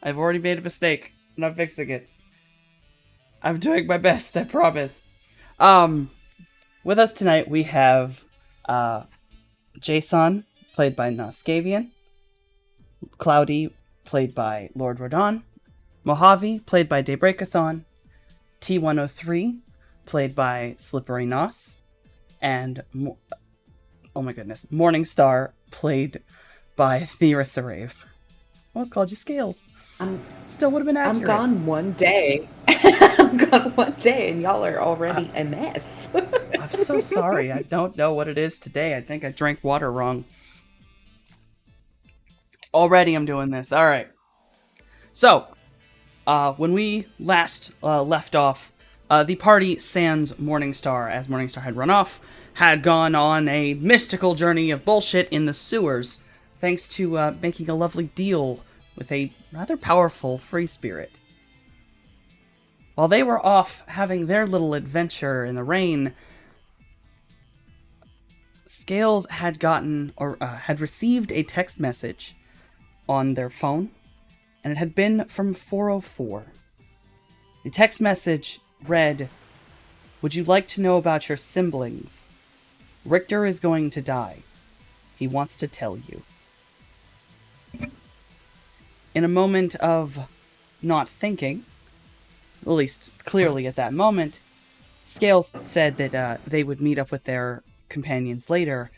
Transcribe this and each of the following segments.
I've already made a mistake. I'm not fixing it. I'm doing my best, I promise. Um, with us tonight we have Jason, played by Noskavian, Cloudy, played by Lord Rodon, Mojave, played by Daybreakathon, T103, played by Slippery Nos, and oh my goodness, Morningstar, played by Theorusarave. I almost called you Scales. I'm Still would have been I'm accurate. gone one day. I'm gone one day, and y'all are I, already a mess. I'm so sorry. I don't know what it is today. I think I drank water wrong. Already I'm doing this. All right. So, when we last left off, the party sans Morningstar, as Morningstar had run off, had gone on a mystical journey of bullshit in the sewers, thanks to making a lovely deal with a rather powerful free spirit. While they were off having their little adventure in the rain, Scales had gotten or had received a text message on their phone, and it had been from 404. The text message read, "Would you like to know about your siblings? Richter is going to die. He wants to tell you." In a moment of not thinking, at least clearly at that moment, Scales said that they would meet up with their companions later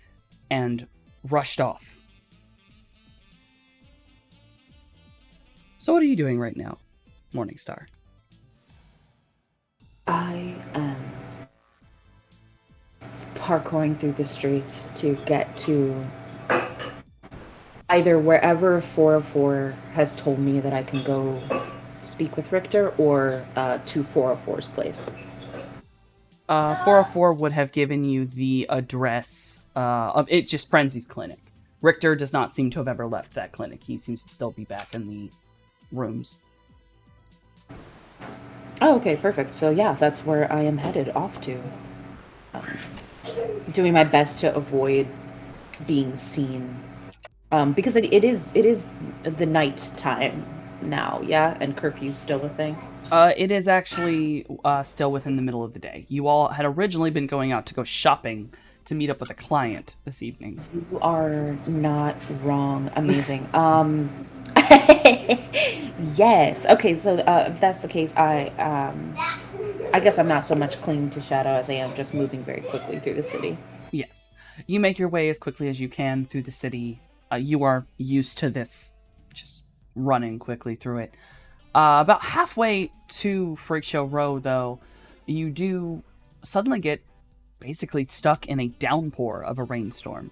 and rushed off. So what are you doing right now, Morningstar? I am parkouring through the streets to get to either wherever 404 has told me that I can go speak with Richter, or to 404's place. 404 would have given you the address of it, just Frenzy's clinic. Richter does not seem to have ever left that clinic. He seems to still be back in the rooms. Oh, okay, perfect. So yeah, that's where I am headed off to. Um, Doing my best to avoid being seen, because it is the night time now, yeah, and curfew's still a thing. It is actually still within the middle of the day. You all had originally been going out to go shopping to meet up with a client this evening. You are not wrong. Amazing. Yes. Okay. So if that's the case, I guess I'm not so much clinging to shadow as I am just moving very quickly through the city. Yes. You make your way as quickly as you can through the city. You are used to this, just running quickly through it. About halfway to Freak Show Row, though, you do suddenly get basically stuck in a downpour of a rainstorm.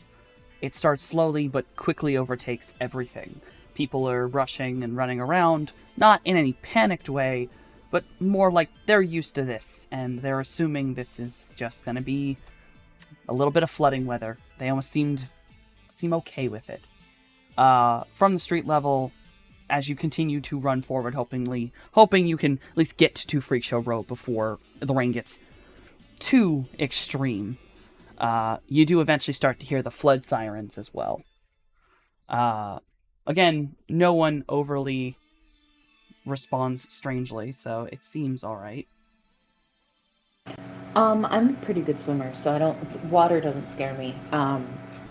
It starts slowly but quickly overtakes everything. People are rushing and running around, not in any panicked way, but more like they're used to this, and they're assuming this is just gonna be a little bit of flooding weather. They almost seem okay with it. From the street level, as you continue to run forward, hoping you can at least get to Freak Show Row before the rain gets too extreme. You do eventually start to hear the flood sirens as well. Again, no one overly responds strangely, so it seems alright. I'm a pretty good swimmer, so I don't. Water doesn't scare me.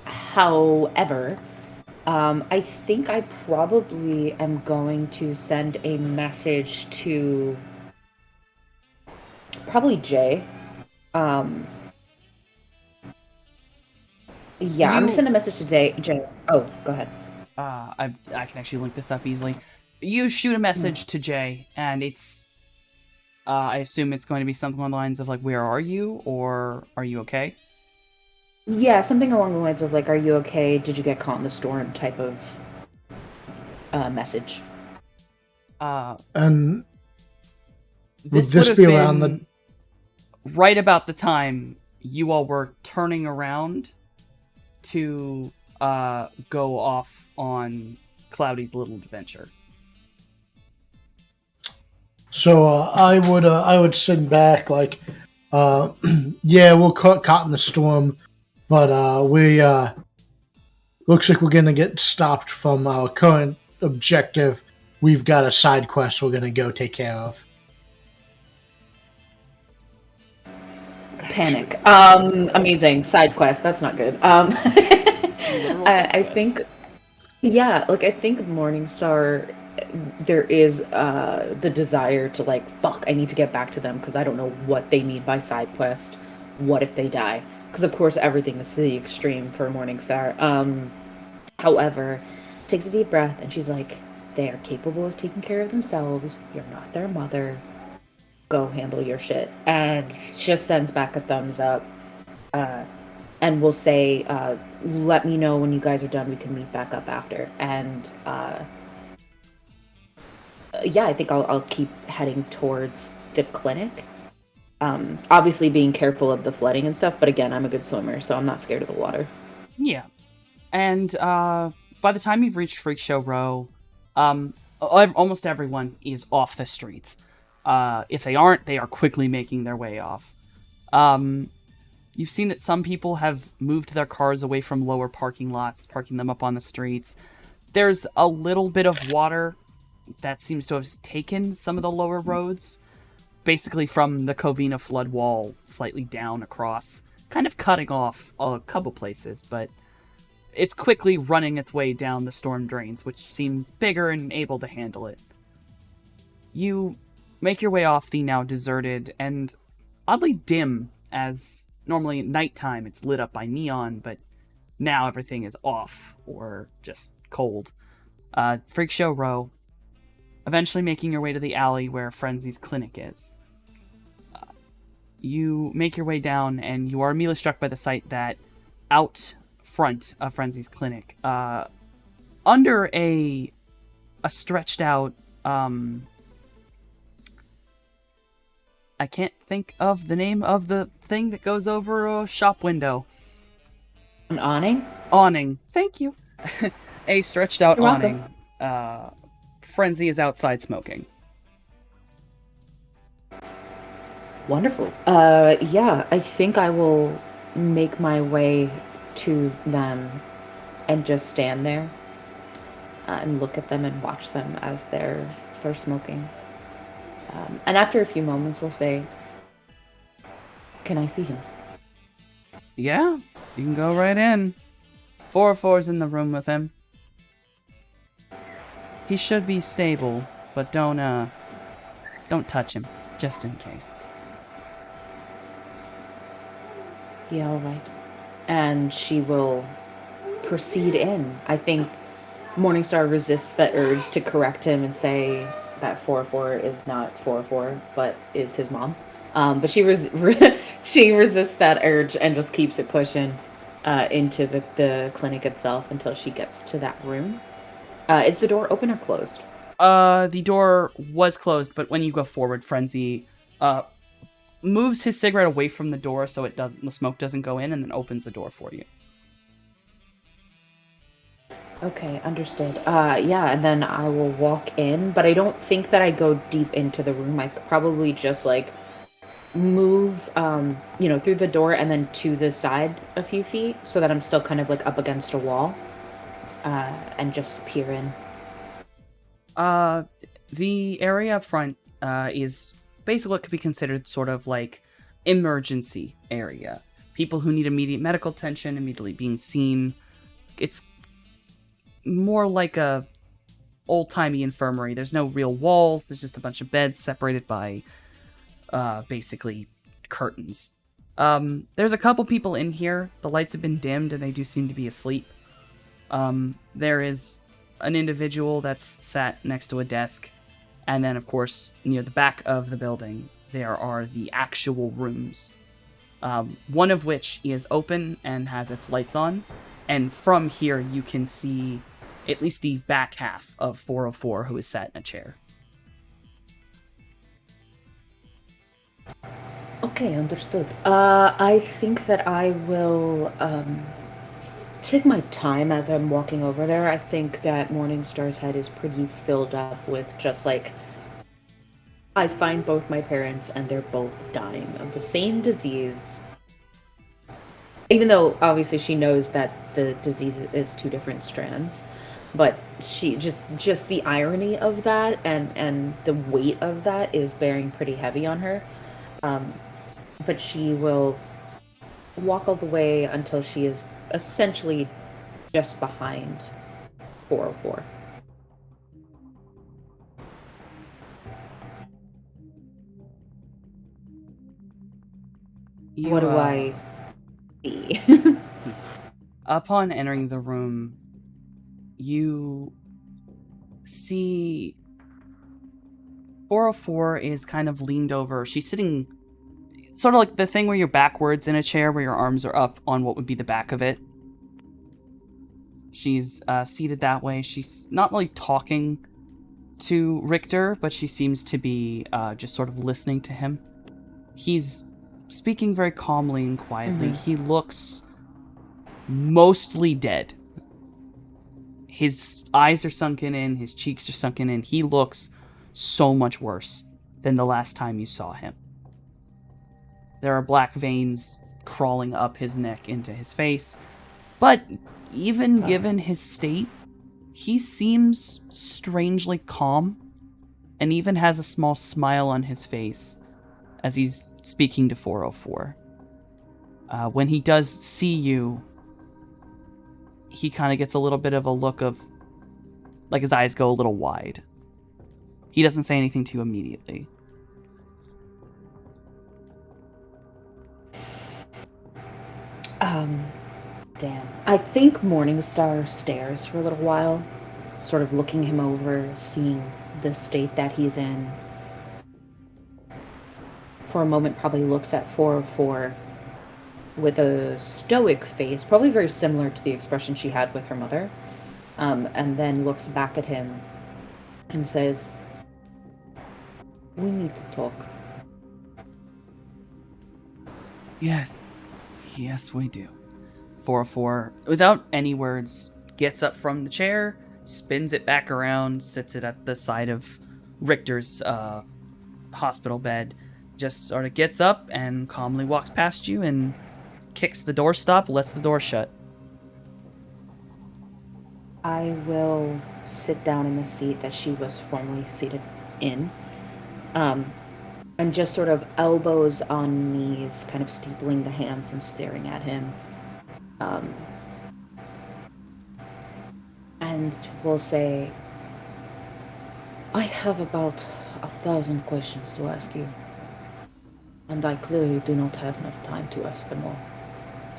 However, I think I probably am going to send a message to probably Jay. Um, yeah, I'm gonna You, send a message to Jay. Jay. Oh, go ahead. I can actually link this up easily. You shoot a message to Jay, and I assume it's going to be something along the lines of like, "Where are you?" or "Are you okay?" Yeah, something along the lines of like, "Are you okay? Did you get caught in the storm?" type of message. Uh, And would this would this have be around the? been right about the time you all were turning around to go off on Cloudy's little adventure. So I would send back like, uh, yeah, we're caught in the storm, but we looks like we're gonna get stopped from our current objective we've got a side quest we're gonna go take care of. Panic. Amazing. Side quest. That's not good. Literal side I quest. think, yeah, like I think Morningstar, there is the desire to like, fuck, I need to get back to them because I don't know what they need by side quest. What if they die? Because of course everything is to the extreme for Morningstar. However, takes a deep breath and she's like, they are capable of taking care of themselves. You're not their mother. Go handle your shit. And just sends back a thumbs up. Uh, and will say, let me know when you guys are done. We can meet back up after. And yeah, I think I'll keep heading towards the clinic. Obviously being careful of the flooding and stuff, but again, I'm a good swimmer, so I'm not scared of the water. Yeah. And by the time you've reached Freak Show Row, almost everyone is off the streets. If they aren't, they are quickly making their way off. You've seen that some people have moved their cars away from lower parking lots, parking them up on the streets. There's a little bit of water that seems to have taken some of the lower roads, basically from the Covina flood wall slightly down across, kind of cutting off a couple places, but it's quickly running its way down the storm drains, which seem bigger and able to handle it. You make your way off the now deserted and oddly dim, as normally at nighttime it's lit up by neon, but now everything is off or just cold. Freak Show Row, eventually making your way to the alley where Frenzy's clinic is. You make your way down, and you are immediately struck by the sight that out front of Frenzy's clinic, under a stretched out, I can't think of the name of the thing that goes over a shop window. An awning? Awning. Thank you. A stretched out You're awning. welcome. Frenzy is outside smoking. Wonderful. Yeah, I think I will make my way to them and just stand there and look at them and watch them as they're smoking. And after a few moments, we'll say, "Can I see him?" Yeah, you can go right in. 404's in the room with him. He should be stable, but don't touch him, just in case. Yeah, all right. And she will proceed in. I think Morningstar resists the urge to correct him and say that 404 is not 404, but is his mom. But she she resists that urge and just keeps it pushing into the clinic itself until she gets to that room. Is the door open or closed? The door was closed, but when you go forward, Frenzy moves his cigarette away from the door so the smoke doesn't go in, and then opens the door for you. Okay, understood. Yeah, and then I will walk in, but I don't think that I go deep into the room. I probably just like move, through the door and then to the side a few feet so that I'm still kind of like up against a wall, and just peer in. The area up front is basically what could be considered sort of like emergency area. People who need immediate medical attention, immediately being seen. It's more like a old-timey infirmary. There's no real walls. There's just a bunch of beds separated by basically curtains. There's a couple people in here. The lights have been dimmed and they do seem to be asleep. There is an individual that's sat next to a desk. And then, of course, near the back of the building, there are the actual rooms. One of which is open and has its lights on. And from here, you can see at least the back half of 404, who is sat in a chair. Okay, understood. I think that I will take my time as I'm walking over there. I think that Morningstar's head is pretty filled up with just like, I find both my parents and they're both dying of the same disease. Even though obviously she knows that the disease is two different strands. But she just the irony of that and the weight of that is bearing pretty heavy on her. Um, but she will walk all the way until she is essentially just behind 404. What do I see? Upon entering the room, you see 404 is kind of leaned over. She's sitting sort of like the thing where you're backwards in a chair where your arms are up on what would be the back of it. She's seated that way. She's not really talking to Richter, but she seems to be just sort of listening to him. He's speaking very calmly and quietly. He looks mostly dead. His eyes are sunken in, his cheeks are sunken in. He looks so much worse than the last time you saw him. There are black veins crawling up his neck into his face. But even given his state, he seems strangely calm and even has a small smile on his face as he's speaking to 404. When he does see you, he kind of gets a little bit of a look of, like his eyes go a little wide. He doesn't say anything to you immediately. Damn. I think Morningstar stares for a little while, sort of looking him over, seeing the state that he's in. For a moment, probably looks at 404 with a stoic face, probably very similar to the expression she had with her mother, and then looks back at him and says, "We need to talk." Yes, we do. 404, without any words, gets up from the chair, spins it back around, sits it at the side of Richter's hospital bed, just sort of gets up and calmly walks past you and kicks the doorstop, lets the door shut. I will sit down in the seat that she was formerly seated in, and just sort of elbows on knees, kind of steepling the hands and staring at him. And we'll say, "I have about 1,000 questions to ask you, and I clearly do not have enough time to ask them all.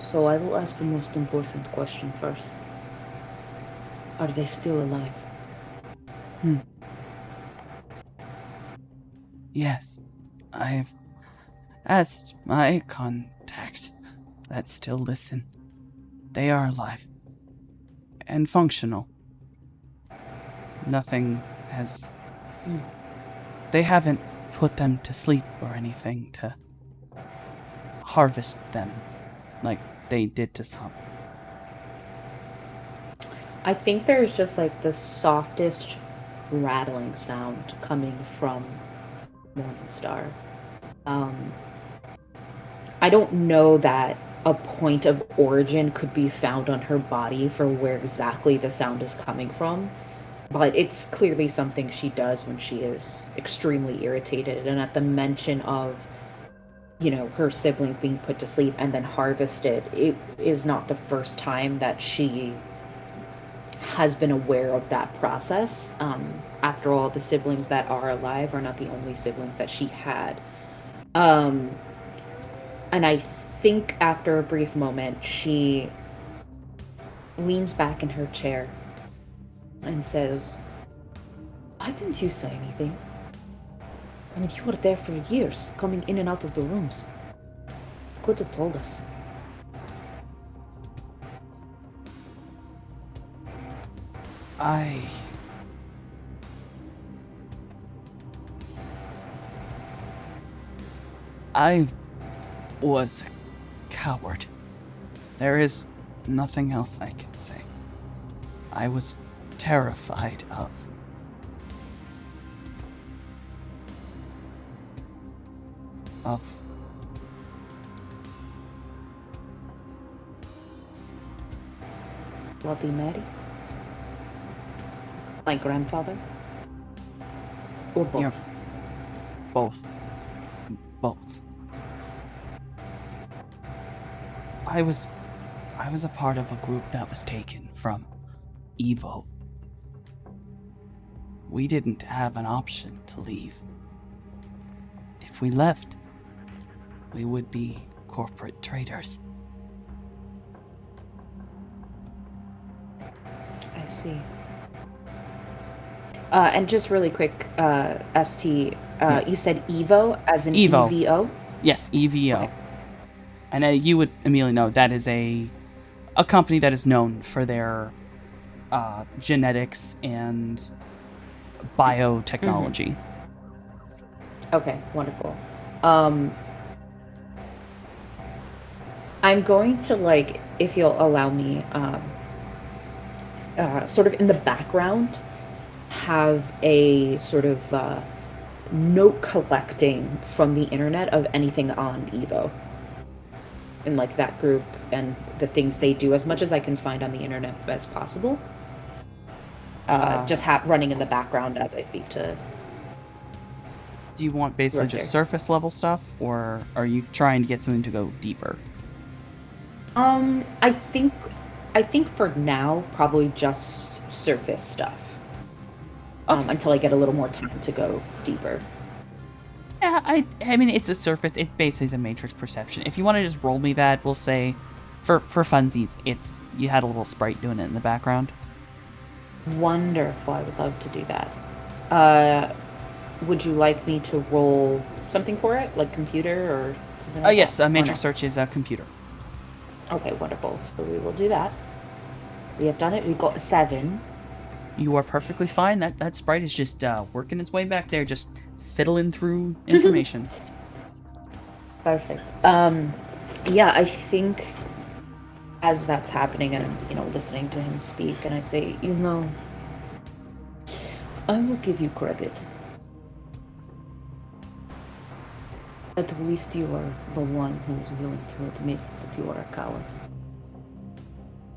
So I will ask the most important question first. Are they still alive?" Yes, I've asked my contacts that still listen. They are alive and functional. Nothing has... They haven't put them to sleep or anything to harvest them like they did to some. I think there's just like the softest rattling sound coming from Morningstar. I don't know that a point of origin could be found on her body for where exactly the sound is coming from, but it's clearly something she does when she is extremely irritated, and at the mention of, you know, her siblings being put to sleep and then harvested, it is not the first time that she has been aware of that process. After all, the siblings that are alive are not the only siblings that she had. And I think after a brief moment, she leans back in her chair and says, "Why didn't you say anything? I mean, you were there for years, coming in and out of the rooms. You could have told us." I was a coward. There is nothing else I can say. I was terrified of Bloody Mary? My grandfather? Or both? Your both. Both. I was a part of a group that was taken from Evo. We didn't have an option to leave. If we left, we would be corporate traitors. I see. And just really quick, ST, you said Evo as in Evo. EVO? Yes, EVO. Okay. And you would immediately know that is a company that is known for their genetics and biotechnology. Okay, wonderful. I'm going to, like, if you'll allow me, sort of in the background, have a sort of note collecting from the internet of anything on Evo. In, like, that group and the things they do, as much as I can find on the internet as possible. Just running in the background as I speak to... Do you want basically Right just there. surface level stuff, or are you trying to get something to go deeper? I think for now, probably just surface stuff. Until I get a little more time to go deeper. Yeah, I mean, it's a surface. It basically is a matrix perception. If you want to just roll me that, we'll say, for funsies, you had a little sprite doing it in the background. Wonderful. I would love to do that. Would you like me to roll something for it, like computer or something like Yes, that? Or matrix no? search is a computer. Okay, wonderful. So we will do that. We have done it. We got 7. You are perfectly fine. That sprite is just working its way back there, just fiddling through information. Perfect. Yeah, I think as that's happening and I'm, listening to him speak, and I say, I will give you credit. At least you are the one who is willing to admit that you are a coward.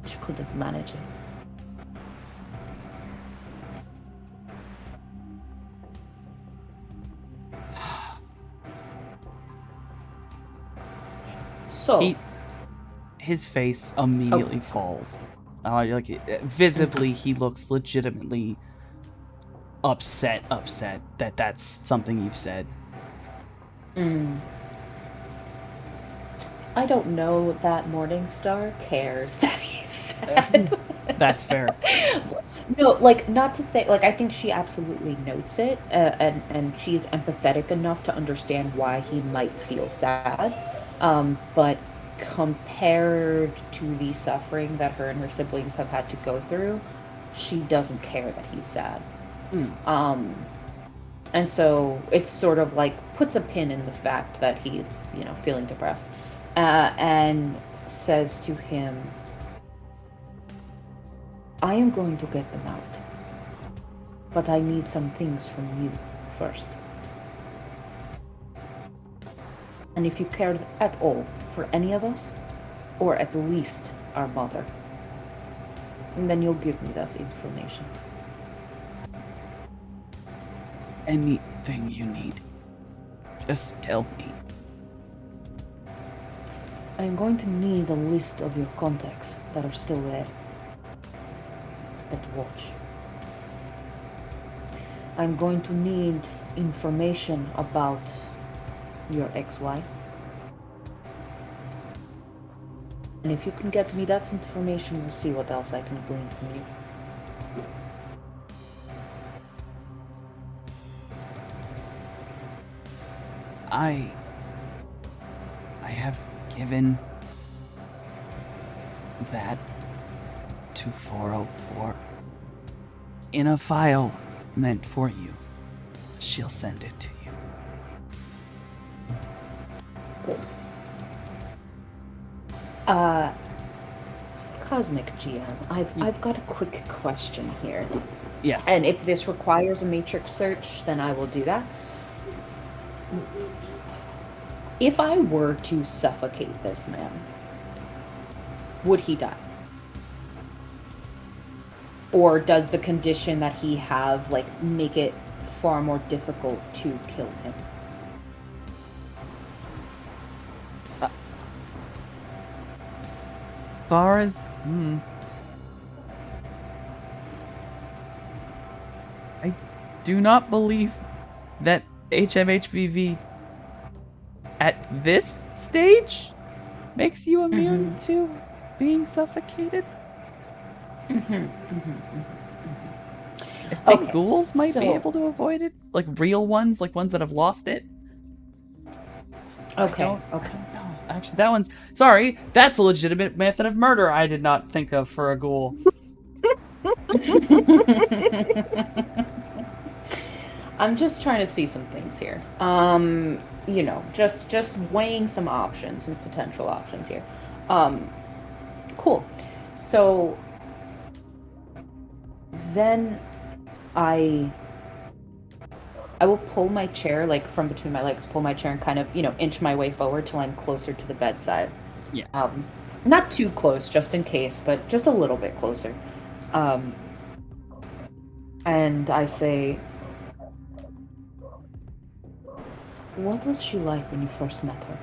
You couldn't manage it. So, His face immediately falls. Visibly, he looks legitimately upset that that's something you've said. I don't know that Morningstar cares that he said. That's fair. No, like, not to say, like, I think she absolutely notes it, and she's empathetic enough to understand why he might feel sad. But compared to the suffering that her and her siblings have had to go through, she doesn't care that he's sad. And so it's sort of like puts a pin in the fact that he's, feeling depressed, and says to him, I am going to get them out, but I need some things from you first. And if you cared at all for any of us, or at least our mother, then you'll give me that information. Anything you need, just tell me. I am going to need a list of your contacts that are still there, that watch. I'm going to need information about your ex-wife. And if you can get me that information, we'll see what else I can glean from you. I have given that to 404 in a file meant for you. She'll send it to you. Good. Cosmic GM, I've got a quick question here. Yes. And if this requires a matrix search, then I will do that. If I were to suffocate this man, would he die? Or does the condition that he have, like, make it far more difficult to kill him? Far as I do not believe that HMHVV at this stage makes you immune to being suffocated. I think Okay, ghouls might be so- able to avoid it, like real ones, like ones that have lost it. Okay, I don't know. Actually, that one's sorry. That's a legitimate method of murder. I did not think of for a ghoul. I'm just trying to see some things here. You know, just weighing some options, some potential options here. Cool. So then I will pull my chair, like, from between my legs, pull my chair and kind of, you know, inch my way forward till I'm closer to the bedside. Yeah. Not too close, just in case, but just a little bit closer. And I say, what was she like when you first met her?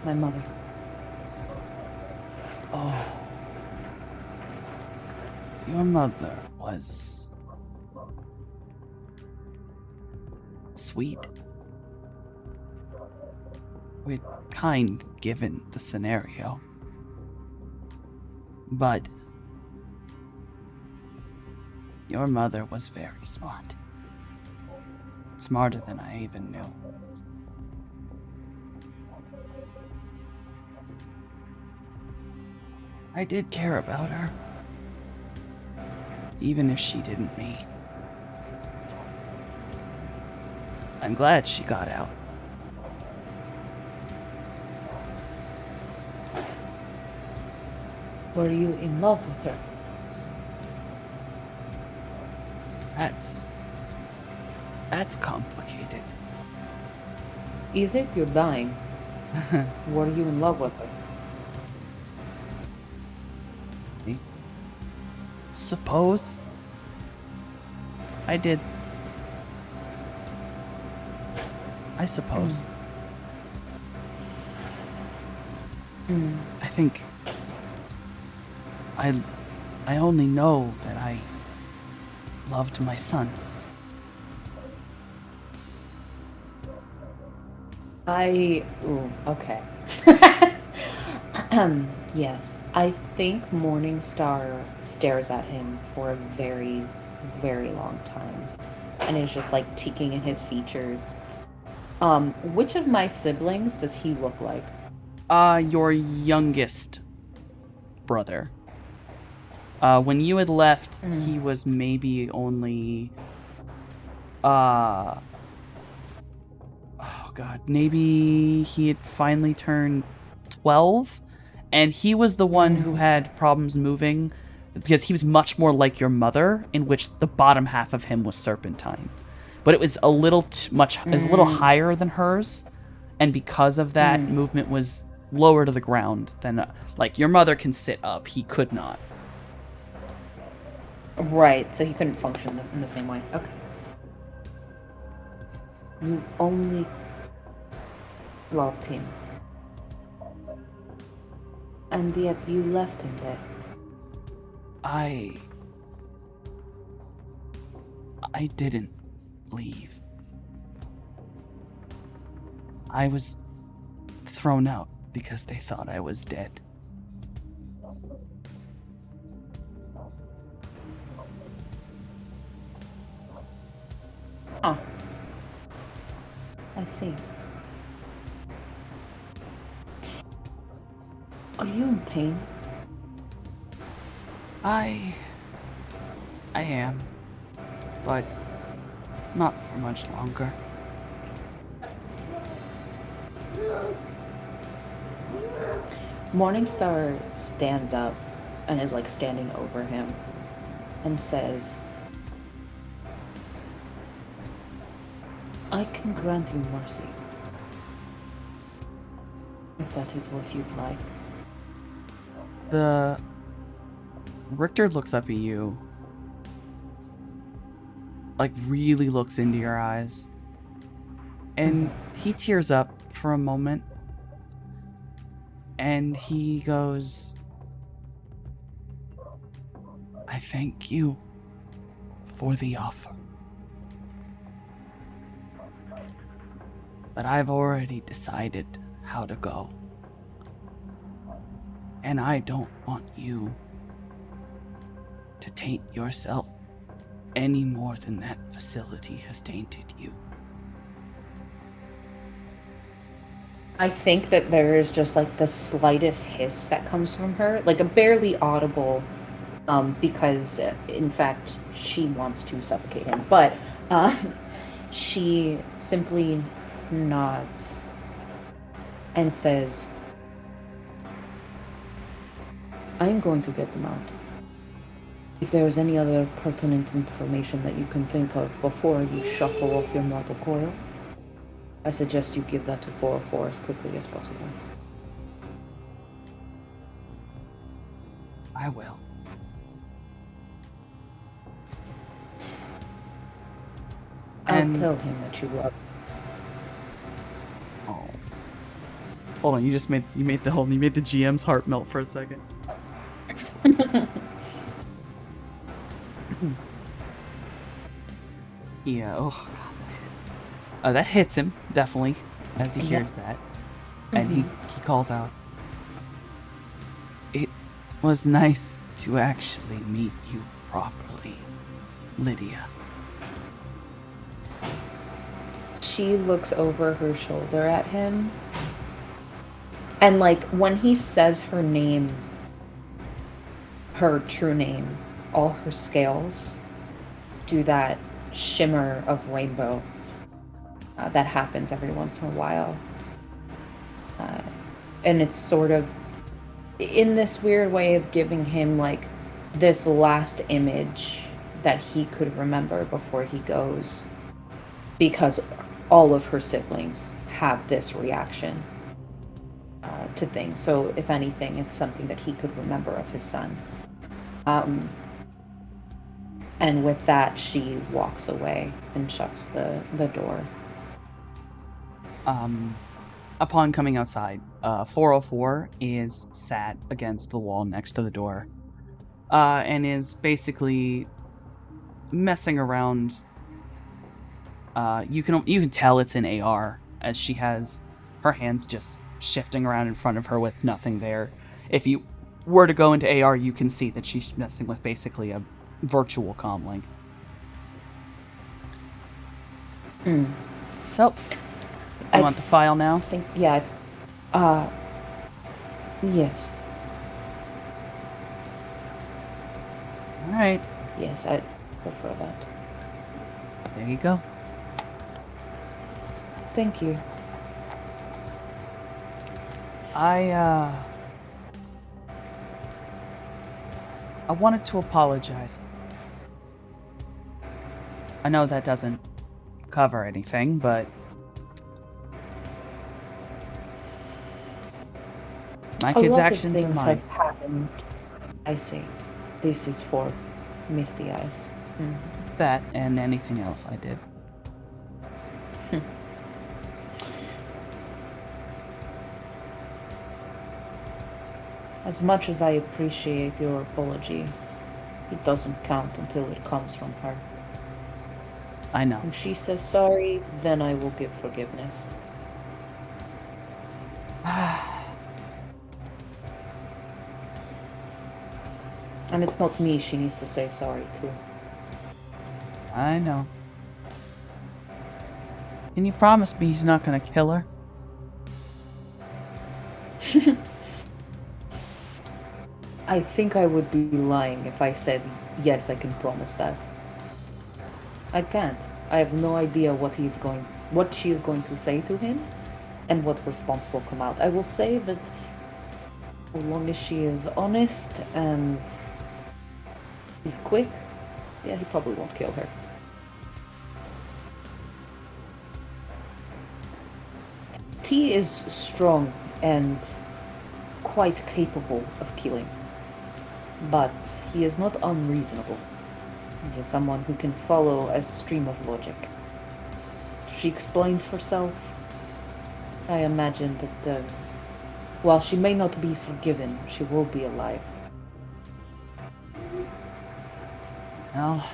My mother. Oh. Your mother was sweet. We're kind given the scenario. But your mother was very smart. Smarter than I even knew. I did care about her. Even if she didn't me. I'm glad she got out. Were you in love with her? That's complicated. Is it? You're dying. Were you in love with her? I suppose I did. I suppose. I think I only know that I loved my son. Ooh, okay. Yes, I think Morningstar stares at him for a very, very long time, and is just like ticking in his features. Which of my siblings does he look like? Your youngest brother. When you had left, he was maybe only, oh god, maybe he had finally turned 12, and he was the one who had problems moving, because he was much more like your mother, in which the bottom half of him was serpentine. But it was a little it was a little higher than hers, and because of that, movement was lower to the ground than, like, your mother can sit up, he could not. Right, so he couldn't function in the same way. Okay. You only loved him. And yet you left him there. I didn't leave. I was thrown out because they thought I was dead. Oh. I see. Are you in pain? I am, but not for much longer. Morningstar stands up and is like standing over him and says, I can grant you mercy, if that is what you'd like. The Richter looks up at you, like really looks into your eyes, and he tears up for a moment, and he goes, I thank you for the offer. But I've already decided how to go. And I don't want you to taint yourself any more than that facility has tainted you. I think that there is just like the slightest hiss that comes from her, like a barely audible, because in fact she wants to suffocate him, but she simply nods and says, I'm going to get them out. If there is any other pertinent information that you can think of before you shuffle off your mortal coil, I suggest you give that to 404 as quickly as possible. I will. I'll tell him that you love. Oh. Hold on, you made the GM's heart melt for a second. Yeah, oh god. That hits him, definitely, as he hears that. And he calls out, it was nice to actually meet you properly, Lydia. She looks over her shoulder at him. And like when he says her name, her true name, all her scales do that shimmer of rainbow that happens every once in a while. And it's sort of in this weird way of giving him like this last image that he could remember before he goes, because all of her siblings have this reaction to things. So if anything, it's something that he could remember of his son. And with that, she walks away and shuts the door. Upon coming outside, 404 is sat against the wall next to the door, and is basically messing around. You can tell it's an AR, as she has her hands just shifting around in front of her with nothing there. If you were to go into AR, you can see that she's messing with basically a virtual comm link. So, you want the file now? Yes. All right. Yes, I prefer that. There you go. Thank you. I wanted to apologize. I know that doesn't cover anything, but my kids' actions are mine. Have happened. I see. This is for Misty Eyes. That and anything else I did. As much as I appreciate your apology, it doesn't count until it comes from her. I know. When she says sorry, then I will give forgiveness. And it's not me she needs to say sorry to. I know. Can you promise me he's not gonna kill her? I think I would be lying if I said, yes, I can promise that. I can't. I have no idea what she is going to say to him, and what response will come out. I will say that as long as she is honest and he's quick, yeah, he probably won't kill her. T is strong and quite capable of killing. but he is not unreasonable. He is someone who can follow a stream of logic. She explains herself. I imagine that while she may not be forgiven, she will be alive. Well,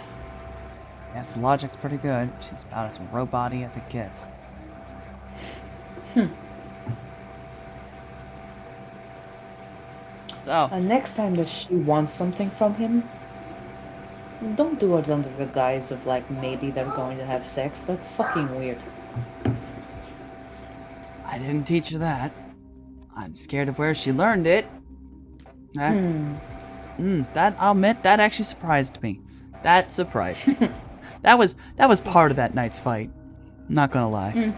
yes, the logic's pretty good. She's about as robot-y as it gets. So, Next time that she wants something from him, don't do it under the guise of, like, maybe they're going to have sex. That's fucking weird. I didn't teach her that. I'm scared of where she learned it. That, I'll admit, that actually surprised me. That surprised me. That was part of that night's fight. I'm not gonna lie.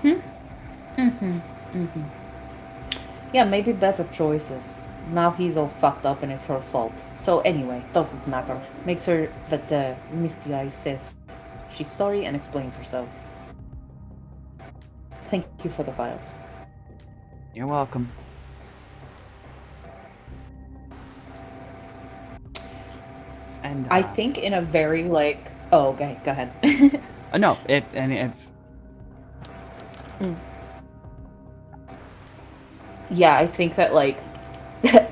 Yeah, maybe better choices. Now he's all fucked up and it's her fault. So anyway, doesn't matter. Make sure that Misty Eye says she's sorry and explains herself. Thank you for the files. You're welcome. And I think in a very, like... Oh, okay, go ahead. no, if Yeah, I think that, like,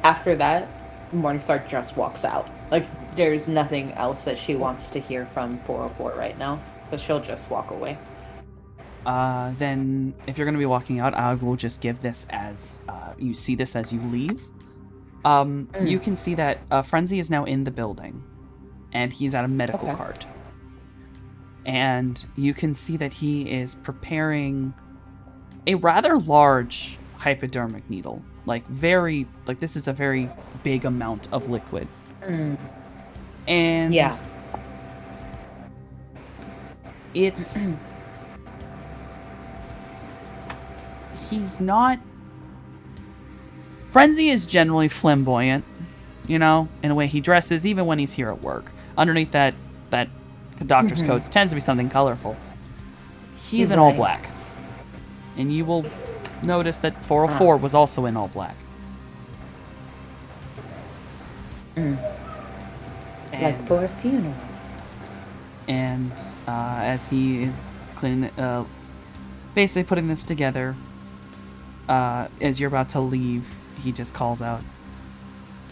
after that, Morningstar just walks out. Like, there's nothing else that she wants to hear from 404 right now, so she'll just walk away. then if you're gonna be walking out, I will just give this as you see this as you leave. You can see that Frenzy is now in the building, and he's at a medical cart. And you can see that he is preparing a rather large hypodermic needle. Like, this is a very big amount of liquid. And Yeah. it's... he's not... Frenzy is generally flamboyant, you know, in the way he dresses, even when he's here at work. Underneath that doctor's coat tends to be something colorful. He's in all black. And you will notice that 404 was also in all black. Like for a funeral. And as he is cleaning, basically putting this together, as you're about to leave, he just calls out,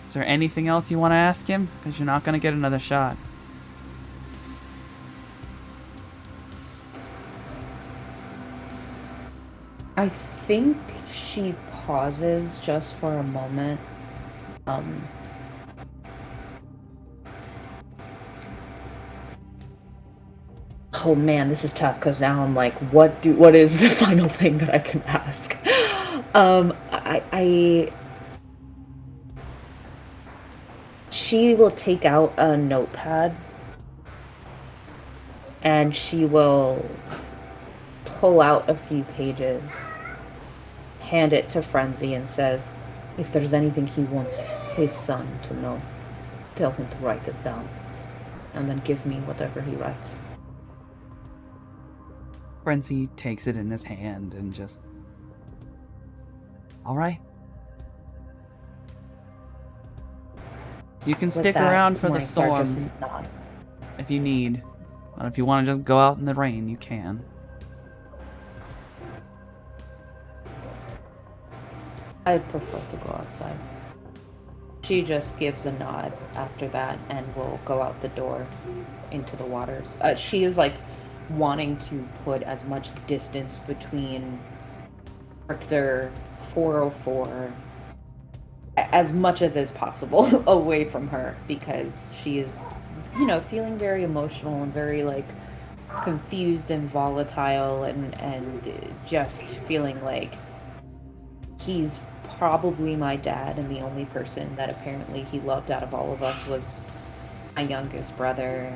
"Is there anything else you want to ask him? Because you're not going to get another shot." I think she pauses just for a moment. Oh man, this is tough because now I'm like, what is the final thing that I can ask? She will take out a notepad and she will pull out a few pages, hand it to Frenzy, and says, "If there's anything he wants his son to know, tell him to write it down, and then give me whatever he writes." Frenzy takes it in his hand and just... All right. You can stick around for the storm if you need. But if you want to just go out in the rain, you can. I'd prefer to go outside. She just gives a nod after that and will go out the door into the waters. She is like wanting to put as much distance between Richter, 404, as much as is possible away from her, because she is, feeling very emotional and very like confused and volatile and just feeling like he's probably my dad, and the only person that apparently he loved out of all of us was my youngest brother.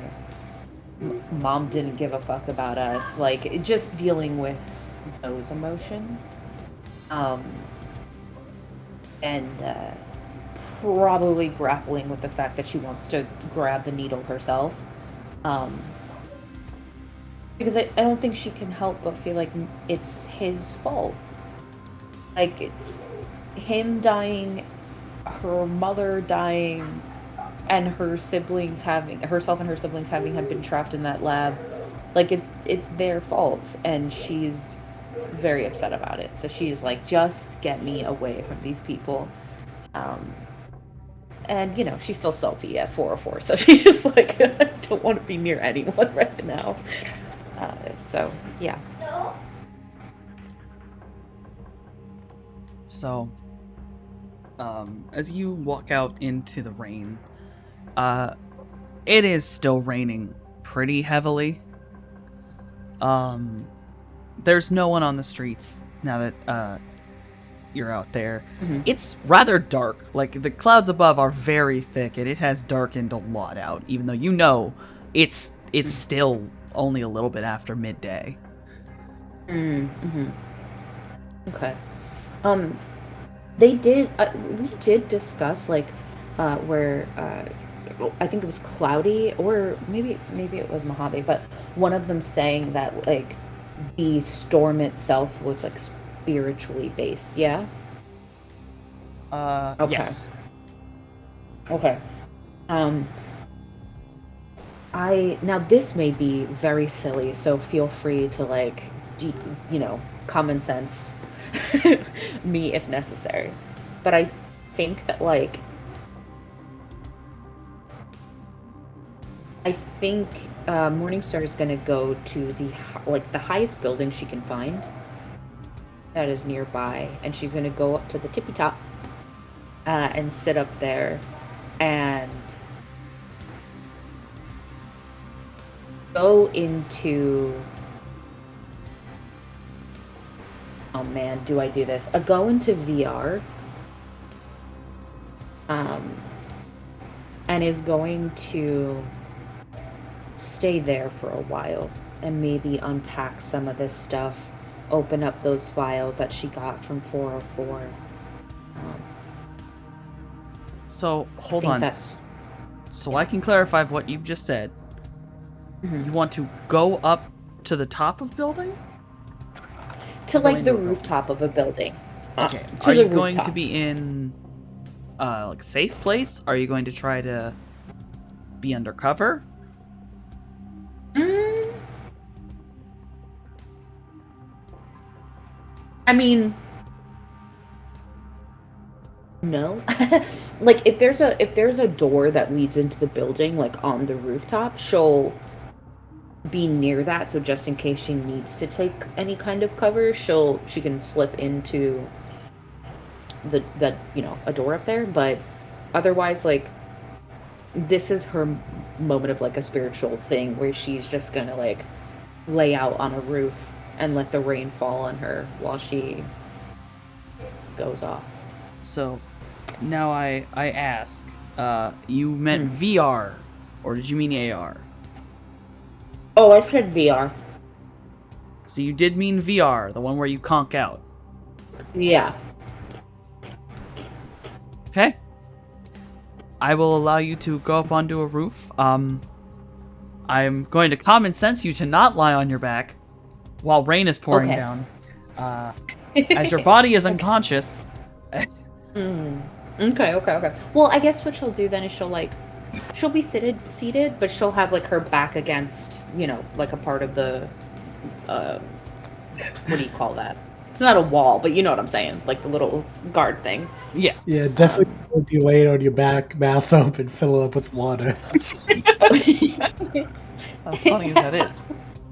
Mom didn't give a fuck about us. Like, just dealing with those emotions. And probably grappling with the fact that she wants to grab the needle herself. Because I don't think she can help but feel like it's his fault. Like, him dying, her mother dying, and herself and her siblings having have been trapped in that lab, like it's their fault, and she's very upset about it. So she's like, just get me away from these people. And she's still salty at 404, so she's just like, I don't want to be near anyone right now. So yeah. So, as you walk out into the rain, it is still raining pretty heavily. There's no one on the streets now that you're out there. Mm-hmm. It's rather dark. Like, the clouds above are very thick, and it has darkened a lot out, even though it's still only a little bit after midday. Mm-hmm. Okay. We did discuss like where I think it was Cloudy, or maybe it was Mojave, but one of them saying that like the storm itself was like spiritually based. Yeah. Okay. Yes. Okay. Now this may be very silly, so feel free to like, common sense me if necessary. But I think that like, Morningstar is gonna go to the highest building she can find that is nearby, and she's gonna go up to the tippy top and sit up there and go into, oh man, do I do this? Go into VR, and is going to stay there for a while and maybe unpack some of this stuff, open up those files that she got from 404. So, hold on. So I can clarify what you've just said. Mm-hmm. You want to go up to the top of building? To like the rooftop of a building. Okay. Are you going to be in like safe place? Are you going to try to be undercover? I mean, no. Like if there's a door that leads into the building, like on the rooftop, she'll be near that, so just in case she needs to take any kind of cover, she can slip into the a door up there. But otherwise, like, this is her moment of like a spiritual thing where she's just gonna like lay out on a roof and let the rain fall on her while she goes off. So now I ask, you meant VR, or did you mean AR? Oh, I said VR. So you did mean VR, the one where you conk out. Yeah. Okay. I will allow you to go up onto a roof. I'm going to common sense you to not lie on your back while rain is pouring down. As your body is unconscious. Okay. Well, I guess what she'll do then is she'll be seated, but she'll have like her back against, like a part of the, what do you call that? It's not a wall, but you know what I'm saying, like the little guard thing. Yeah. Yeah, definitely would be laying on your back, mouth open, fill it up with water. As funny as that is.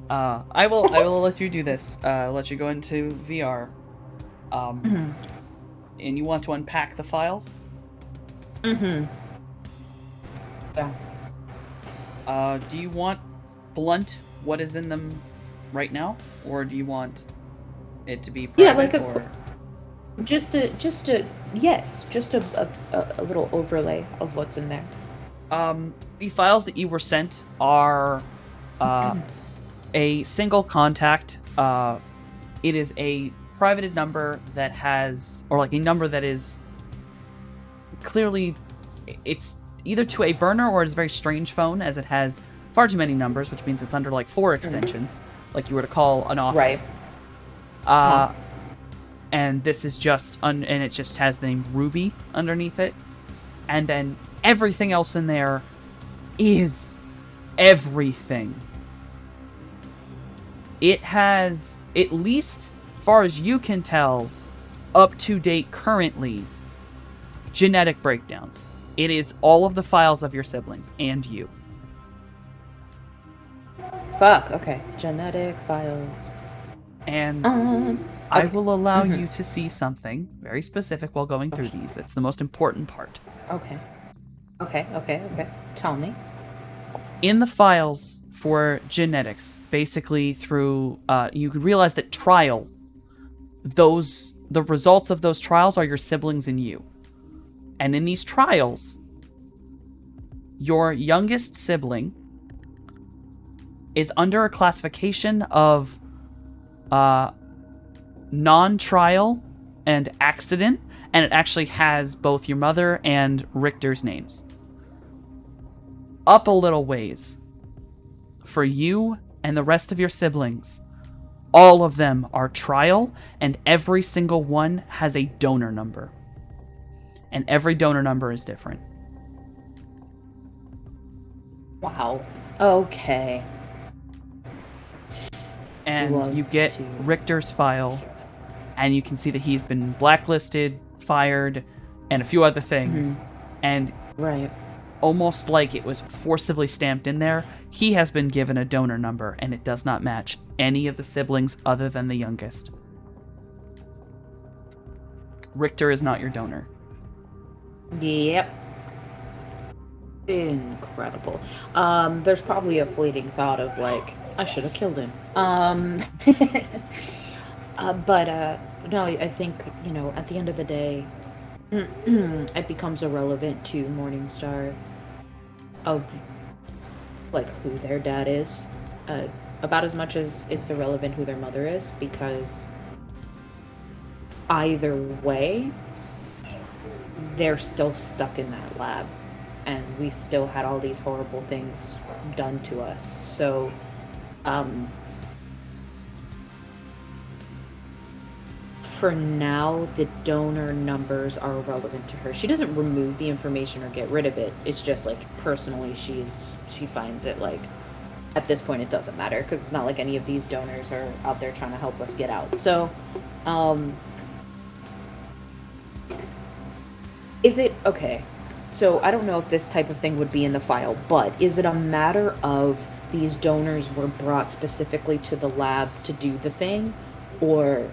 I will let you do this. Let you go into VR. And you want to unpack the files? Yeah. Do you want blunt what is in them right now, or do you want it to be private? Yeah, like just a little overlay of what's in there. The files that you were sent are a single contact. It is a privated number that has, or like a number that is clearly, it's either to a burner or it's a very strange phone, as it has far too many numbers, which means it's under like 4 extensions, like you were to call an office. Right. And this is just, and it just has the name Ruby underneath it. And then everything else in there is everything. It has, at least far as you can tell, up to date currently, genetic breakdowns. It is all of the files of your siblings and you. Fuck, okay. Genetic files. And I okay. will allow you to see something very specific while going through these. That's the most important part. Okay. Okay. Tell me. In the files for genetics, basically through, you can realize that the results of those trials are your siblings and you. And in these trials, your youngest sibling is under a classification of non-trial and accident, and it actually has both your mother and Richter's names. Up a little ways, for you and the rest of your siblings, all of them are trial, and every single one has a donor number. And every donor number is different. Wow. Okay. And you get Richter's file, and you can see that he's been blacklisted, fired, and a few other things. And Right. almost like it was forcibly stamped in there, he has been given a donor number, and it does not match any of the siblings other than the youngest. Richter is not your donor. Yep. Incredible. There's probably a fleeting thought of like, I should have killed him. But no, I think, at the end of the day, it becomes irrelevant to Morningstar of like who their dad is, about as much as it's irrelevant who their mother is, because either way, they're still stuck in that lab, and we still had all these horrible things done to us. So, for now, the donor numbers are irrelevant to her. She doesn't remove the information or get rid of it. It's just like personally, she finds it like at this point it doesn't matter, because it's not like any of these donors are out there trying to help us get out. So, is it okay? So I don't know if this type of thing would be in the file, but is it a matter of these donors were brought specifically to the lab to do the thing, or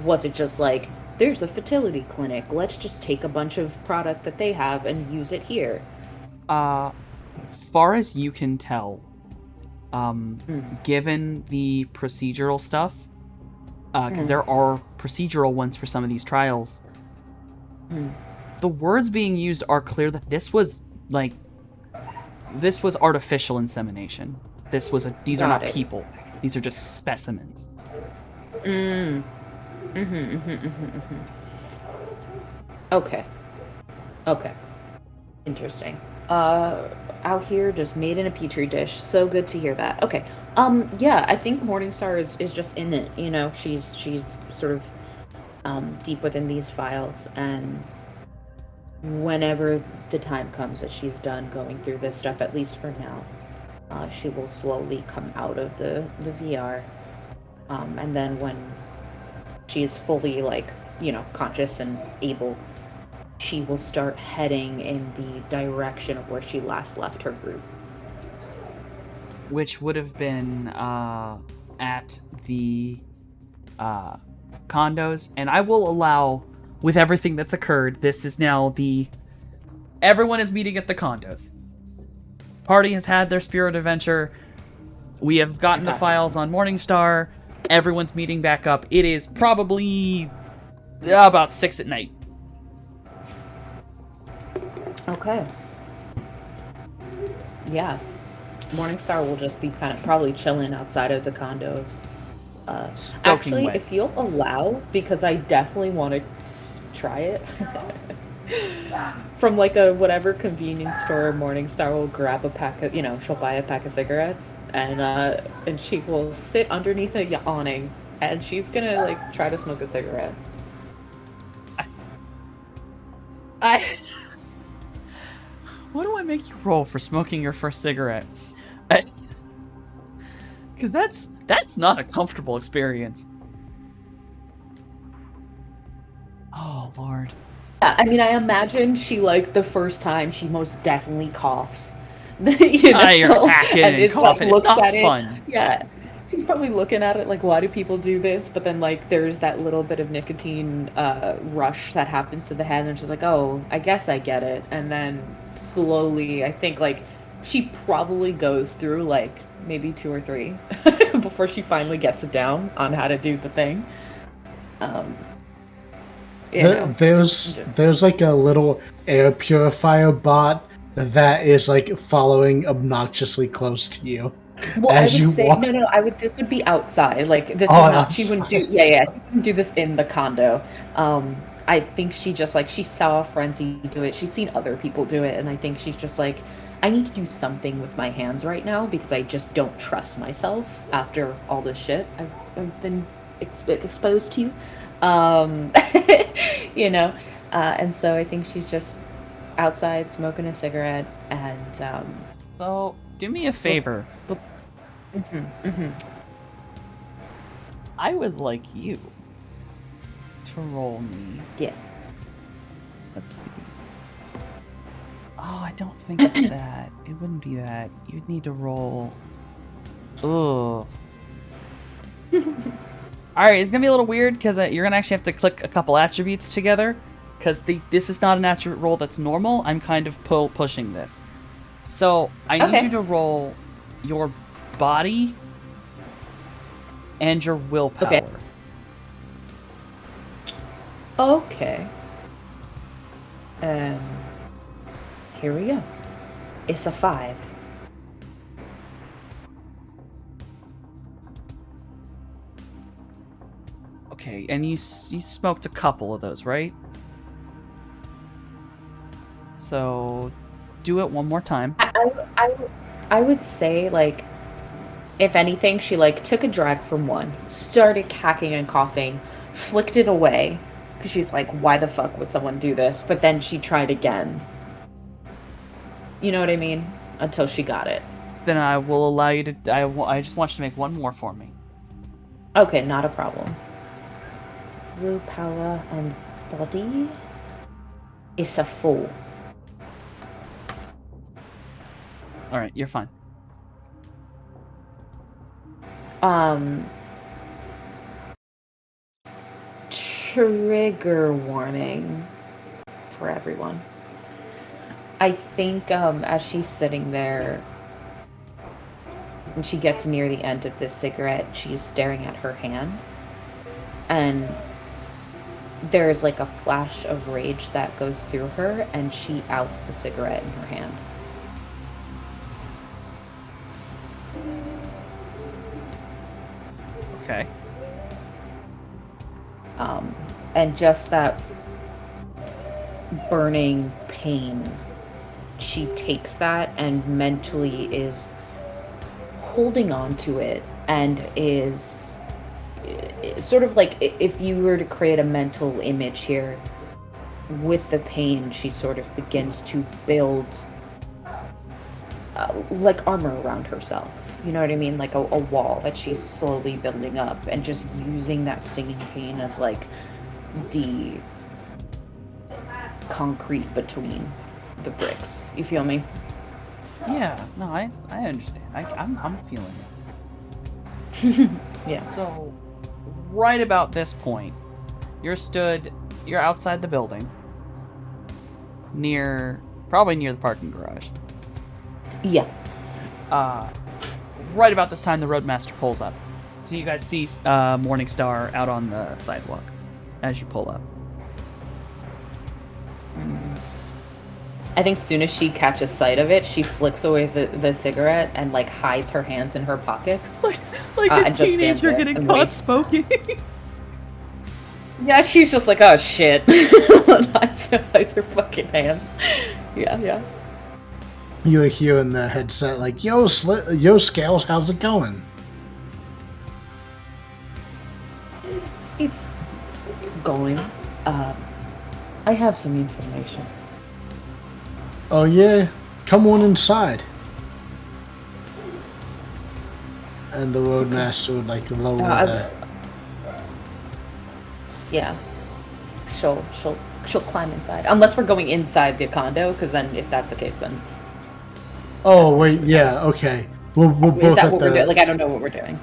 was it just like, there's a fertility clinic, let's just take a bunch of product that they have and use it here? Far as you can tell, given the procedural stuff, because there are procedural ones for some of these trials, the words being used are clear that this was artificial insemination. These are not people. These are just specimens. Okay. Interesting. Out here, just made in a petri dish. So good to hear that. Okay. Yeah, I think Morningstar is just in it. She's sort of deep within these files, and whenever the time comes that she's done going through this stuff, at least for now, she will slowly come out of the VR, and then when she's fully conscious and able, she will start heading in the direction of where she last left her group, which would have been at the condos. And I will allow, with everything that's occurred, this is now everyone is meeting at the condos. Party has had their spirit adventure. We have gotten the files on Morningstar. Everyone's meeting back up. It is probably about 6 at night. Okay. Yeah. Morningstar will just be kind of probably chilling outside of the condos. Actually, wet. if you'll allow, because I definitely want to try it. From a whatever convenience store, Morningstar will grab a pack of, she'll buy a pack of cigarettes, and she will sit underneath a awning, and she's gonna try to smoke a cigarette. make you roll for smoking your first cigarette. Because that's not a comfortable experience. Oh, Lord. Yeah, I mean, I imagine she, like, the first time, she most definitely coughs. You know, You're hacking and it's coughing. like, It's looks not at it. fun. Yeah. She's probably looking at it like, why do people do this? But then, like, there's that little bit of nicotine rush that happens to the head, and she's like, oh, I guess I get it. And then slowly, I think, like, she probably goes through, like, maybe 2 or 3 before she finally gets it down on how to do the thing. You know. There's like a little air purifier bot that is like following obnoxiously close to you. Well, as I would you say walk. no. This would be outside. Like this Oh, is not. She wouldn't do. outside. Yeah. She wouldn't do this in the condo. I think she just like she saw Frenzy do it. She's seen other people do it, and I think she's just like, I need to do something with my hands right now because I just don't trust myself after all this shit I've been exposed to. You know, and so I think she's just outside smoking a cigarette and. So, do me a favor. I would like you to roll me. Yes. Let's see. Oh, I don't think it's that. It wouldn't be that. You'd need to roll. Ugh. Alright, it's gonna be a little weird because you're gonna actually have to click a couple attributes together. Because this is not an attribute roll that's normal. I'm kind of pushing this. So, I need you to roll your body and your willpower. Okay. Here we go. It's a 5. Okay, and you smoked a couple of those, right? So, do it one more time. I would say, like, if anything, she, like, took a drag from one, started hacking and coughing, flicked it away, because she's like, why the fuck would someone do this? But then she tried again. You know what I mean? Until she got it. Then I will allow you to... I just want you to make one more for me. Okay, not a problem. Willpower and body is a 4. Alright, you're fine. Trigger warning for everyone. I think as she's sitting there, when she gets near the end of this cigarette, she's staring at her hand, and there's like a flash of rage that goes through her, and she outs the cigarette in her hand. Okay. And just that burning pain, she takes that and mentally is holding on to it and is sort of like, if you were to create a mental image here, with the pain, she sort of begins to build like armor around herself. You know what I mean? Like a wall that she's slowly building up, and just using that stinging pain as like the concrete between the bricks. You feel me? Yeah, no, I understand. I'm feeling it. Yeah. So, right about this point, you're outside the building, probably near the parking garage. Yeah. Right about this time, the roadmaster pulls up. So you guys see Morningstar out on the sidewalk as you pull up. I think soon as she catches sight of it, she flicks away the cigarette and like hides her hands in her pockets. Like a and just stands teenager there getting and caught waits. smoking. Yeah, she's just like, oh shit. hides her fucking hands. Yeah. You're here in the headset like, yo, Scales, how's it going? It's going. I have some information. Oh, yeah? come on inside. And the roadmaster would like lower the. Yeah. She'll climb inside. Unless we're going inside the condo, because then if that's the case, then. Oh wait, yeah, okay. We're both Is that at what the. we're doing? Like, I don't know what we're doing.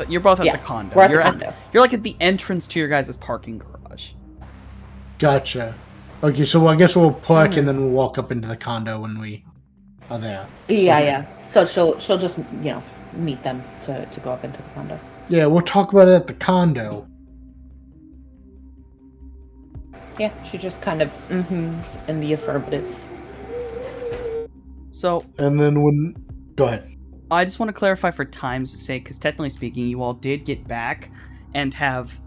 You're both at Yeah, the condo. we're at the you're condo. You're like at the entrance to your guys' parking garage. Gotcha. Okay, so I guess we'll park and then we'll walk up into the condo when we are there. Yeah, Okay. yeah. So she'll just meet them to go up into the condo. Yeah, we'll talk about it at the condo. Yeah, she just kind of mm-hms in the affirmative. So, And then when. Go ahead. I just want to clarify for time's sake, because technically speaking, you all did get back and have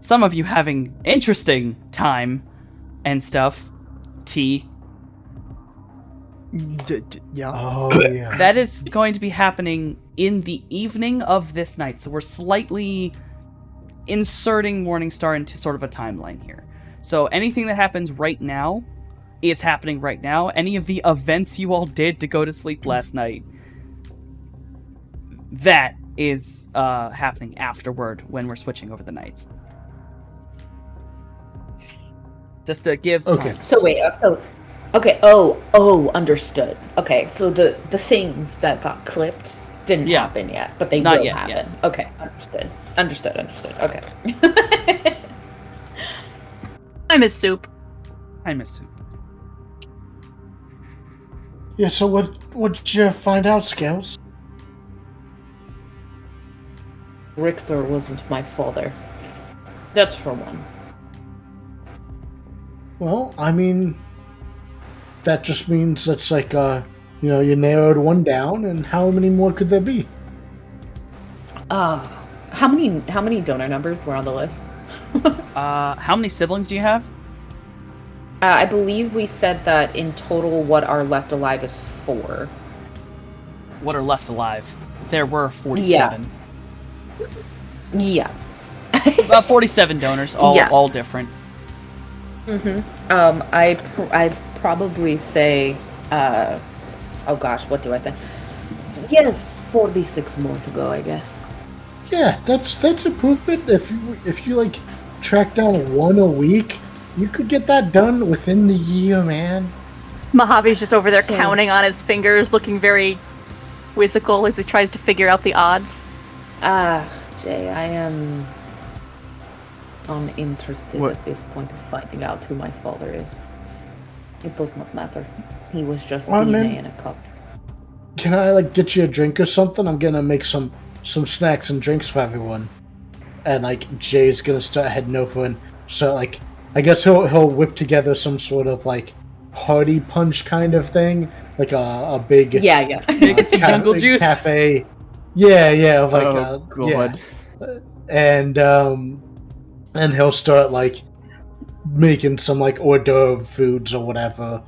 some of you having interesting time and stuff. Tea. Yeah. Oh, yeah. That is going to be happening in the evening of this night, so we're slightly inserting Morningstar into sort of a timeline here. So anything that happens right now is happening right now. Any of the events you all did to go to sleep last night, that is happening afterward when we're switching over the nights. Just to give Okay. time. So wait, okay. Oh, understood. Okay, so the things that got clipped didn't happen yet, but they Not will yet, happen. yes. Okay, understood. Okay. I miss soup. I miss soup. Yeah, so what did you find out, Scales? Richter wasn't my father. That's for one. Well, I mean, that just means that's like, you narrowed one down, and how many more could there be? How many donor numbers were on the list? How many siblings do you have? I believe we said that in total what are left alive is 4. What are left alive? There were 47. Yeah. About 47 donors, all different. I'd probably say, oh gosh, what do I say? Yes, 46 more to go, I guess. Yeah, that's improvement. If you like track down one a week, you could get that done within the year, man. Mojave's just over there counting on his fingers, looking very quizzical as he tries to figure out the odds. Jay, I am uninterested at this point of finding out who my father is. It does not matter. He was just DNA in a cup. Can I get you a drink or something? I'm gonna make some snacks and drinks for everyone. And Jay's gonna start heading over and start I guess he'll whip together some sort of party punch kind of thing, like a big Make it some jungle juice cafe. Yeah, God. And he'll start making some hors d'oeuvre foods or whatever,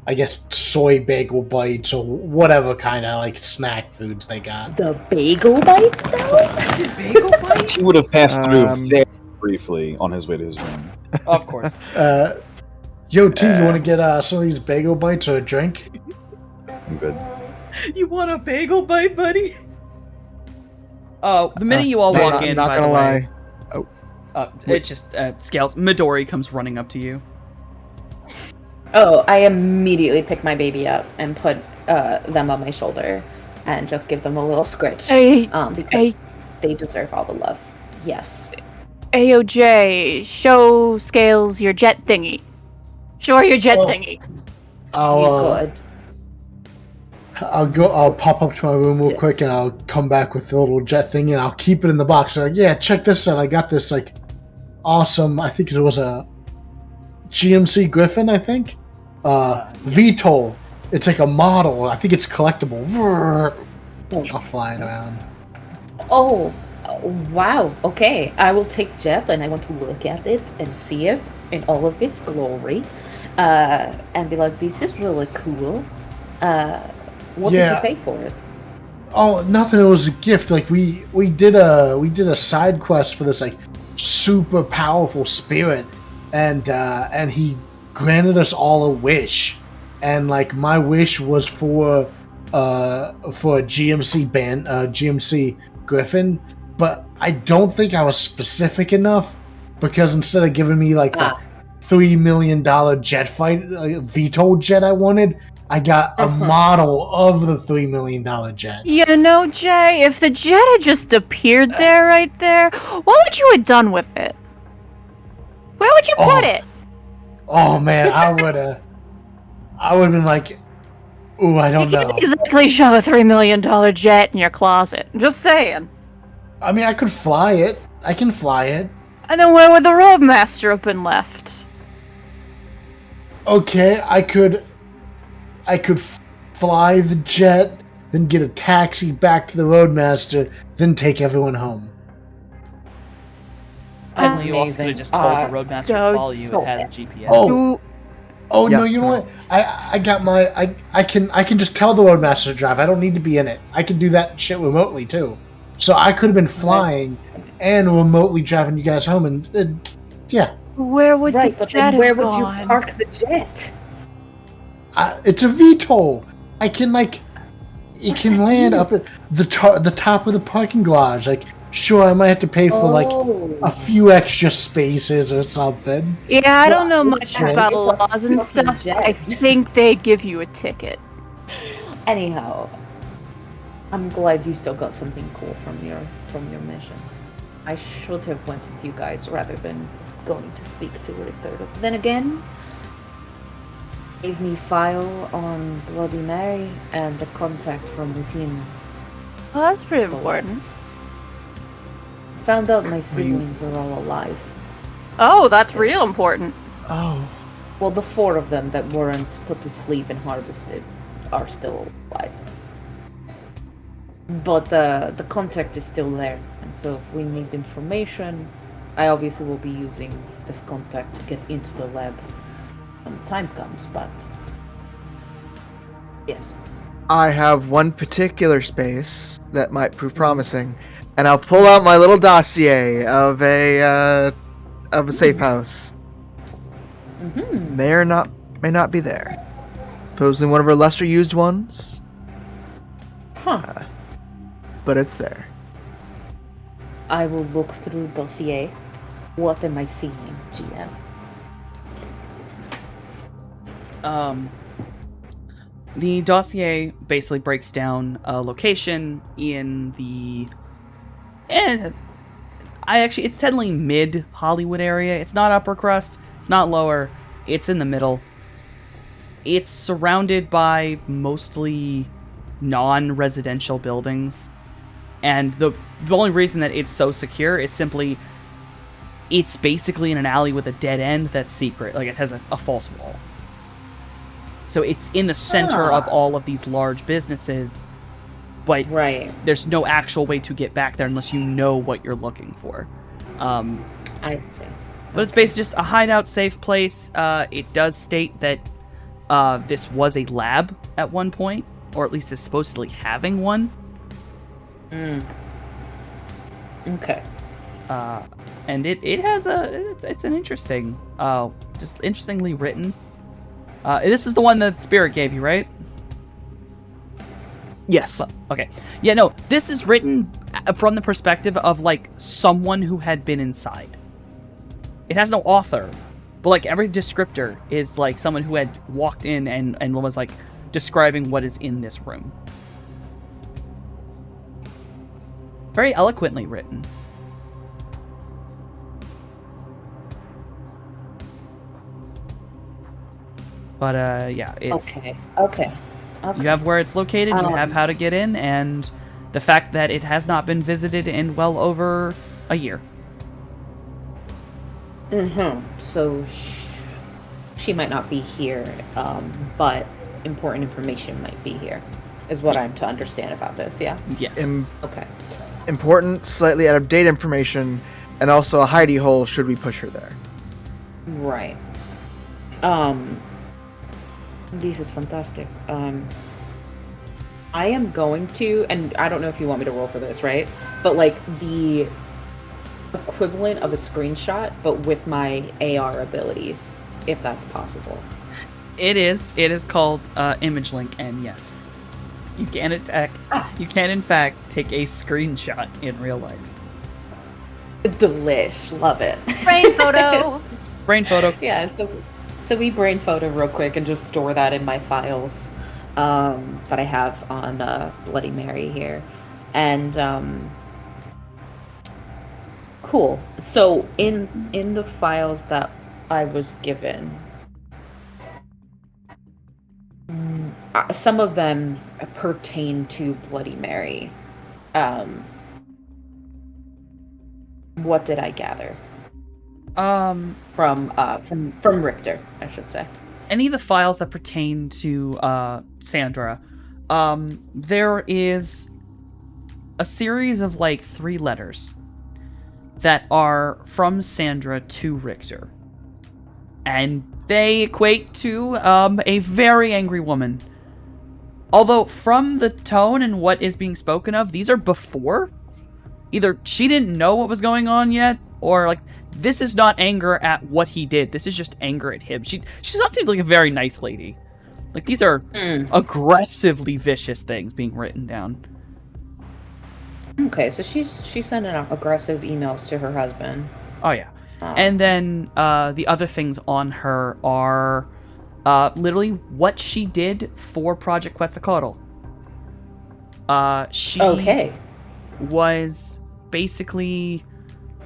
I guess soy bagel bites or whatever kind of snack foods they got. The bagel bites, though? Bagel bites? He would have passed through very briefly on his way to his room. Of course. Yo, T, you want to get some of these bagel bites or a drink? I'm good. You want a bagel bite, buddy? The minute you all walk in, not by gonna the way, lie. it's just Scales. Midori comes running up to you. Oh, I immediately pick my baby up and put them on my shoulder and just give them a little scritch. Because they deserve all the love. Yes. AOJ, show Scales your jet thingy. Show her your jet thingy. I'll pop up to my room real quick and I'll come back with the little jet thing and I'll keep it in the box. So yeah, check this out. I got this awesome, I think it was a GMC Griffin, I think. VTOL. It's a model. I think it's collectible. I'll fly it around. Oh, wow. Okay. I will take Jet and I want to look at it and see it in all of its glory. And be like, this is really cool. What did you pay for it? Oh, nothing. It was a gift. We did a side quest for this super powerful spirit, and he granted us all a wish, and like my wish was for a GMC Griffin, but I don't think I was specific enough because instead of giving me like the $3 million jet fight VTOL jet I wanted, I got a model of the $3 million jet. You know, Jay, if the jet had just appeared there, right there, what would you have done with it? Where would you put it? Oh man, I would have been like, ooh, I don't You know. can't exactly shove a $3 million jet in your closet. Just saying. I mean, I could fly it. I can fly it. And then where would the Roadmaster have been left? Okay, I could fly the jet, then get a taxi back to the Roadmaster, then take everyone home. You also could have just told the Roadmaster to follow you. It had a GPS. Oh no! You know what? I got my. I can just tell the Roadmaster to drive. I don't need to be in it. I can do that shit remotely too. So I could have been flying and remotely driving you guys home, and yeah. Where would the jet have where gone? would you park the jet? It's a VTOL. I can it can land up at the top of the parking garage. Like, sure, I might have to pay for a few extra spaces or something. Yeah, I don't know much about laws and stuff. I think they'd give you a ticket. Anyhow, I'm glad you still got something cool from your mission. I should have went with you guys rather than going to speak to Richter. Then again, gave me file on Bloody Mary and the contact from within. Oh, that's pretty important. Found out my siblings are all alive. Oh, that's real important. Oh. Well, the 4 of them that weren't put to sleep and harvested are still alive. But the contact is still there, and so if we need information, I obviously will be using this contact to get into the lab when the time comes, but yes. I have one particular space that might prove promising, and I'll pull out my little dossier of a safe house. Mm-hmm. May not be there. Supposedly one of our lesser used ones. Huh. But it's there. I will look through dossier. What am I seeing, GM? The dossier basically breaks down a location in the... it's technically mid-Hollywood area. It's not upper crust. It's not lower. It's in the middle. It's surrounded by mostly non-residential buildings. And the only reason that it's so secure is simply it's basically in an alley with a dead end that's secret. Like, it has a false wall. So it's in the center of all of these large businesses, but there's no actual way to get back there unless you know what you're looking for. I see. But it's basically just a hideout, safe place. It does state that this was a lab at one point, or at least is supposedly having one. Okay. And it has it's an interesting, just interestingly written. This is the one that Spirit gave you, right? Yes. Okay. Yeah, no, this is written from the perspective of, like, someone who had been inside. It has no author, but, like, every descriptor is, like, someone who had walked in and was, like, describing what is in this room. Very eloquently written. But, yeah, it's... Okay. You have where it's located, you have how to get in, and the fact that it has not been visited in well over a year. So she might not be here, but important information might be here, is what I'm to understand about this, yeah? Yes. Okay. Important, slightly out of date information, and also a hidey hole should we push her there. Right. This is fantastic. I am going to, and I don't know if you want me to roll for this, right? But, like, the equivalent of a screenshot, but with my AR abilities. if that's possible. It is. It is called Image Link, and yes, you can You can in fact take a screenshot in real life. Delish, love it. Brain photo. Brain photo. Yeah, so we brain photo real quick and just store that in my files that I have on Bloody Mary here, and cool. So in the files that I was given, some of them pertain to Bloody Mary. What did I gather? From Richter, I should say. Any of the files that pertain to Sandra, there is a series of like 3 letters that are from Sandra to Richter, and they equate to a very angry woman. Although from the tone and what is being spoken of, these are before. Either she didn't know what was going on yet, or like this is not anger at what he did. This is just anger at him. She does not seem like a very nice lady. Like these are aggressively vicious things being written down. Okay, so she's sending out aggressive emails to her husband. Oh yeah. And then the other things on her are literally what she did for Project Quetzalcoatl. She was basically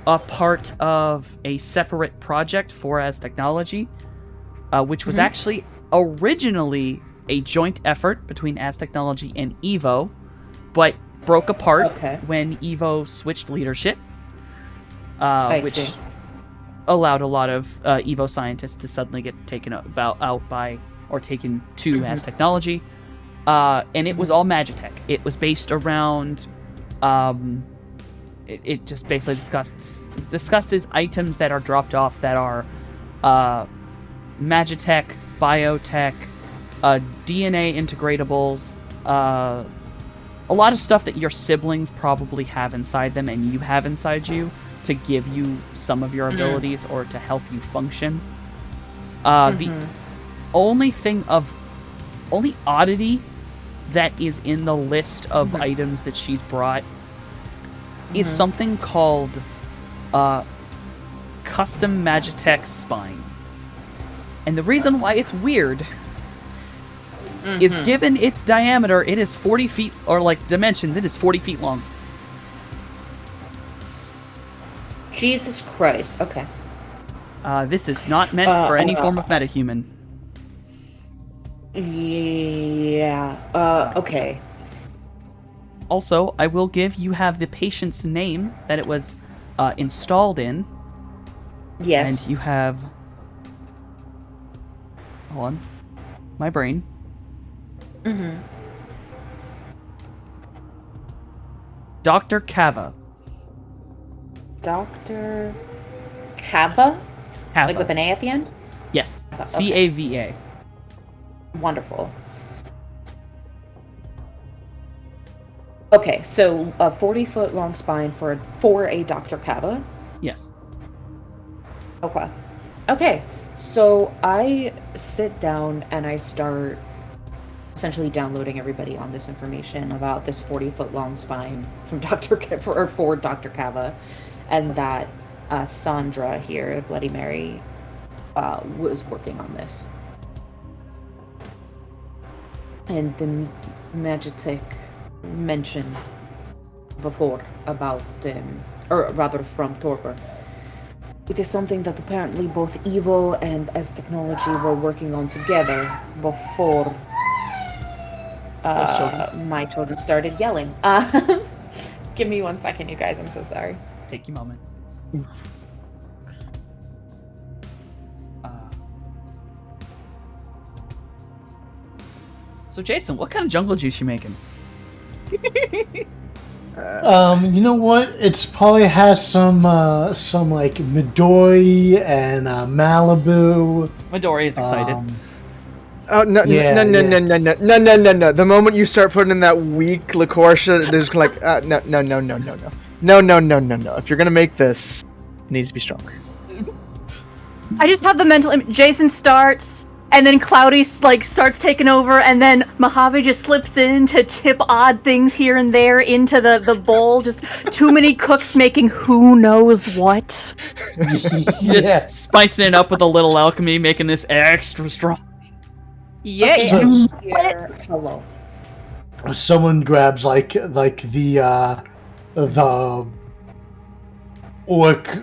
a part of a separate project for As Technology, which was actually originally a joint effort between As Technology and Evo, but broke apart when Evo switched leadership, which allowed a lot of Evo scientists to suddenly get taken out by, or taken to As Technology. And it was all Magitech. It was based around, it just basically discusses items that are dropped off that are Magitech, biotech, DNA integratables, a lot of stuff that your siblings probably have inside them and you have inside you to give you some of your abilities or to help you function. The only oddity that is in the list of items that she's brought is something called Custom Magitech Spine. And the reason why it's weird is given its diameter, it is 40 feet, or like dimensions, it is 40 feet long. Jesus Christ, okay. This is not meant for any form of metahuman. Yeah, okay. Also, I will give you have the patient's name that it was installed in. Yes. And you have... Hold on. My brain. Dr. Cava. Dr. Cava? Cava. Like with an A at the end? Yes. Okay. C-A-V-A. Wonderful. Okay, so a 40-foot long spine for a Dr. Cava? Yes. Okay, so I sit down and I start essentially downloading everybody on this information about this 40-foot long spine from for Dr. Cava, and that Sandra here, Bloody Mary, was working on this. And the Magitech mentioned before about, or rather from Torpor, it is something that apparently both Evo and As Technology were working on together before my children started yelling. Give me 1 second, you guys. I'm so sorry. Take your moment. So Jason, what kind of jungle juice you making? You know what? It's probably has some like Midori and Malibu. Midori is excited. Oh no! No! The moment you start putting in that weak liqueur shit, it is like no! If you're gonna make this, it needs to be stronger. I just have the mental image. Jason starts, and then Cloudy starts taking over, and then Mojave just slips in to tip odd things here and there into the bowl. Just too many cooks making who knows what. Just spicing it up with a little alchemy, making this extra strong. Yeah, Okay, So- hello. Someone grabs like the orc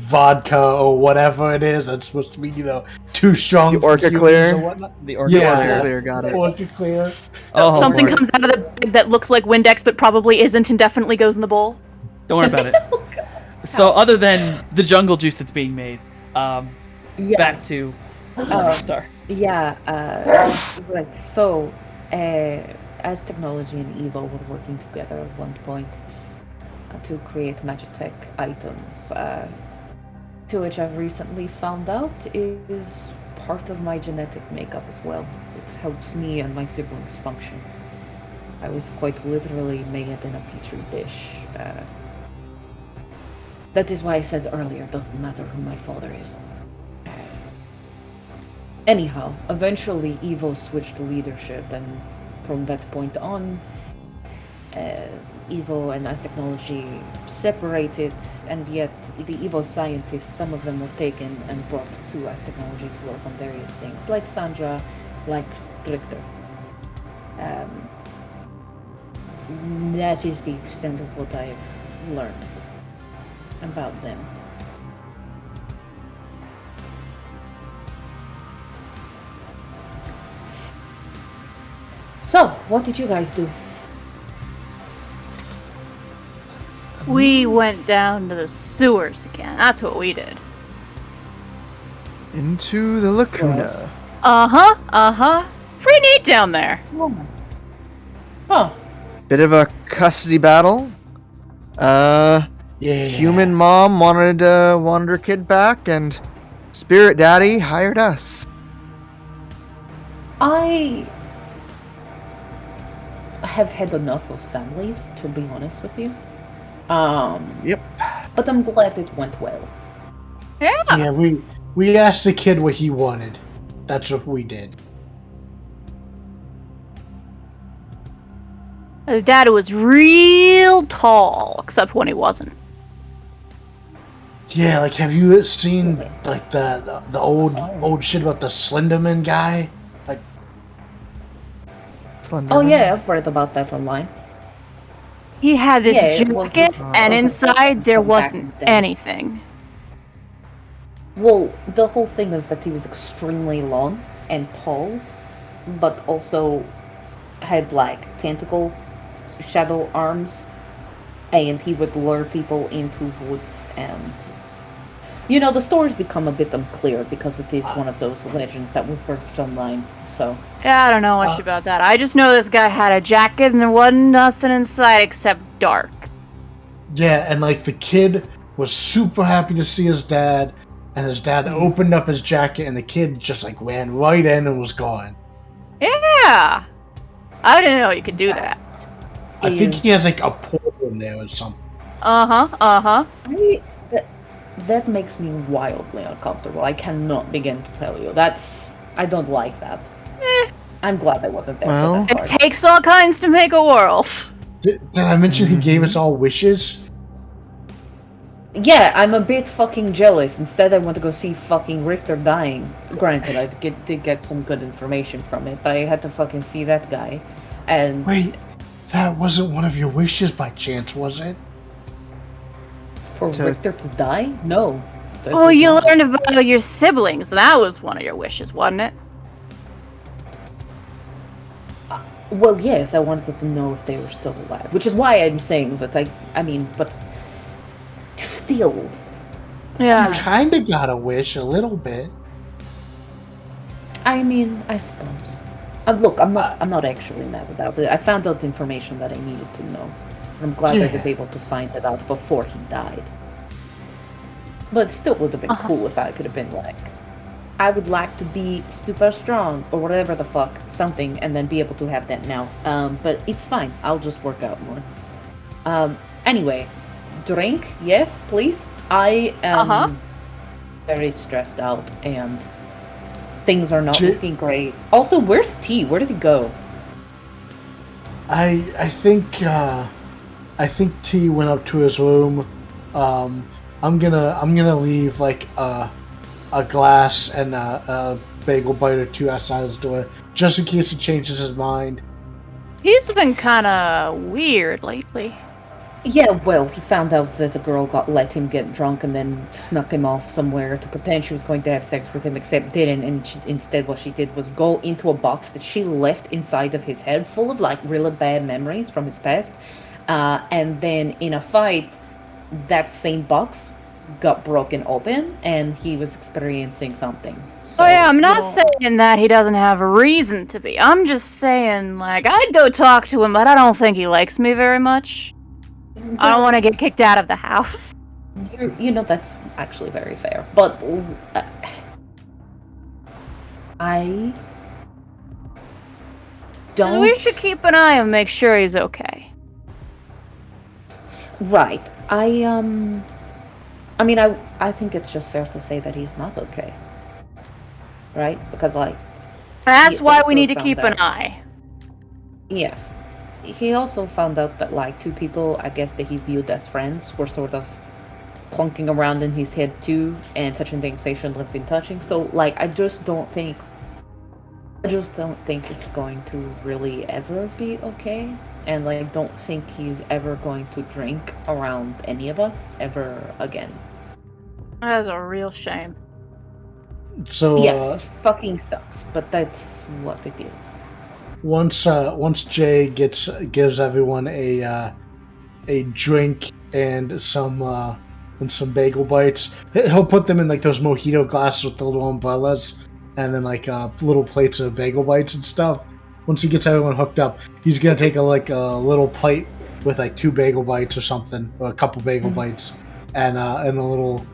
vodka or whatever it is that's supposed to be, too strong. The for Orca humans Clear? or whatnot. The orc Yeah. clear. Clear, got it. Orca clear. Oh, Something Lord. comes out of the bag that looks like Windex, but probably isn't, and definitely goes in the bowl. Don't worry about it. So, other than the jungle juice that's being made, Yeah. back to Morningstar. Yeah, right. So, as technology and Evo were working together at one point to create Magitech items, to which I've recently found out is part of my genetic makeup as well. It helps me and my siblings function. I was quite literally made in a petri dish. That is why I said earlier, it doesn't matter who my father is. Anyhow, eventually Evo switched leadership, and from that point on, Evo and As Technology separated, and yet the Evo scientists, some of them were taken and brought to As Technology to work on various things, like Sandra, like Richter. That is the extent of what I've learned about them. So, what did you guys do? We went down to the sewers again. That's what we did. Into the lacuna. Yes. Uh-huh. Pretty neat down there. Oh, Bit of a custody battle. Yeah. Human mom wanted her kid back, and Spirit Daddy hired us. I have had enough of families, to be honest with you. Yep. But I'm glad it went well. Yeah, we asked the kid what he wanted. That's what we did. The dad was real tall, except when he wasn't. Yeah, like have you seen like the old shit about the Slenderman guy? Like Oh yeah, I've read about that online. He had this Yeah, it was jacket, this- and inside there from back wasn't in the day. anything. Well, the whole thing is that he was extremely long and tall, but also had like tentacle shadow arms, and he would lure people into woods, and the stories become a bit unclear because it is one of those legends that were birthed online. So Yeah, I don't know much about that. I just know this guy had a jacket and there wasn't nothing inside except dark. yeah, and like the kid was super happy to see his dad, and his dad opened up his jacket, and the kid just like ran right in and was gone. Yeah! I didn't know you could do that. I think he has like a portal in there or something. Uh-huh. that makes me wildly uncomfortable. I cannot begin to tell you. I don't like that. I'm glad I wasn't there Well- for that It part. takes all kinds to make a world. Did I mention he gave us all wishes? Yeah, I'm a bit fucking jealous. Instead, I want to go see fucking Richter dying. Granted, I did get some good information from it, but I had to fucking see that guy. And Wait, that wasn't one of your wishes by chance, was it? for to- Richter to die? No. That Oh, was you not- learned about your siblings. That was one of your wishes, wasn't it? Well, yes, I wanted to know if they were still alive, which is why I'm saying that I mean, but still. Yeah. Kinda got a wish, a little bit. I mean, I suppose. Look, I'm not actually mad about it. I found out information that I needed to know. I'm glad I was Yeah. able to find it out before he died. But it still would have been cool if I could have been like, I would like to be super strong or whatever the fuck, something, and then be able to have that now. But it's fine. I'll just work out more. Anyway, drink, yes, please. I am very stressed out, and things are not J- looking great. Also, where's T? Where did he go? I think T went up to his room. I'm gonna leave like a glass and a bagel bite or two outside his door, just in case he changes his mind. He's been kind of weird lately. Yeah, well, he found out that the girl let him get drunk and then snuck him off somewhere to pretend she was going to have sex with him, except didn't. And instead, what she did was go into a box that she left inside of his head, full of like really bad memories from his past. And then in a fight, that same box got broken open, and he was experiencing something. So, Oh yeah, I'm not saying that he doesn't have a reason to be. I'm just saying, like, I'd go talk to him, but I don't think he likes me very much. I don't want to get kicked out of the house. You know, that's actually very fair. But I don't. We should keep an eye and make sure he's okay. Right. I mean, I think it's just fair to say that he's not okay. Right? Because, like... That's he why also we need to found keep an out- eye. Yes. He also found out that, like, two people, I guess, that he viewed as friends were sort of plunking around in his head, too, and touching things they shouldn't have been touching. So, like, I just don't think it's going to really ever be okay. And, like, don't think he's ever going to drink around any of us ever again. That's a real shame. So Yeah, it fucking sucks, but that's what it is. once Jay gives everyone a drink and some bagel bites, he'll put them in like those mojito glasses with the little umbrellas, and then like little plates of bagel bites and stuff. Once he gets everyone hooked up, he's gonna take a little plate with like 2 bagel bites or something, or a couple bagel bites, and a little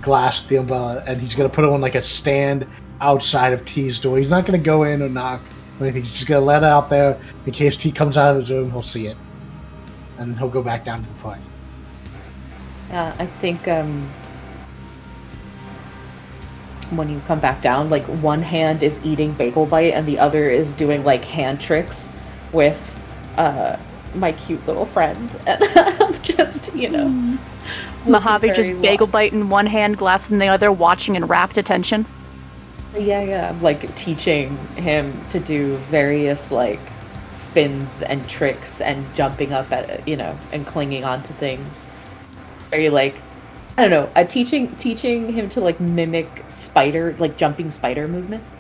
glass with the umbrella, and he's gonna put it on like a stand outside of T's door. He's not gonna go in or knock or anything. He's just gonna let it out there in case T comes out of his room. He'll see it, and he'll go back down to the party. I think when you come back down, like one hand is eating bagel bite and the other is doing like hand tricks with my cute little friend, and I'm just, you know, Mojave just very bagel bite in one hand, glass in the other, watching in rapt attention. Yeah, I'm like teaching him to do various like spins and tricks and jumping up at it, you know, and clinging onto things. Very like, I don't know, teaching him to like mimic jumping spider movements.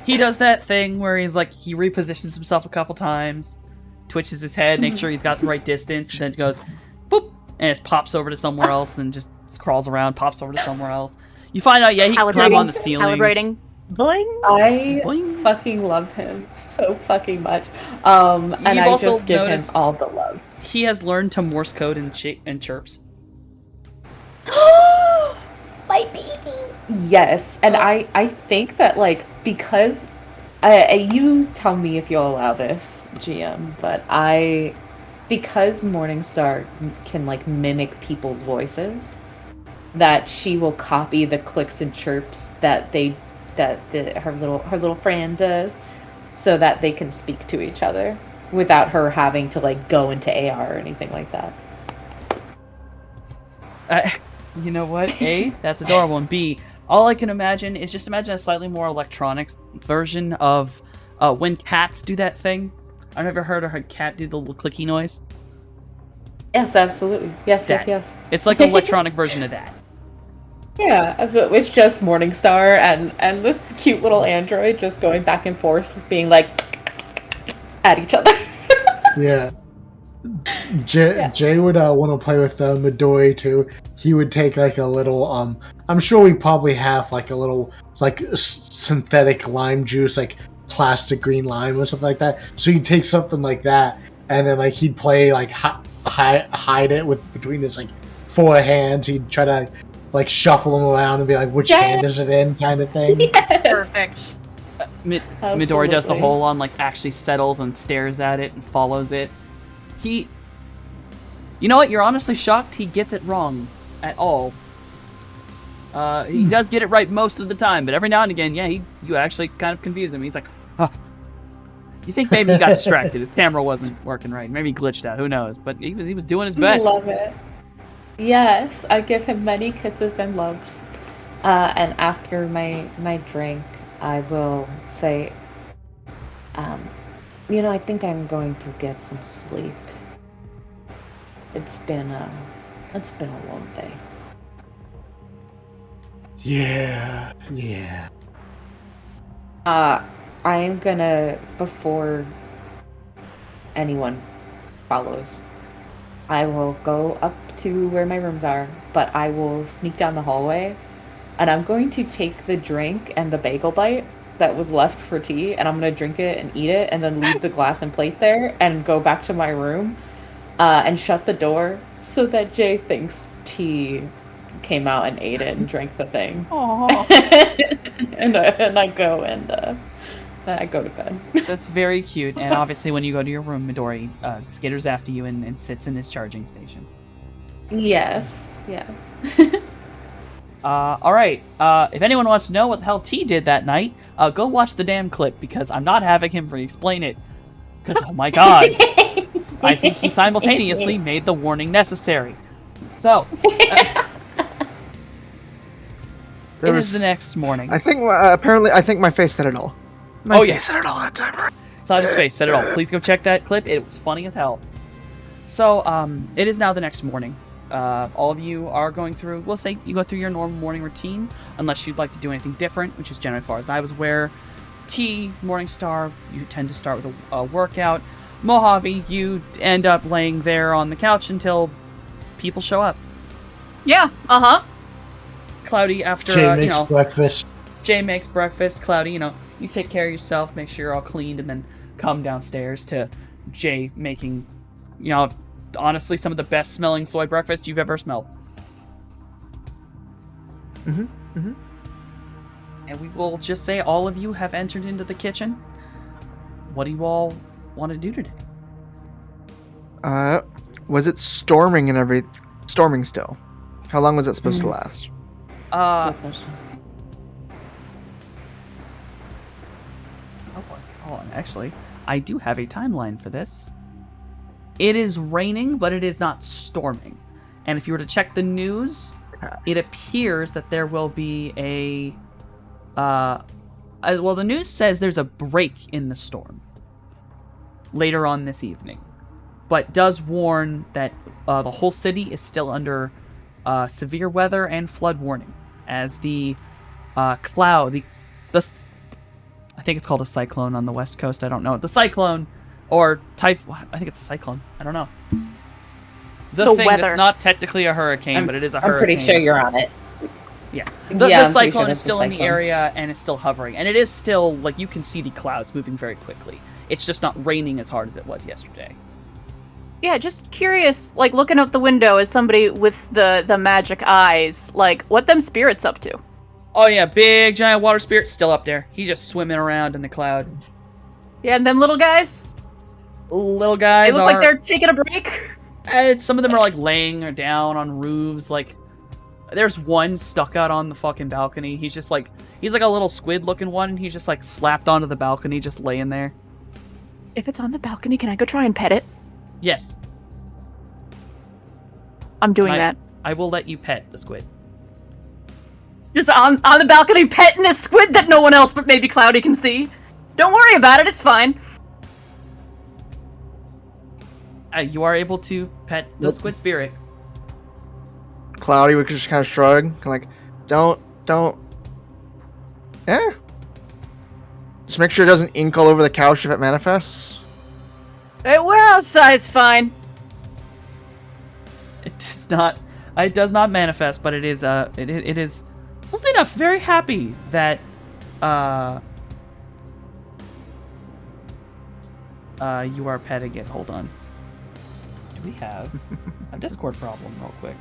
He does that thing where he's like, he repositions himself a couple times, twitches his head, makes sure he's got the right distance, and then goes, boop, and it pops over to somewhere else, and then just crawls around, pops over to somewhere else. You find out, he can climb on the ceiling. Calibrating. Bling. I Boing. fucking love him so fucking much. And You've I also just give him noticed- all the love. He has learned to Morse code and chirps. My baby. Yes, and I think that like because you tell me if you'll allow this, GM, but because Morningstar can like mimic people's voices, that she will copy the clicks and chirps that her little friend does, so that they can speak to each other without her having to like go into AR or anything like that. You know what? A, that's adorable, and B, all I can imagine is just imagine a slightly more electronics version of when cats do that thing. I've never heard a cat do the little clicky noise. Yes, absolutely. Yes. It's like an electronic version of that. Yeah, it's just Morningstar and this cute little android just going back and forth, being like at each other. Yeah. Jay would want to play with Midori too. He would take like a little I'm sure we probably have like a little like synthetic lime juice, like plastic green lime or something like that. So he'd take something like that, and then like he'd play like hide it with between his like 4 hands. He'd try to like shuffle them around and be like, which hand is it in, kind of thing. Yes. Perfect. Midori does the whole on, like, actually settles and stares at it and follows it. You know what? You're honestly shocked he gets it wrong. at all. He does get it right most of the time, but every now and again, yeah, you actually kind of confuse him. He's like, huh. You think maybe he got distracted. His camera wasn't working right. Maybe he glitched out. Who knows? But he was doing his best. Love it. Yes, I give him many kisses and loves. And after my drink, I will say, I think I'm going to get some sleep. It's been a long day. Yeah. I am gonna, before anyone follows, I will go up to where my rooms are, but I will sneak down the hallway, and I'm going to take the drink and the bagel bite that was left for tea, and I'm gonna drink it and eat it, and then leave the glass and plate there, and go back to my room, and shut the door so that Jay thinks tea came out and ate it and drank the thing. and I go I go to bed. That's very cute. And obviously, when you go to your room, Midori skitters after you and sits in his charging station. Yes. All right. If anyone wants to know what the hell T did that night, go watch the damn clip because I'm not having him re-explain it. Because, oh my god, I think he simultaneously made the warning necessary. So, it is the next morning. I think I think my face said it all. My face said it all that time. Cloudy's face said it all. Please go check that clip. It was funny as hell. So, it is now the next morning. All of you are going through, we'll say you go through your normal morning routine, unless you'd like to do anything different, which is generally as far as I was aware. T, Morningstar, you tend to start with a workout. Mojave, you end up laying there on the couch until people show up. Yeah, Cloudy, after, Jay makes breakfast. Jay makes breakfast. Cloudy, you take care of yourself, make sure you're all cleaned, and then come downstairs to Jay making, honestly, some of the best smelling soy breakfast you've ever smelled. And we will just say all of you have entered into the kitchen. What do you all want to do today? Was it storming and storming still? How long was it supposed to last? Hold on, actually, I do have a timeline for this. It is raining, but it is not storming. And if you were to check the news, it appears that there will be a... the news says there's a break in the storm later on this evening. But does warn that the whole city is still under severe weather and flood warning. As the cloud... I think it's called a cyclone on the west coast. I don't know. The cyclone... Or typhoon. I think it's a cyclone. I don't know. The thing weather. that's not technically a hurricane, but it is a hurricane. I'm pretty sure you're on it. Yeah. The I'm cyclone pretty sure is still in the cyclone. area, and it's still hovering. And it is still, you can see the clouds moving very quickly. It's just not raining as hard as it was yesterday. Yeah, just curious, looking out the window as somebody with the magic eyes, what them spirits up to? Oh yeah, big giant water spirit still up there. He's just swimming around in the cloud. Yeah, and them little guys? Little guys They look like they're taking a break. Some of them are laying down on roofs. There's one stuck out on the fucking balcony. He's just he's like a little squid looking one. He's just slapped onto the balcony, just laying there. If it's on the balcony, can I go try and pet it? Yes. I'm doing that. I will let you pet the squid. Just on the balcony petting this squid that no one else but maybe Cloudy can see. Don't worry about it, it's fine. You are able to pet the squid spirit. Cloudy would just kind of shrug, don't. Yeah. Just make sure it doesn't ink all over the couch if it manifests. Hey, we're outside, it's fine. It does not manifest, but it is it is oddly enough very happy that you are petting it. Hold on. Do we have a Discord problem real quick?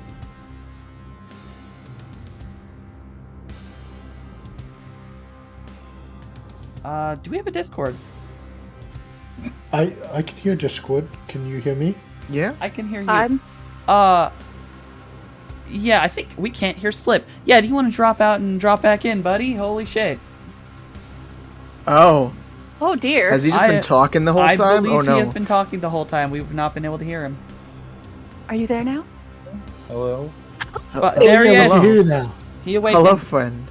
Do we have a Discord? I can hear Discord. Can you hear me? Yeah. I can hear you. Yeah, I think we can't hear Slip. Yeah, do you want to drop out and drop back in, buddy? Holy shit. Oh, Oh dear. has he just been talking the whole I time? believe Oh no. he has been talking the whole time. We've not been able to hear him. Are you there now? Hello? But there he Yeah, is. we can hear you now. He awakens. Hello, friend.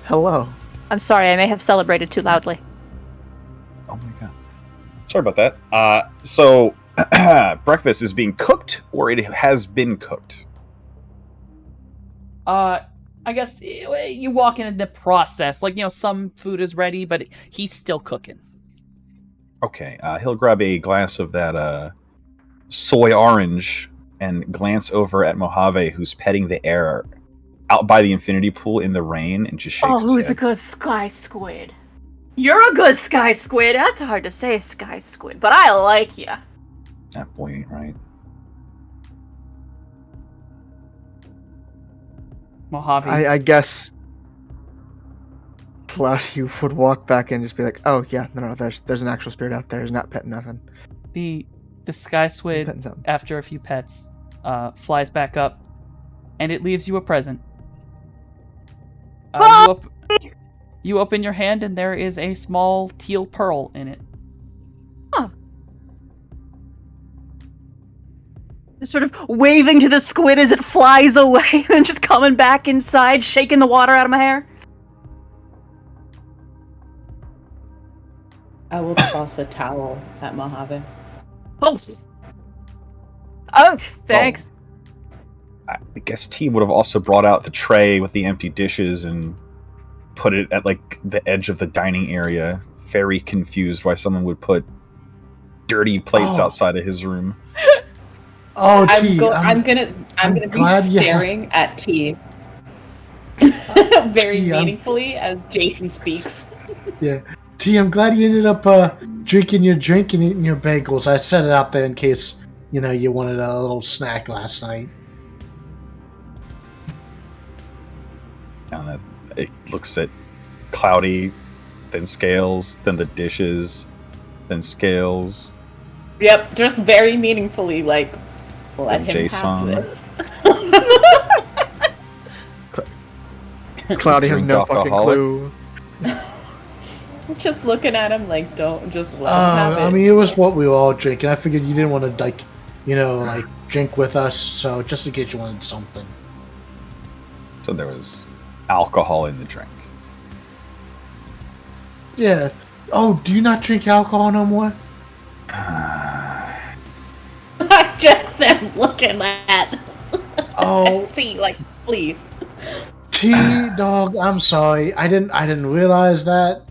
Hello. I'm sorry, I may have celebrated too loudly. Oh my god. Sorry about that. So, breakfast is being cooked, or it has been cooked? I guess you walk in the process. Like, some food is ready, but he's still cooking. Okay, he'll grab a glass of that soy orange and glance over at Mojave, who's petting the air out by the infinity pool in the rain, and just shakes Oh, his who's a head. good sky squid? You're a good sky squid. That's hard to say, sky squid, but I like ya. That boy ain't right. Mojave. I guess Cloudy would walk back in and just be like, "Oh yeah, no, there's an actual spirit out there. He's not petting nothing. The sky He's squid, petting something." after a few pets, flies back up, and it leaves you a present. You open your hand, and there is a small teal pearl in it. Sort of waving to the squid as it flies away, and then just coming back inside, shaking the water out of my hair. I will toss a towel at Mojave. Oh, thanks. I guess T would have also brought out the tray with the empty dishes and put it at like the edge of the dining area. Very confused why someone would put dirty plates outside of his room. Oh, T. I'm gonna be staring at T very T, meaningfully as Jason speaks. Yeah. T, I'm glad you ended up drinking your drink and eating your bagels. I set it out there in case, you wanted a little snack last night. And it looks at Cloudy, then Scales, then the dishes, then Scales. Yep, just very meaningfully, like, let And him Jason. have this. Cloudy has Drink no fucking alcoholic. clue. Just looking at him like, don't just let him have it. I mean, it was what we were all drinking. I figured you didn't want to, drink with us, so just in case you wanted something. So there was alcohol in the drink. Yeah. Oh, do you not drink alcohol no more? I just am looking at T, like, please. T, dog, I'm sorry. I didn't realize that.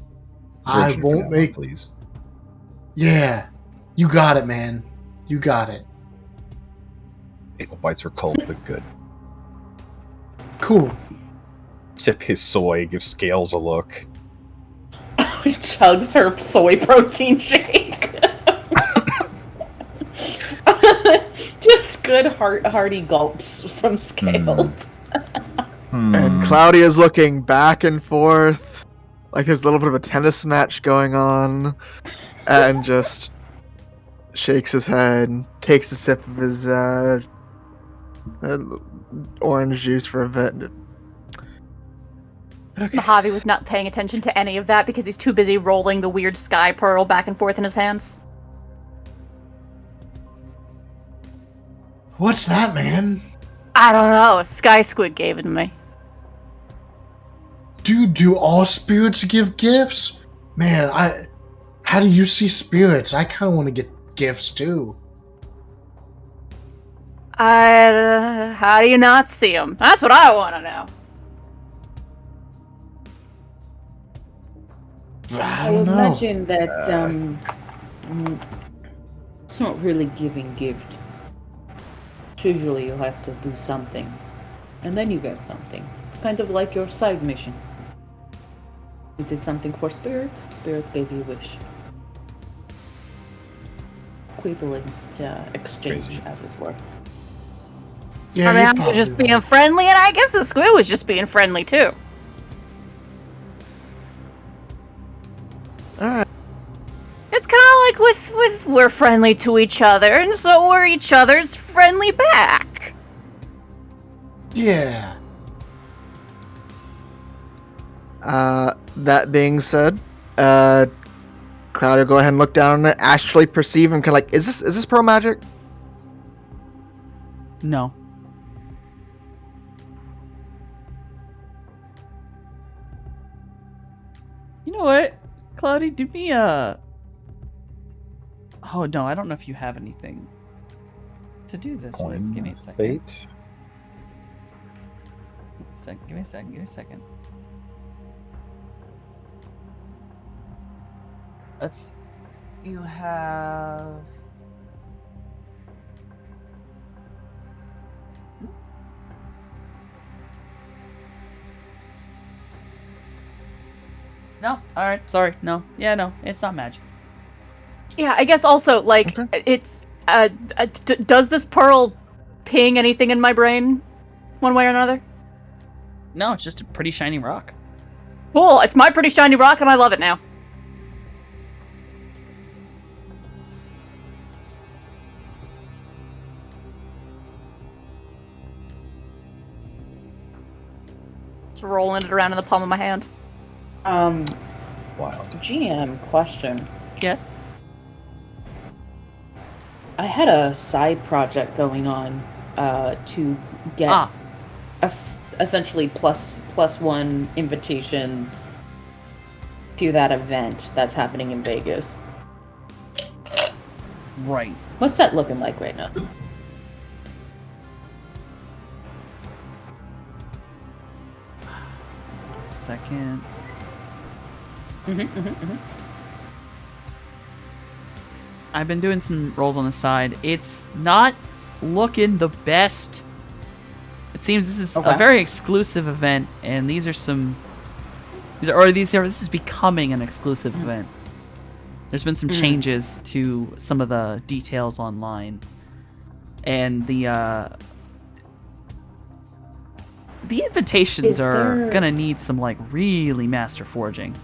I Virgin for won't that one, make. please. Yeah, you got it, man. You got it. Bagel bites are cold but good. Cool. Sip his soy, give Scales a look. Chugs her soy protein shake. Just good hearty gulps from Scales. And Cloudy is looking back and forth, like there's a little bit of a tennis match going on, and just shakes his head, takes a sip of his orange juice for a bit. Okay. Mojave was not paying attention to any of that because he's too busy rolling the weird sky pearl back and forth in his hands. What's that, man? I don't know. A sky squid gave it to me. Dude, do all spirits give gifts? Man, how do you see spirits? I kind of want to get gifts too. How do you not see them? That's what I want to know. I I don't know. imagine that it's not really giving gift. Usually you have to do something, and then you get something. Kind of like your side mission. You did something for Spirit, Spirit gave you a wish. Equivalent exchange, Crazy. as it were. Yeah, I mean, you're I was just probably being right. friendly, and I guess the squid was just being friendly too. Alright. It's kind of like with we're friendly to each other, and so we're each other's friendly back. Yeah. That being said, Cloud, go ahead and look down on it. Actually perceive and kind of like, is this pearl magic? No. You know what, Cloudy, do me a... Oh, no, I don't know if you have anything to do this with. Give me a second. Fate. Give me a second. You have... No, alright, sorry, no. Yeah, no, it's not magic. Yeah, I guess also, like, it's, does this pearl ping anything in my brain? One way or another? No, it's just a pretty shiny rock. Cool, it's my pretty shiny rock and I love it now. Just rolling it around in the palm of my hand. Wow. GM question. Yes? I had a side project going on to get essentially plus one invitation to that event that's happening in Vegas. Right. What's that looking like right now? Second. I've been doing some rolls on the side. It's not looking the best. It seems this is a very exclusive event, and this is becoming an exclusive event. There's been some changes to some of the details online, and the invitations are gonna need some like really master forging.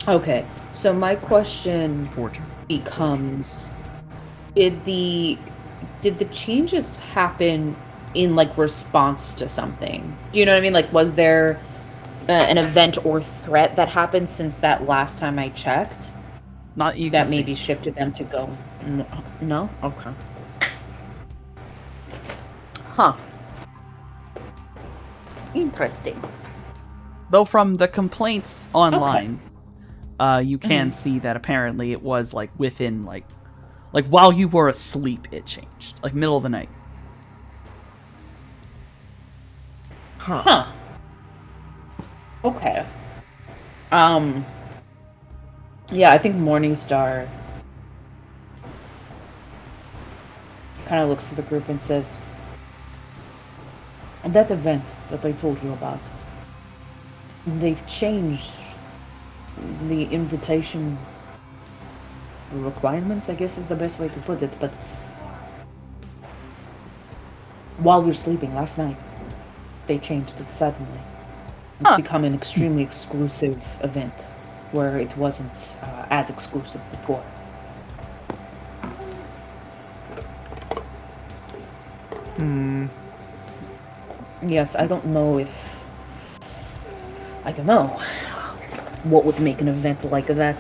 Okay, so my question becomes: Did the changes happen in like response to something? Do you know what I mean? Like, was there an event or threat that happened since that last time I checked? Not you that maybe shifted them to go. No? Okay. Huh. Interesting. Though from the complaints online, you can see that apparently it was like within like while you were asleep, it changed, like middle of the night. Huh. Okay. Yeah, I think Morningstar kind of looks to the group and says, that event that I told you about, they've changed the invitation requirements, I guess is the best way to put it, but while we were sleeping last night, they changed it suddenly. It's become an extremely exclusive event, where it wasn't as exclusive before. Yes, I don't know what would make an event like that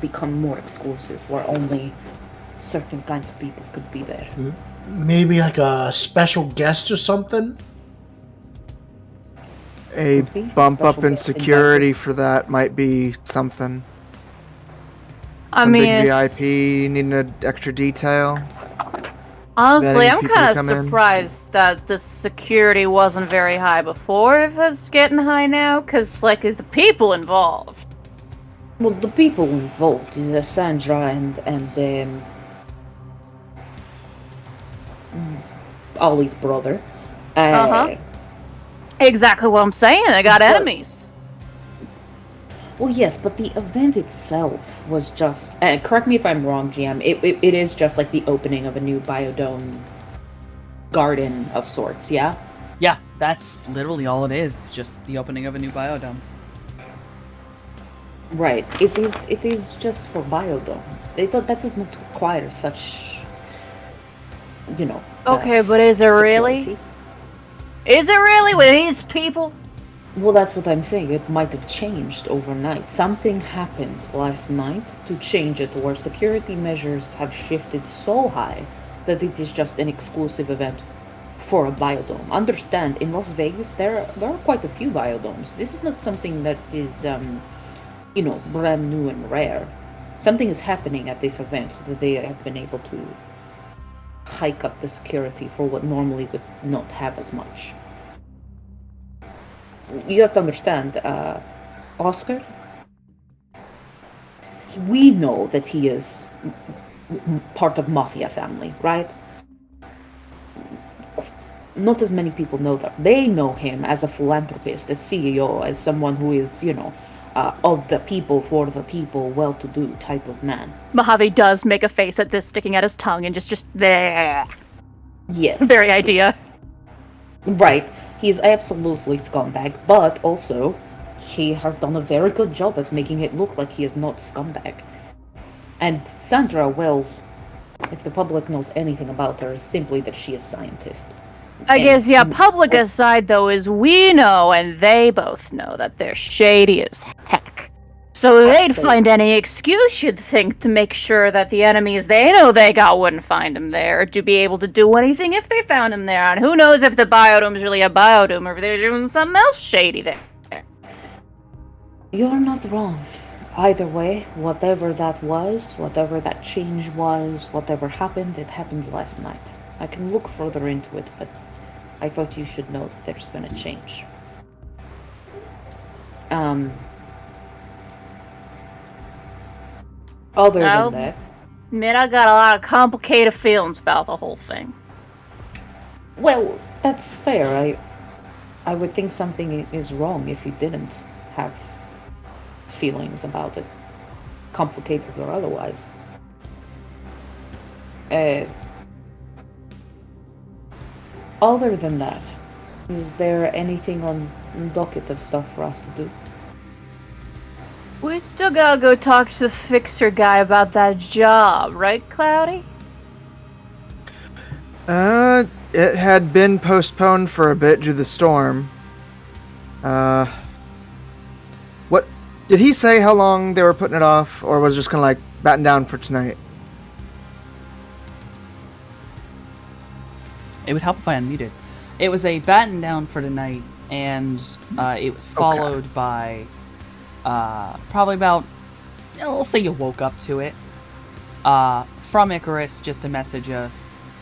become more exclusive, where only certain kinds of people could be there. Maybe like a special guest or something? A bump up in security for that might be something. Some big VIP needing an extra detail. Honestly, I'm kind of surprised that the security wasn't very high before, if it's getting high now, because, like, the people involved. Well, the people involved is Sandra and Ollie's brother. Exactly what I'm saying. I got enemies. Well, yes, but the event itself was just... correct me if I'm wrong, GM. It is just like the opening of a new biodome garden of sorts, yeah? Yeah, that's literally all it is. It's just the opening of a new biodome. Right. It is just for biodome. That does not require such, Okay, but is it really? Is it really with these people? Well, that's what I'm saying. It might have changed overnight. Something happened last night to change it, where security measures have shifted so high that it is just an exclusive event for a biodome. Understand, in Las Vegas, there are quite a few biodomes. This is not something that is, brand new and rare. Something is happening at this event that they have been able to hike up the security for what normally would not have as much. You have to understand, Oscar, we know that he is part of Mafia family, right? Not as many people know that. They know him as a philanthropist, as CEO, as someone who is, of the people, for the people, well-to-do type of man. Mojave does make a face at this sticking out his tongue and just there. Yes. Very idea. Right. He's absolutely scumbag, but also he has done a very good job at making it look like he is not scumbag. And Sandra, well, if the public knows anything about her, is simply that she is a scientist. I guess, yeah, public aside, though, is we know and they both know that they're shady as heck. So they'd find any excuse, you'd think, to make sure that the enemies they know they got wouldn't find him there, to be able to do anything if they found him there. And who knows if the biodome's really a biodome or if they're doing something else shady there. You're not wrong. Either way, whatever that was, whatever that change was, whatever happened, it happened last night. I can look further into it, but I thought you should know that there's been a change. Other than that... Man, I got a lot of complicated feelings about the whole thing. Well, that's fair. I would think something is wrong if you didn't have feelings about it. Complicated or otherwise. Other than that, is there anything on the docket of stuff for us to do? We still gotta go talk to the fixer guy about that job, right, Cloudy? It had been postponed for a bit due to the storm. What did he say how long they were putting it off, or was it just kind of like batten down for tonight? It would help if I unmuted. It was a batten down for tonight, and it was followed by probably about, we'll say you woke up to it. From Icarus, just a message of,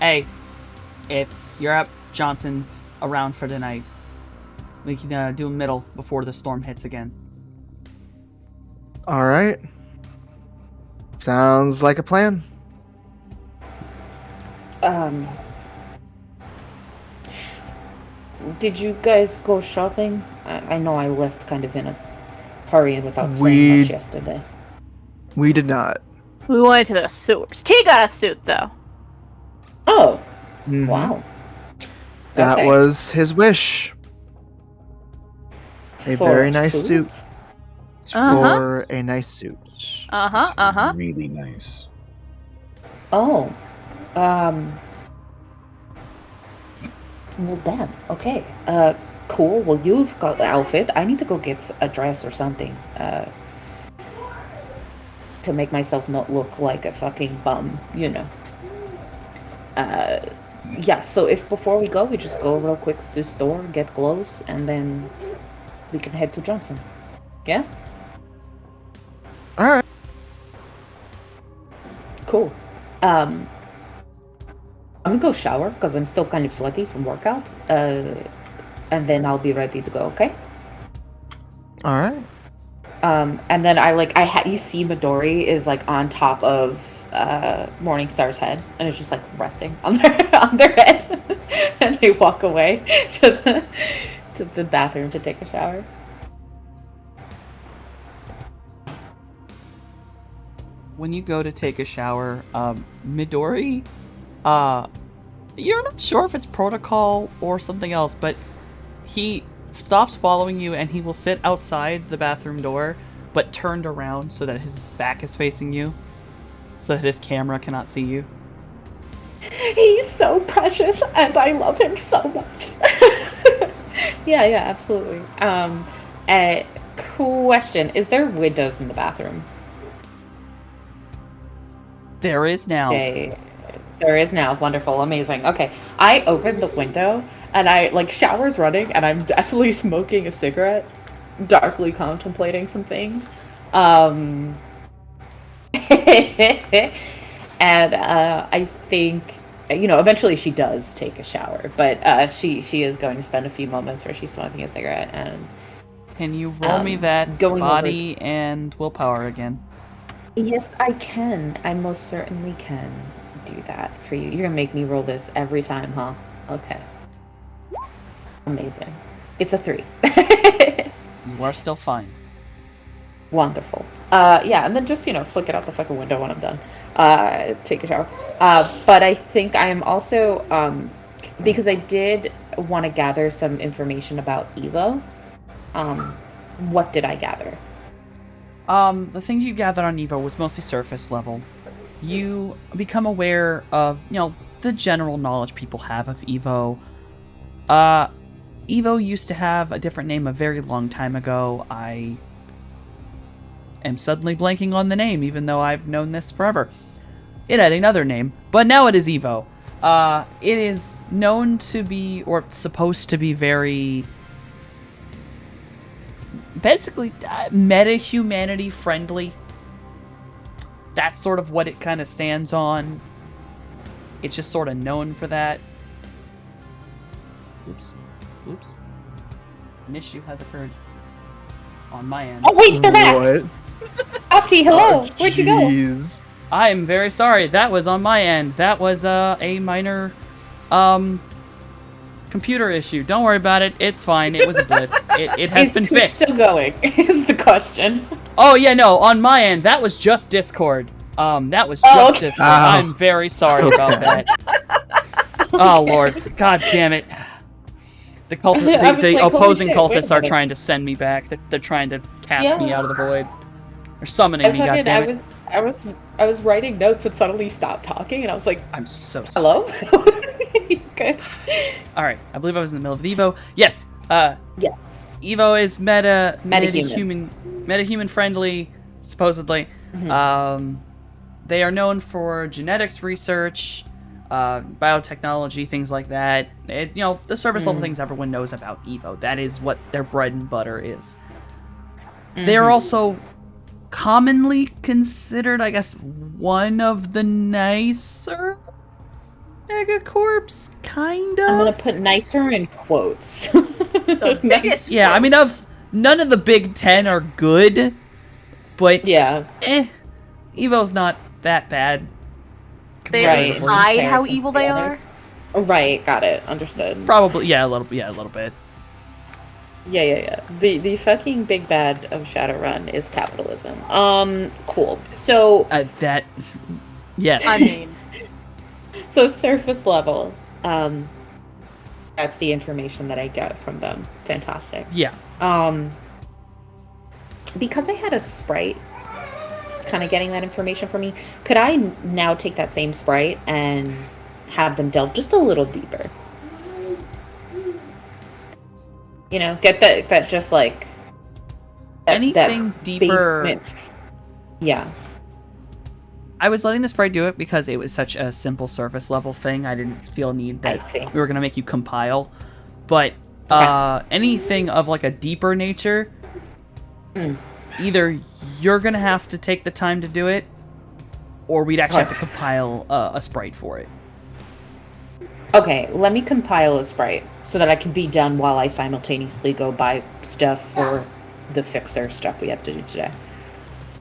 hey, if you're up, Johnson's around for tonight. We can do a middle before the storm hits again. All right. Sounds like a plan. Did you guys go shopping? I know I left kind of in a hurry and without saying much yesterday. We did not. We went to the sewers. T got a suit, though. Oh. Mm-hmm. Wow. That Okay. was his wish. A For very a nice suit. For a nice suit. Really nice. Oh. Well, damn. Okay. Cool. Well, you've got the outfit. I need to go get a dress or something. To make myself not look like a fucking bum, you know. Yeah, so if before we go, we just go real quick to the store, get clothes, and then we can head to Johnson. Yeah? Alright. Cool. I'm gonna go shower, because I'm still kind of sweaty from workout. And then I'll be ready to go, okay? Alright. And then you see Midori is like on top of Morningstar's head, and it's just like resting on their head, and they walk away to the bathroom to take a shower. When you go to take a shower, Midori, you're not sure if it's protocol or something else, but he stops following you and he will sit outside the bathroom door, but turned around so that his back is facing you, so that his camera cannot see you. He's so precious, and I love him so much. Yeah, absolutely. Question: is there windows in the bathroom? There is now. Okay, there is now. Wonderful, amazing. Okay, I open the window and I like shower's running, and I'm definitely smoking a cigarette, darkly contemplating some things. Um, and I think eventually she does take a shower, but she is going to spend a few moments where she's smoking a cigarette and Can you roll me that going body and willpower again? Yes, I can. I most certainly can do that for you. You're gonna make me roll this every time, huh? Okay. Amazing. It's a 3. You are still fine. Wonderful. Yeah, and then just, flick it out the fucking window when I'm done. Take a shower. But I think I am also, because I did want to gather some information about Evo, what did I gather? The things you gathered on Evo was mostly surface level. You become aware of, the general knowledge people have of Evo. Evo used to have a different name a very long time ago. I am suddenly blanking on the name, even though I've known this forever. It had another name, but now it is Evo. It is known to be, or supposed to be, very... basically, meta-humanity friendly. That's sort of what it kind of stands on. It's just sort of known for that. Oops. An issue has occurred on my end. Oh wait, they're back! What? Softy, hello! Oh, Where'd you go? jeez. I am very sorry. That was on my end. That was a minor computer issue. Don't worry about it. It's fine. It was a blip. It has been Twitch fixed. still going? Is the question. Oh yeah, no. On my end, that was just Discord. That was just okay. Discord. Oh. I'm very sorry about that. Oh lord, god damn it. The I was the like, holy opposing shit, wait a cultists are minute. trying to send me back. They're trying to cast me Yeah. out of the void. They're summoning me. God damn it. I was writing notes and suddenly you stopped talking, and I was like, I'm so sorry. hello? Good. All right, I believe I was in the middle of the Evo. Yes. Yes. Evo is Metahuman. metahuman friendly, supposedly. Mm-hmm. They are known for genetics research, biotechnology, things like that. The surface level things everyone knows about Evo. That is what their bread and butter is. They're also commonly considered, I guess, one of the nicer megacorps, kind of. I'm gonna put nicer in quotes. The biggest Yeah, I mean, none of the Big Ten are good, but Yeah. Evo's not that bad. They Right. hide how Comparison evil to the they are. others. Right, got it. Understood. Probably, a little bit. Yeah. The fucking big bad of Shadowrun is capitalism. Cool. So Yes. I mean, so surface level, that's the information that I get from them. Fantastic. Yeah. Because I had a sprite kind of getting that information for me, could I now take that same sprite and have them delve just a little deeper? Get that just like Anything that deeper. basement. Yeah. I was letting the sprite do it because it was such a simple surface level thing. I didn't feel a need I that see. we were gonna make you compile. But anything of like a deeper nature, either you're gonna have to take the time to do it, or we'd actually have to compile a sprite for it. Okay, let me compile a sprite so that I can be done while I simultaneously go buy stuff for the fixer stuff we have to do today.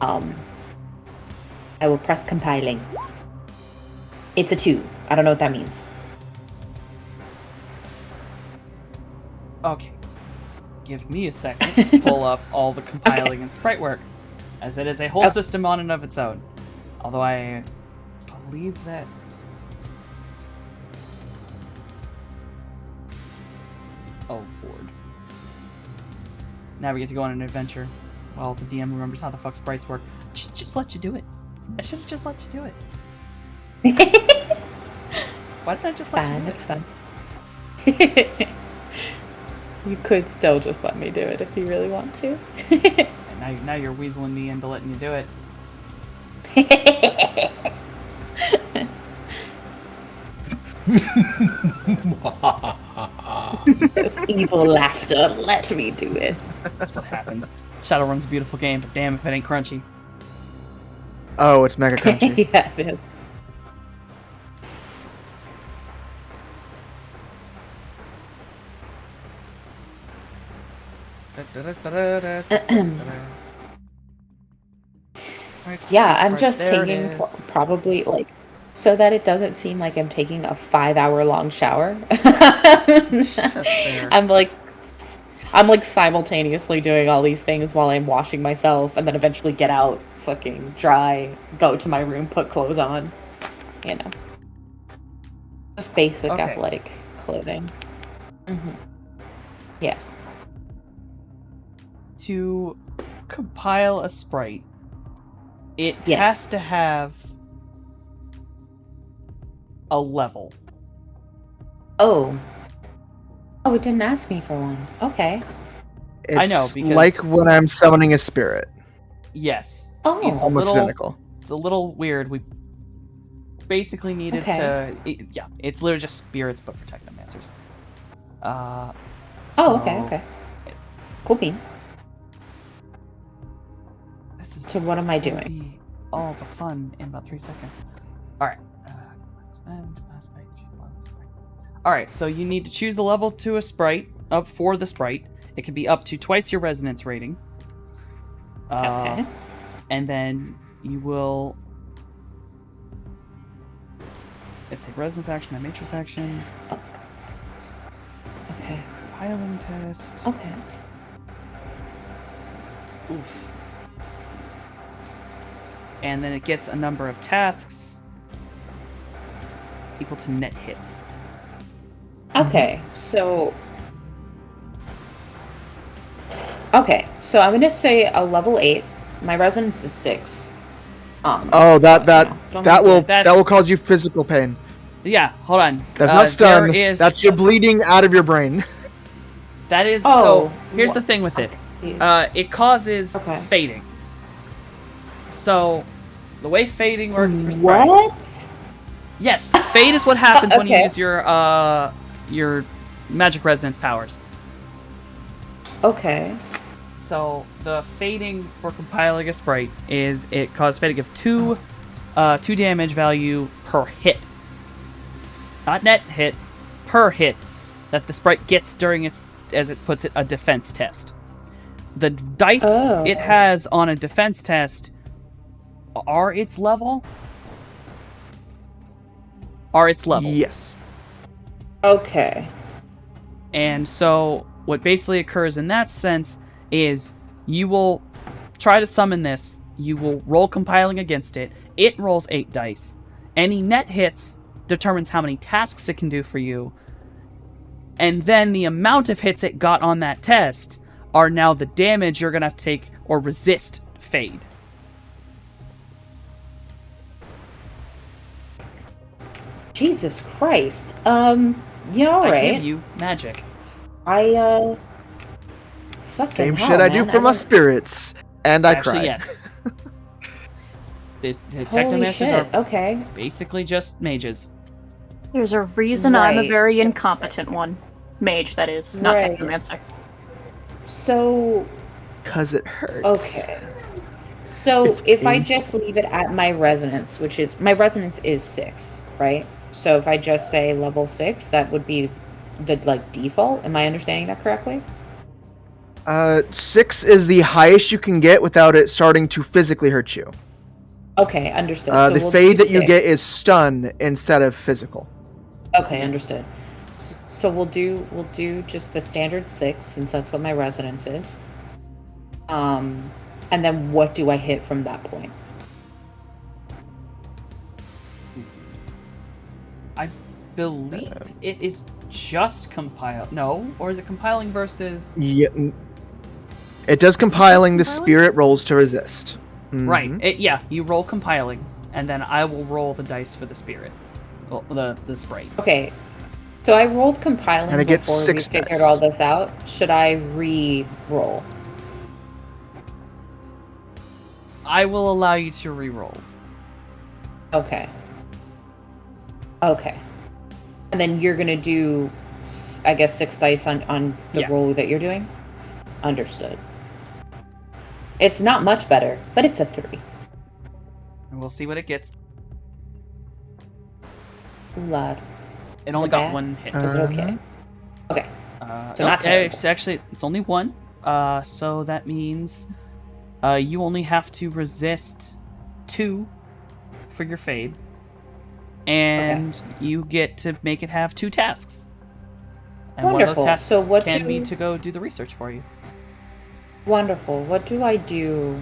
I will press compiling. It's a 2. I don't know what that means. Okay. Give me a second to pull up all the compiling and sprite work, as it is a whole system on and of its own. Although I believe that... Oh, Lord. Now we get to go on an adventure. Well, the DM remembers how the fuck sprites work. I should just let you do it. I should have just let you do it. Why did I just let you do it? It's fine. You could still just let me do it if you really want to. And now you're weaseling me into letting you do it. This evil laughter. Let me do it. That's what happens. Shadowrun's a beautiful game, but damn if it ain't crunchy. Oh, it's mega crunchy. Yeah, it is. Yeah, I'm just taking probably like so that it doesn't seem like I'm taking a 5-hour-long shower. I'm like simultaneously doing all these things while I'm washing myself, and then eventually get out, fucking dry, go to my room, put clothes on, you know, just basic athletic clothing. Yes. To compile a sprite, it Yes. has to have a level. Oh, it didn't ask me for one. Okay. It's I know, because- like when I'm summoning a spirit. Yes. Oh. It's a Almost little, identical. It's a little weird. We basically needed Okay. it's literally just spirits, but for technomancers. Okay. Cool beans. This is So what am I gonna doing? be all the fun in about 3 seconds. All right. All right. So you need to choose the level to a sprite for the sprite. It can be up to twice your resonance rating. Okay. And then you will. It's a resonance action, a matrix action, Okay. compiling test. Okay. Oof. And then it gets a number of tasks equal to net hits. Okay. So I'm gonna say a level 8. My resonance is 6. Oh, that will That's- cause you physical pain. Yeah, hold on. That's not stun. There is, That's you bleeding out of your brain. That is Oh, so. Here's the what- thing with it. confused. It causes Okay. fading. So, the way fading works for sprites. What? Yes, fade is what happens when you Okay. use your magic resonance powers. Okay. So the fading for compiling a sprite is it causes fading of 2 damage value per hit. Not net hit, per hit that the sprite gets during its, as it puts it, a defense test. The dice it has on a defense test are its level. Yes. Okay. And so what basically occurs in that sense is you will try to summon this, you will roll compiling against it, it rolls 8 dice. Any net hits determines how many tasks it can do for you, and then the amount of hits it got on that test are now the damage you're going to have to take or resist fade. Jesus Christ. Yeah, all I right. give you magic. Fucking Same hell, shit I do man. for my don't- spirits. And I Actually, cry. yes. The Holy technomancers shit. are Okay. basically just mages. There's a reason I'm a Right. very incompetent one. Mage, that is, not Right. technomancer. So, Because it hurts. okay. So It's if I painful. just leave it at my resonance, which is my resonance is 6, right? So if I just say level 6, that would be the like default. Am I understanding that correctly? 6 is the highest you can get without it starting to physically hurt you. Okay, understood. So The we'll fade do that you 6. get is stun instead of physical. Okay, Yes. understood. So we'll do just the standard 6 since that's what my resonance is. And then what do I hit from that point? I believe it is just compile. No, or is it compiling versus? Yeah. It does compiling the compiling? spirit rolls to resist. Right. Mhm. Yeah, you roll compiling, and then I will roll the dice for the spirit, well, the sprite. Okay. So I rolled compiling And I get before we 6 figured dice. all this out. Should I re-roll? I will allow you to re-roll. Okay. Okay. And then you're gonna do, I guess, 6 dice on the Yeah. roll that you're doing? Understood. It's not much better, but it's a 3. And we'll see what it gets. Lad. It Is only it got bad? 1 hit. Is it okay? Okay. So nope, not terrible. it's only 1. So that means you only have to resist 2 for your fade. And you get to make it have 2 tasks. And one of Wonderful. those tasks So what can be do- to go do the research for you. Wonderful. What do I do?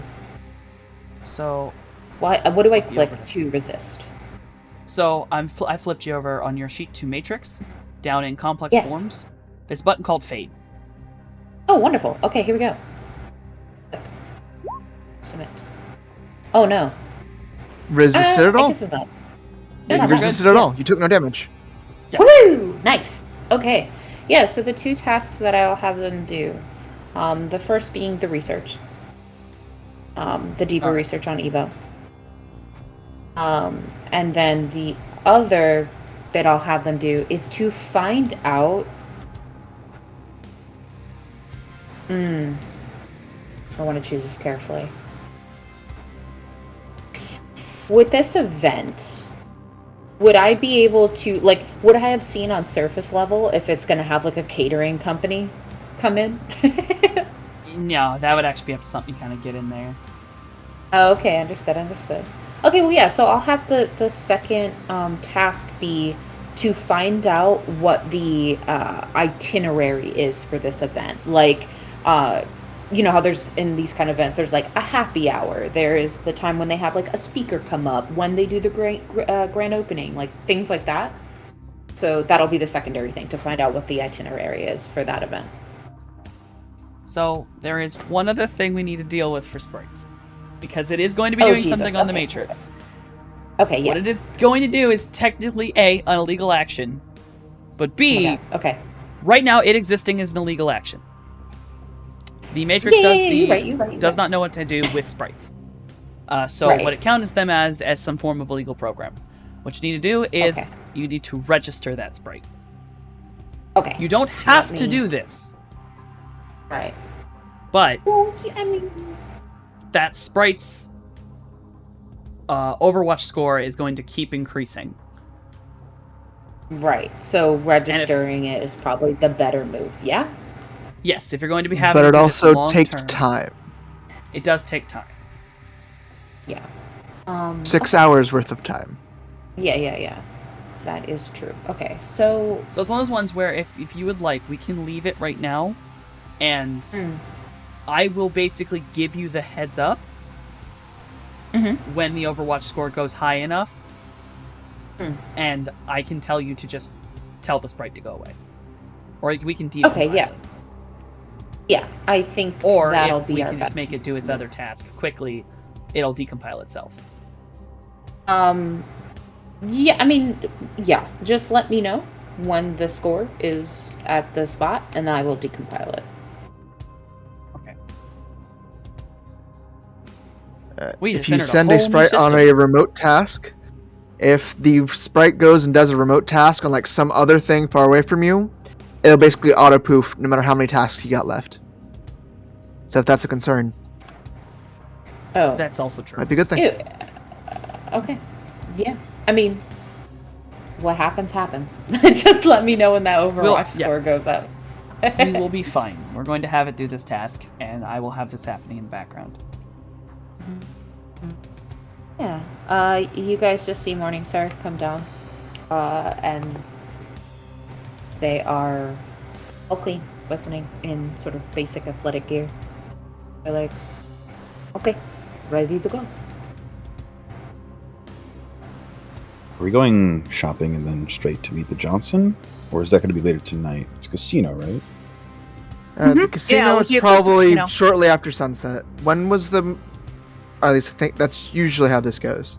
So What do I Yeah, click what is- to resist? So I flipped you over on your sheet to Matrix, down in complex Yes. forms. This button called Fade. Oh, wonderful. Okay, here we go. Click. Submit. Oh no. Resist it at I all? guess it's not. Yeah, It's You not you're bad. resisted it at all. You took no damage. Yeah. Woo! Nice. Okay. Yeah, so the 2 tasks that I'll have them do. The first being the research. The deeper Alright. research on Evo. And then the other bit I'll have them do is to find out. I want to choose this carefully. With this event, would I be able to, like, would I have seen on surface level if it's going to have, like, a catering company come in? No, that would actually be up to something you kind of get in there. Oh, okay, understood. Okay, well, yeah, so I'll have the second task be to find out what the itinerary is for this event. Like, you know how there's, in these kind of events, there's, like, a happy hour. There is the time when they have, like, a speaker come up, when they do the grand opening, like, things like that. So that'll be the secondary thing, to find out what the itinerary is for that event. So there is one other thing we need to deal with for sprites, because it is going to be Oh, doing Jesus, something on the okay. Matrix. Okay, yes. What it is going to do is technically A, an illegal action, but B, Okay. right now it existing is an illegal action. The Matrix You're right. does not know what to do with sprites. So Right. what it counts them as some form of illegal program. What you need to do is Okay. you need to register that sprite. Okay. You don't have Let to me- do this, Right. but Well, I mean... that sprite's Overwatch score is going to keep increasing. Right. So registering it is probably the better move. Yeah. Yes, if you're going to be having But to it do this also long takes term, time. It does take time. Yeah. 6 okay. hours worth of time. Yeah. That is true. Okay. So. So it's one of those ones where if you would like, we can leave it right now, and I will basically give you the heads up when the Overwatch score goes high enough, and I can tell you to just tell the sprite to go away, or we can decompile Okay. Yeah. it. Yeah. I think Or that'll if be we our can best. just make it do its other task quickly, it'll decompile itself. Yeah. I mean, yeah. Just let me know when the score is at the spot, and I will decompile it. Okay. If just you entered a send a whole new sprite on system. a remote task, if the sprite goes and does a remote task on like some other thing far away from you, it'll basically auto-poof no matter how many tasks you got left. So if that's a concern, Oh. That's also true. might be a good thing. Ew. Okay. Yeah. I mean, what happens, happens. Just let me know when that Overwatch yeah. score goes up. We will be fine. We're going to have it do this task, and I will have this happening in the background. Yeah. You guys just see Morningstar come down. And they are all clean, listening in sort of basic athletic gear. They're like, okay, ready to go. Are we going shopping and then straight to meet the Johnson? Or is that going to be later tonight? It's a casino, right? The casino Yeah, is we'll be close to probably casino. shortly after sunset. When was the... Or at least I think that's usually how this goes.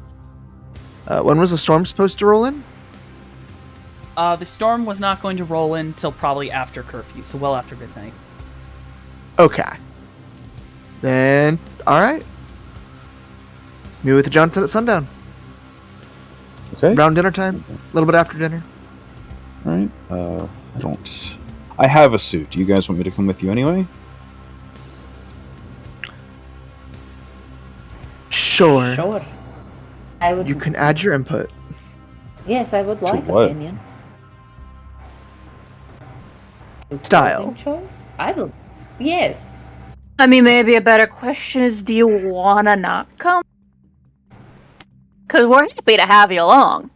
When was the storm supposed to roll in? The storm was not going to roll in till probably after curfew, so well after midnight. Okay. Then, alright. Meet with the Johnson at sundown. Okay. Around dinner time. A little bit after dinner. All right. I have a suit. Do you guys want me to come with you anyway? Sure. Sure. I would. You can add your input. Yes, I would like what? opinion. Style. Choice? I don't. Yes. I mean, maybe a better question is, do you wanna not come? Because we're happy to have you along.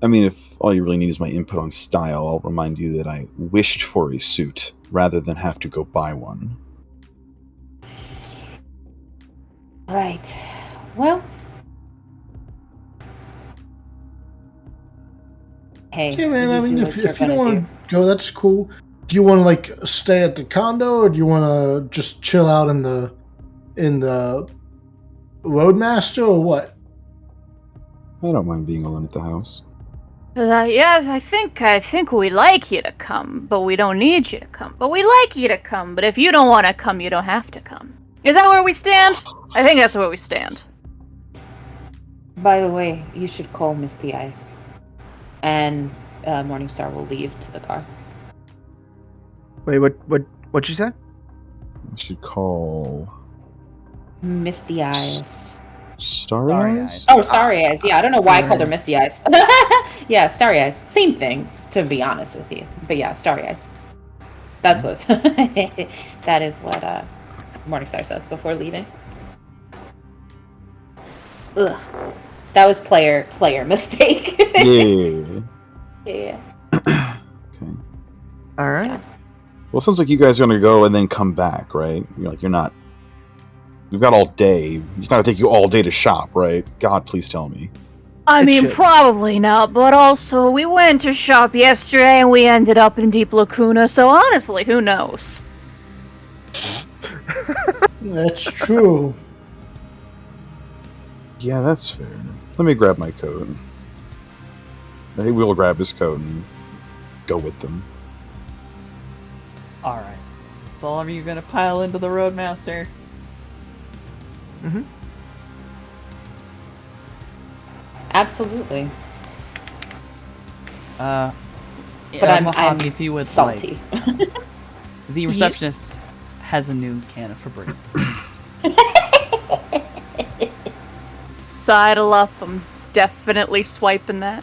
I mean, if all you really need is my input on style, I'll remind you that I wished for a suit rather than have to go buy one. Right. Well. Hey. Yeah, man. you I mean, do if what you you're don't gonna want do. to go, that's cool. Do you want to like stay at the condo, or do you want to just chill out in the Roadmaster, or what? I don't mind being alone at the house. Yes, I think we'd like you to come, but we don't need you to come. But we like you to come, but if you don't want to come, you don't have to come. Is that where we stand? I think that's where we stand. By the way, you should call Misty Eyes, and Morningstar will leave to the car. Wait, what'd you say? I should call Misty Eyes. Starry Starry Eyes? Eyes. Oh, Starry Eyes. Yeah, I don't know why I called her Misty Eyes. Yeah, Starry Eyes. Same thing, to be honest with you. But yeah, Starry Eyes. That's what. That is what Morningstar says before leaving. Ugh. That was player mistake. Yeah. Yeah. Okay. Alright. Well, it sounds like you guys are going to go and then come back, right? You're not... We've got all day. It's not going to take you all day to shop, right? God, please tell me. I It mean, should. probably not, but also we went to shop yesterday and we ended up in Deep Lacuna, so honestly, who knows? That's true. Yeah, that's fair. Let me grab my coat. I think we'll grab his coat and go with them. All right. So all of you gonna pile into the Roadmaster. Mm-hmm. Absolutely. But I'm Mojave, if you would Salty. like, the receptionist has a new can of Febreze. Sidle up, I'm definitely swiping that.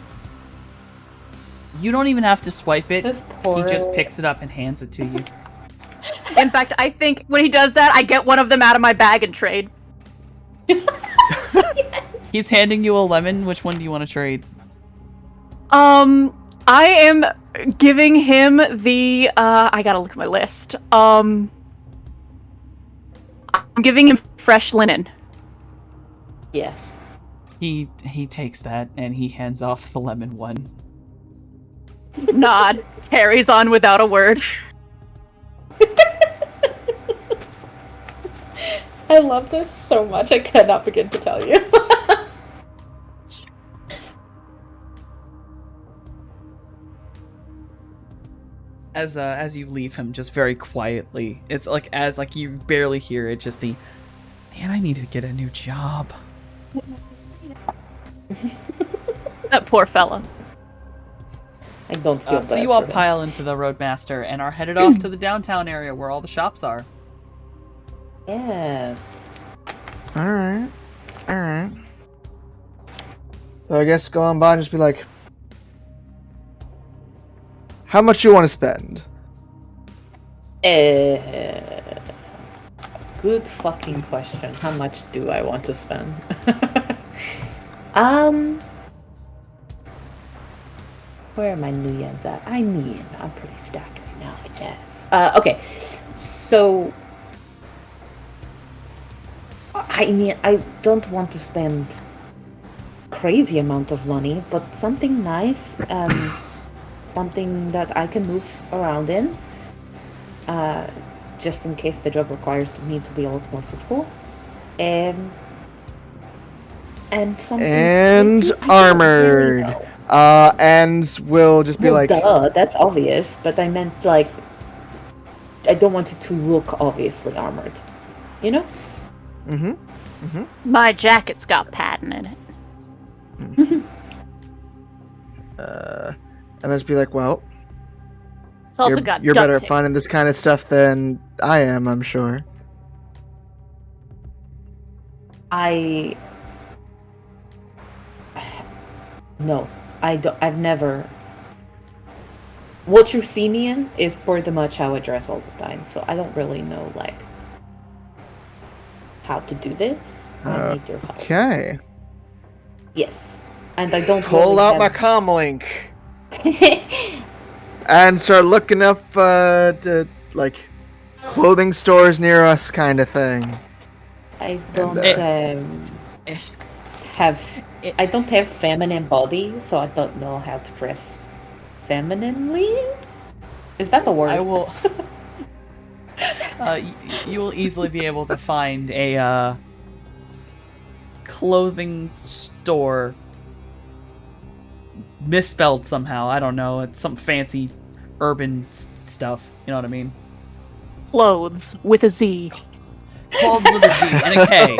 You don't even have to swipe it. This He poor... just picks it up and hands it to you. In fact, I think when he does that, I get one of them out of my bag and trade. He's handing you a lemon. Which one do you want to trade? I am giving him the, I gotta look at my list. I'm giving him fresh linen. Yes. He takes that and he hands off the lemon one. Nod. Carries on without a word. I love this so much, I cannot begin to tell you. As you leave him, just very quietly, it's like as like you barely hear it. Just the, man, I need to get a new job. That poor fella. I don't feel bad So you all for him. pile into the Roadmaster and are headed off to the downtown area where all the shops are. Yes. Alright. Alright. So I guess go on by and just be like, how much you want to spend? Good fucking question. How much do I want to spend? Where are my new yens at? I mean, I'm pretty stacked right now, I guess. Okay. So, I mean, I don't want to spend crazy amount of money, but something nice, something that I can move around in, just in case the job requires me to be a lot more physical. And something And pretty- I don't really armored. know. And we'll just be Well, like, duh, that's obvious, but I meant like I don't want it to look obviously armored. You know? My jacket's got padding in it. and let's be like, well, It's also got you're duct better at tape. finding this kind of stuff than I am, I'm sure. No, I don't. I've never. What you see me in is pretty much how I dress all the time, so I don't really know like how to do this. I need your help. Okay. Yes, and I don't Pull really out my have... comm link and start looking up like clothing stores near us kind of thing. I don't I don't have feminine body, so I don't know how to dress femininely. Is that the word? I will. You will easily be able to find a clothing store misspelled somehow. I don't know. It's some fancy urban stuff. You know what I mean? Clothes with a Z. Clothes with a Z and a K.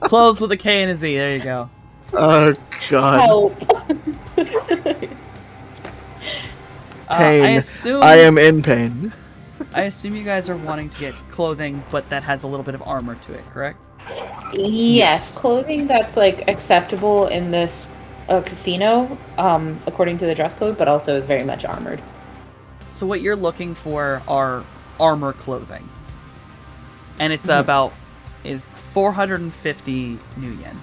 Clothes with a K and a Z. There you go. Oh God. Help. Pain. I assume I am in pain. I assume you guys are wanting to get clothing, but that has a little bit of armor to it, correct? Yes, clothing that's like acceptable in this casino, according to the dress code, but also is very much armored. So what you're looking for are armor clothing, and it's is 450 new yen.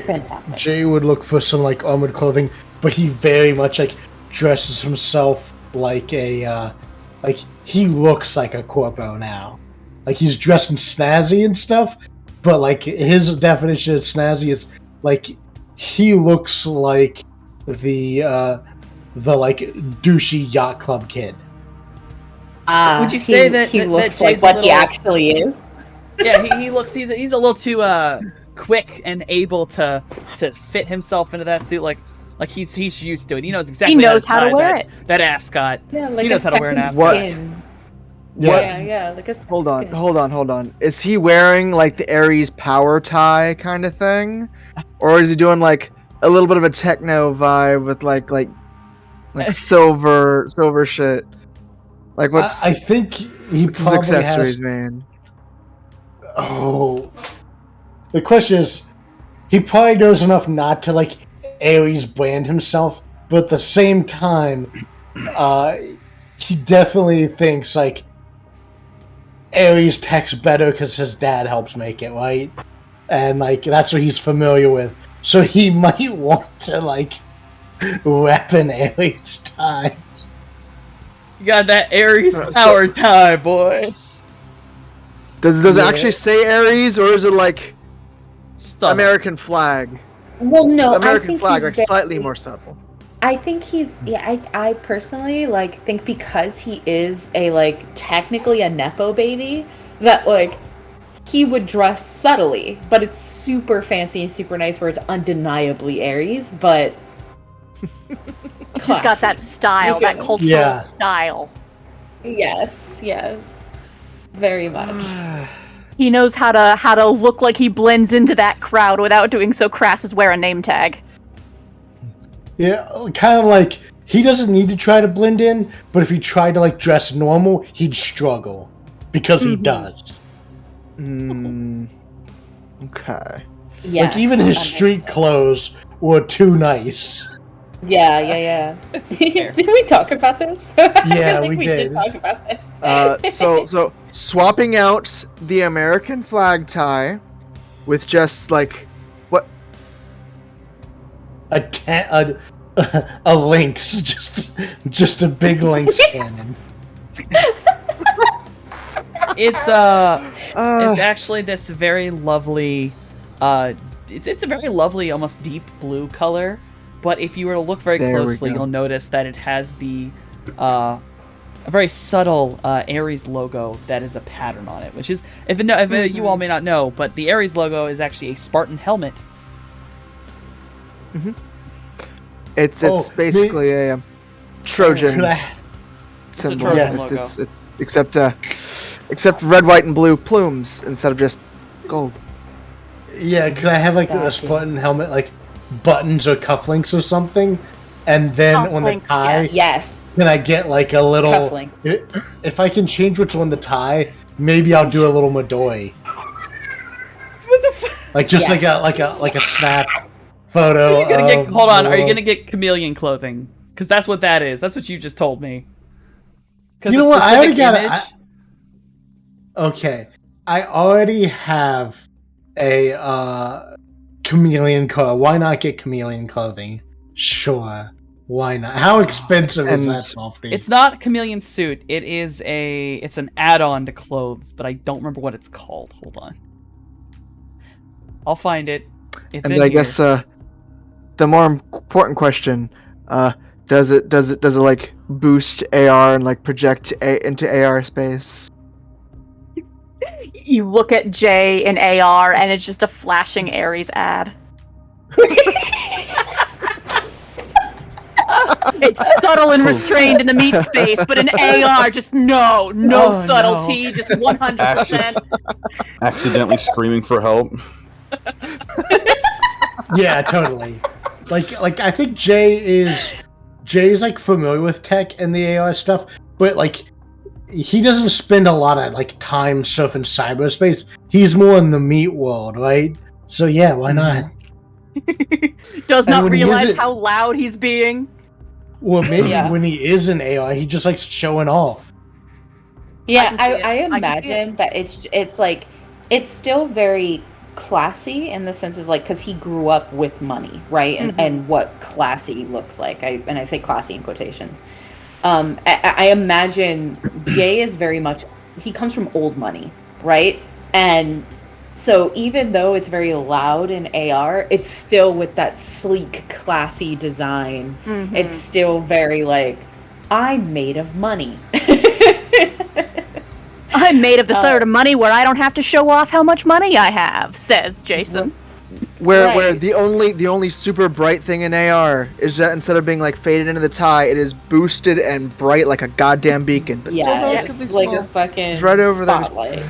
Fantastic. Jay would look for some like armored clothing, but he very much like dresses himself like a like he looks like a corpo now. Like he's dressed in snazzy and stuff, but like his definition of snazzy is like he looks like the like douchey yacht club kid. Would you say that he that looks Jay's like a what he little- actually is? Yeah, he looks he's a little too quick and able to fit himself into that suit. Like he's used to it. He knows exactly. He knows how to tie wear that, it. That ascot. Yeah, like He knows how to wear an second ascot. skin. Yeah. Yeah, like a Hold on, skin. hold on. Is he wearing like the Ares power tie kind of thing, or is he doing like a little bit of a techno vibe with like silver shit? Like what's I think he what's his probably accessories, has. man? Oh, the question is, he probably knows enough not to like Ares brand himself, but at the same time, he definitely thinks like Ares tech's better because his dad helps make it, right? And like that's what he's familiar with. So he might want to like rep an Ares tie. You got that Ares power tie, boys. Does it actually say Ares, or is it like Stop. American flag? Well, no, I American think flag, he's like slightly very- more subtle. I think he's I personally like think because he is a like technically a nepo baby that like he would dress subtly, but it's super fancy and super nice where it's undeniably Aries, but He's got that style, that cultural Yeah. style. yes. Very much. He knows how to look like he blends into that crowd without doing so crass as wear a name tag. Yeah, kind of like he doesn't need to try to blend in, but if he tried to like dress normal, he'd struggle because he does. Okay. Yeah. Like even his street clothes were too nice. Yeah. This is fair. Did we talk about this? Yeah, we we did did. talk about this. So swapping out the American flag tie with just like what? A lynx, just a big lynx cannon. It's actually this very lovely it's a very lovely almost deep blue color, but if you were to look very There we closely go. you'll notice that it has the a very subtle Ares logo that is a pattern on it, which is, if you all may not know, but the Ares logo is actually a Spartan helmet. It's basically a Trojan symbol. It's a Trojan logo. Except red, white, and blue plumes instead of just gold. Yeah, could I have like a Spartan helmet, like buttons or cufflinks or something? And then on the tie, yes. Can I get like a little? Cufflinks. If I can change what's on the tie, maybe I'll do a little Madoi. What the fuck? Like just like a snap photo. Hold on, are you gonna get chameleon clothing? Because that's what that is. That's what you just told me. You know what? I already got it. Okay, I already have a chameleon color. Why not get chameleon clothing? Sure. Why not? How expensive is that software? It's not chameleon suit. It's an add-on to clothes, but I don't remember what it's called. Hold on. I'll find it. It's in I here. guess the more important question, does it like boost AR and like project into AR space? You look at Jay in AR, and it's just a flashing Ares ad. It's subtle and restrained in the meat space, but in AR, just no subtlety, just 100%. Accidentally screaming for help. Yeah, totally. Like I think Jay's like familiar with tech and the AR stuff, but like he doesn't spend a lot of like time surfing cyberspace. He's more in the meat world, right? So yeah, why not? Does not realize how loud he's being. Well, maybe when he is in AR, he just likes showing off. Yeah, I imagine that it's like it's still very classy in the sense of like because he grew up with money, right? And what classy looks like. I say classy in quotations. I imagine Jay is very much he comes from old money, right? And so even though it's very loud in AR, it's still with that sleek, classy design. It's still very like, I'm made of money. I'm made of the sort of money where I don't have to show off how much money I have, says Jason. Where the only super bright thing in AR is that instead of being like faded into the tie, it is boosted and bright like a goddamn beacon. But it's like a fucking it's right over spotlight.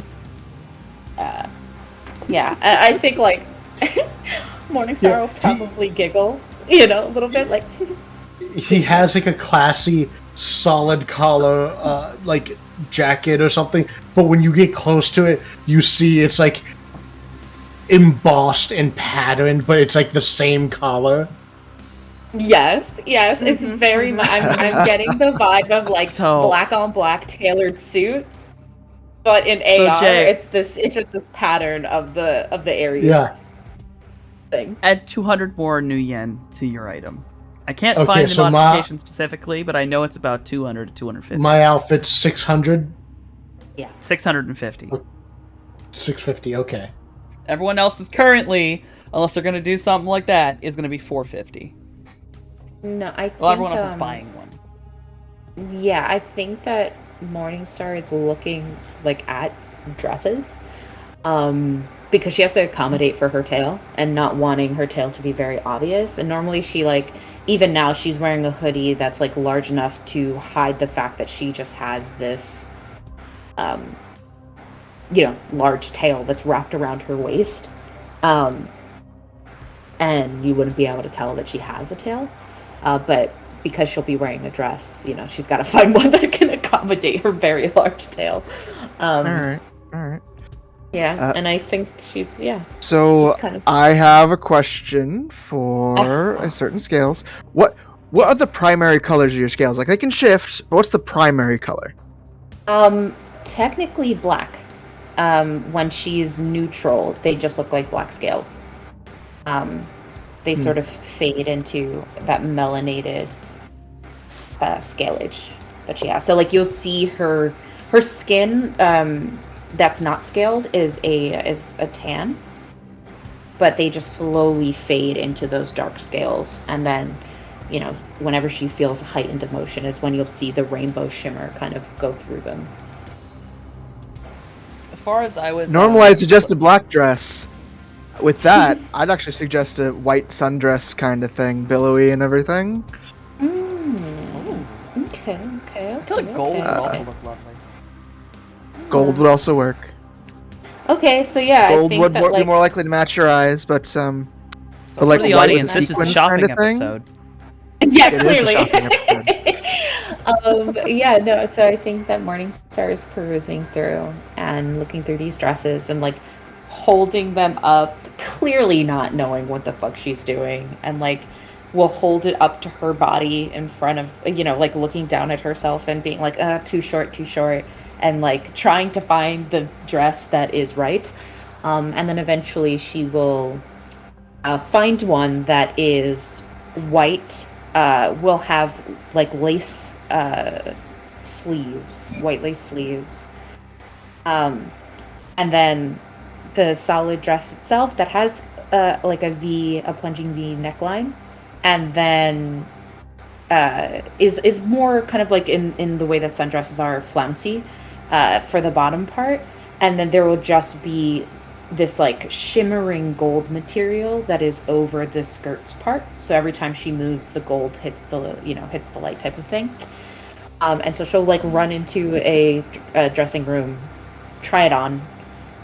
Yeah, and I think like Morningstar will probably giggle, a little bit like. He has like a classy, solid collar, like jacket or something. But when you get close to it, you see it's like embossed and patterned, but it's like the same collar. Yes, it's very much. I'm getting the vibe of like black on black tailored suit. But in AR, Jay, it's just this pattern of the Ares thing. Add 200 more new yen to your item. I can't find the modification specifically, but I know it's about 200 to 250. My outfit's 600. Yeah, 650. 650. Okay. Everyone else is currently, unless they're gonna do something like that, is gonna be 450. No, I think. Well, everyone else is buying one. Yeah, I think that Morningstar is looking like at dresses because she has to accommodate for her tail and not wanting her tail to be very obvious. And normally she like even now she's wearing a hoodie that's like large enough to hide the fact that she just has this large tail that's wrapped around her waist, and you wouldn't be able to tell that she has a tail, but because she'll be wearing a dress, she's got to find one that can accommodate her very large tail. All right. Yeah, and I think she's So she's kind of... I have a question for a certain scales. What are the primary colors of your scales? Like they can shift, but what's the primary color? Technically black. When she's neutral, they just look like black scales. They sort of fade into that melanated scalage that she has. So like you'll see her skin that's not scaled is a tan, but they just slowly fade into those dark scales, and then whenever she feels heightened emotion is when you'll see the rainbow shimmer kind of go through them. As far as I was Normally, I'd suggest a black dress. With that, I'd actually suggest a white sundress kind of thing, billowy and everything. Okay. I feel like gold would also look lovely. Gold would also work. Okay, so yeah, I Gold think would that be more likely to match your eyes, but So But, like, for the white audience, with this is the sequins shopping kinda thing? episode. Yeah, It is the clearly. shopping episode. Yeah, no, so I think that Morningstar is perusing through and looking through these dresses and like holding them up, clearly not knowing what the fuck she's doing, and like will hold it up to her body in front of, like looking down at herself and being like, too short, and like trying to find the dress that is right. And then eventually she will find one that is white, will have like lace sleeves, white lace sleeves. And then the solid dress itself that has like a plunging V neckline, and then is more kind of like in the way that sundresses are, flouncy for the bottom part, and then there will just be this like shimmering gold material that is over the skirts part. So every time she moves, the gold hits the light type of thing. And so she'll like run into a dressing room, try it on,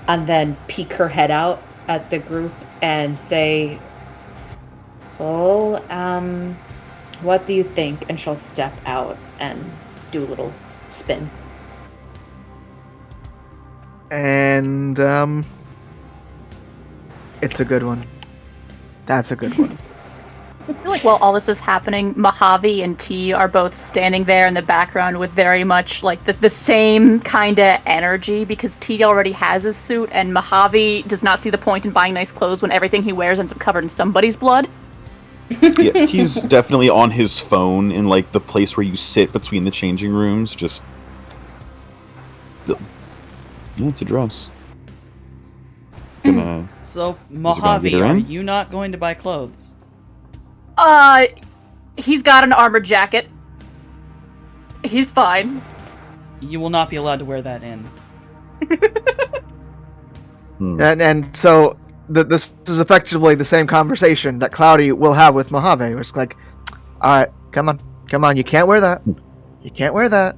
and then peek her head out at the group and say, "So, what do you think?" And she'll step out and do a little spin. And it's a good one. That's a good one. I feel like while all this is happening, Mojave and T are both standing there in the background with very much like the same kind of energy, because T already has his suit and Mojave does not see the point in buying nice clothes when everything he wears ends up covered in somebody's blood. Yeah, he's definitely on his phone in like the place where you sit between the changing rooms. Just, yeah, it's a dress. Gonna. So, get Mojave, her are in? you not going to buy clothes? He's got an armor jacket. He's fine. You will not be allowed to wear that in. And so this is effectively the same conversation that Cloudy will have with Mojave. It's like, all right, come on, you can't wear that. You can't wear that.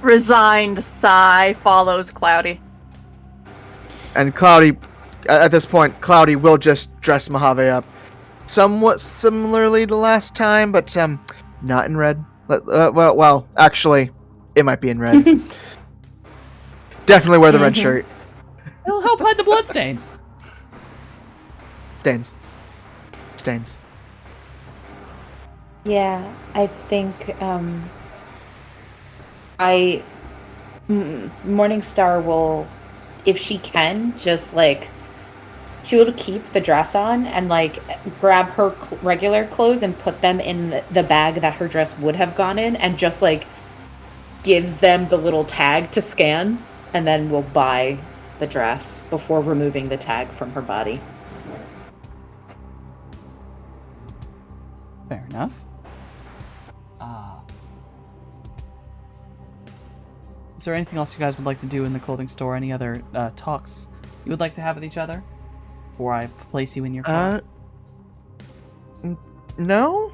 Resigned sigh follows Cloudy. And Cloudy, at this point, Cloudy will just dress Mojave up somewhat similarly to last time, but not in red. Well, actually, it might be in red. Definitely wear the red shirt. It'll help hide the bloodstains. Stains. Yeah, I think Morningstar will, if she can, just like, she will keep the dress on and like grab her regular clothes and put them in the bag that her dress would have gone in, and just like gives them the little tag to scan, and then will buy the dress before removing the tag from her body. Fair enough. Is there anything else you guys would like to do in the clothing store? Any other talks you would like to have with each other before I place you in your car? No.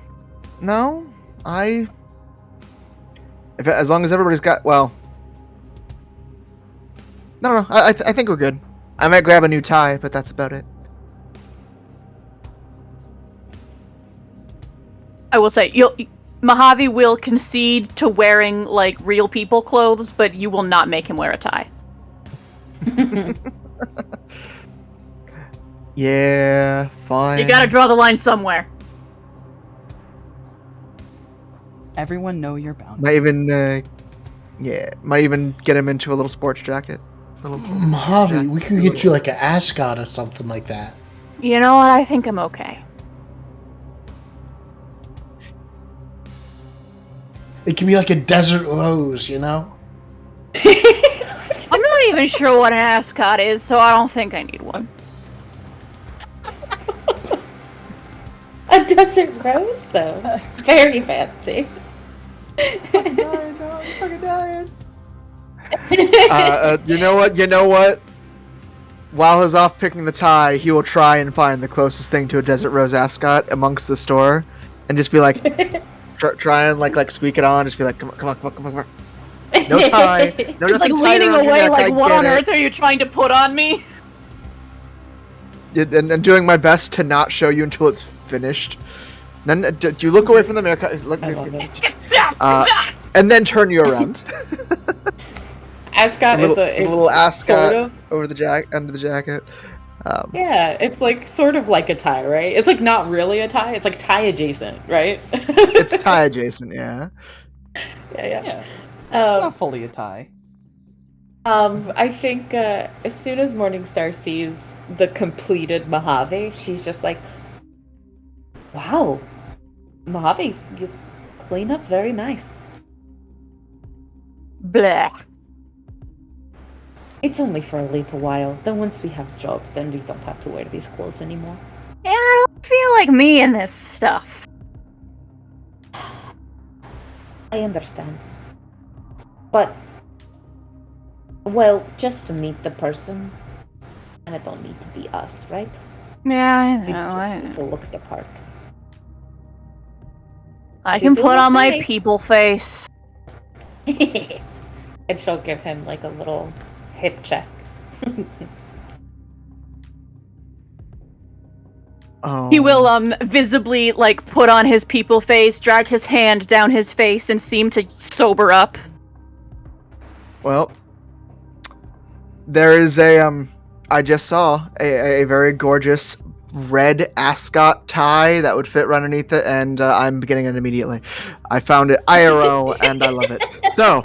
As long as everybody's got, well, no. I think we're good. I might grab a new tie, but that's about it. I will say, Mojave will concede to wearing like real people clothes, but you will not make him wear a tie. Yeah, fine. You gotta draw the line somewhere. Everyone know your boundaries. Might even get him into a little sports jacket. Mojave, we could get you like an ascot or something like that. You know what? I think I'm okay. It could be like a desert rose, you know? I'm not even sure what an ascot is, so I don't think I need one. A a desert rose, though. Very fancy. I'm dying, no, I'm fucking dying. You know what? While he's off picking the tie, he will try and find the closest thing to a desert rose ascot amongst the store, and just be like, try and like squeak it on. Just be like, come on. No tie. No, It's like nothing tied leaning around your away, neck, I like, what get on it. earth are you trying to put on me? And doing my best to not show you until it's finished. Then do you look away from the mirror? Look, I love it. and then turn you around. Ascot is a little ascot sort of. over the under the jacket. Yeah, it's like sort of like a tie, right? It's like not really a tie. It's like tie adjacent, right? It's tie adjacent, yeah. Yeah. It's not fully a tie. I think as soon as Morningstar sees the completed Mojave, she's just like, "Wow, Mojave, you clean up very nice." Blech. It's only for a little while. Then once we have a job, then we don't have to wear these clothes anymore. Yeah, I don't feel like me in this stuff. I understand. But, well, just to meet the person, and it don't need to be us, right? Yeah, I We know. just need to look the part. I You can do put look on my nice. people face. And she'll give him like a little hip check. Oh. He will visibly like put on his people face, drag his hand down his face, and seem to sober up. Well, there is I just saw a very gorgeous red ascot tie that would fit right underneath it, and I'm getting it immediately. I found it IRL, and I love it. So,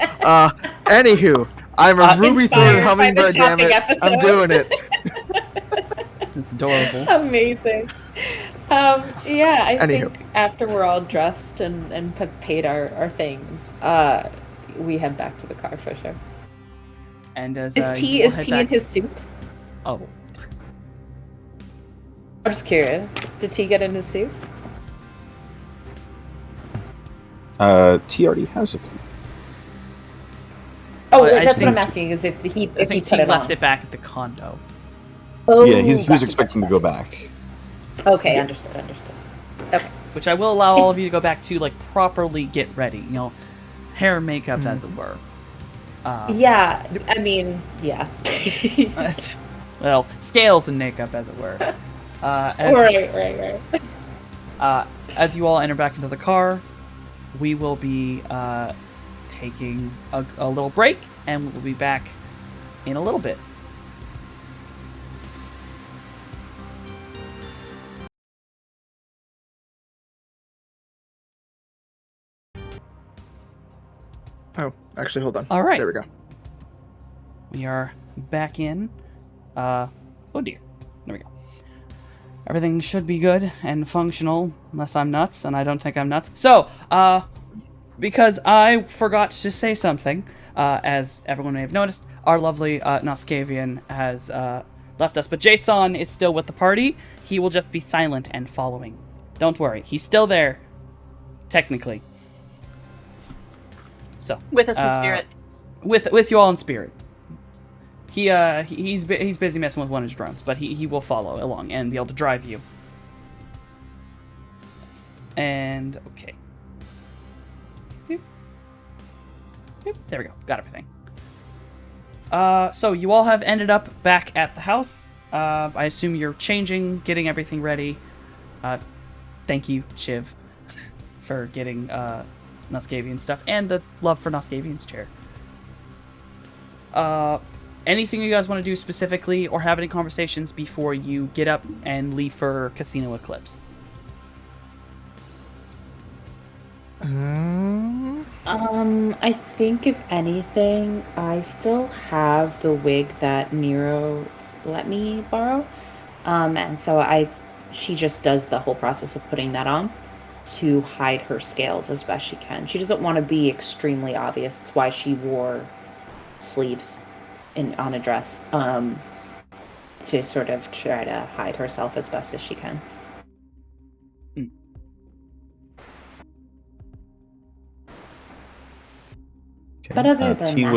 anywho, I'm a ruby thorn Inspired by the hummingbird, damn it. shopping I'm episode. doing it. This is adorable. Amazing. Yeah, I Anywho. think after we're all dressed and have paid our things, we head back to the car for sure. And as Is T you all is head T back- in his suit? Oh, I'm just curious. Did T get in his suit? T already has it. Oh, I that's what I'm think- asking. Is if he I think put T it left on. it back at the condo. Oh, Yeah, he was gotcha, expecting gotcha. to go back. Okay, understood. Okay. Which I will allow all of you to go back to, like, properly get ready. You know, hair and makeup, as it were. Yeah, I mean, yeah. Well, scales and makeup, as it were. Right. As you all enter back into the car, we will be taking a little break, and we will be back in a little bit. Oh, actually, hold on. All right. There we go. We are back in. Oh dear. There we go. Everything should be good and functional, unless I'm nuts, and I don't think I'm nuts. So, because I forgot to say something, as everyone may have noticed, our lovely Noskavian has left us, but Jason is still with the party. He will just be silent and following. Don't worry, he's still there, technically. So, With us in spirit. with you all in spirit. He's busy messing with one of his drones, but he will follow along and be able to drive you. And okay. Boop. Boop. There we go. Got everything. So you all have ended up back at the house. I assume you're changing, getting everything ready. Thank you, Shiv, for getting Noskavian stuff and the love for Noskavian's chair. Anything you guys want to do specifically or have any conversations before you get up and leave for Casino Eclipse? I think if anything, I still have the wig that Nero let me borrow. And so she just does the whole process of putting that on to hide her scales as best she can. She doesn't want to be extremely obvious. It's why she wore sleeves on a dress. To sort of try to hide herself as best as she can. Okay. But other than T that,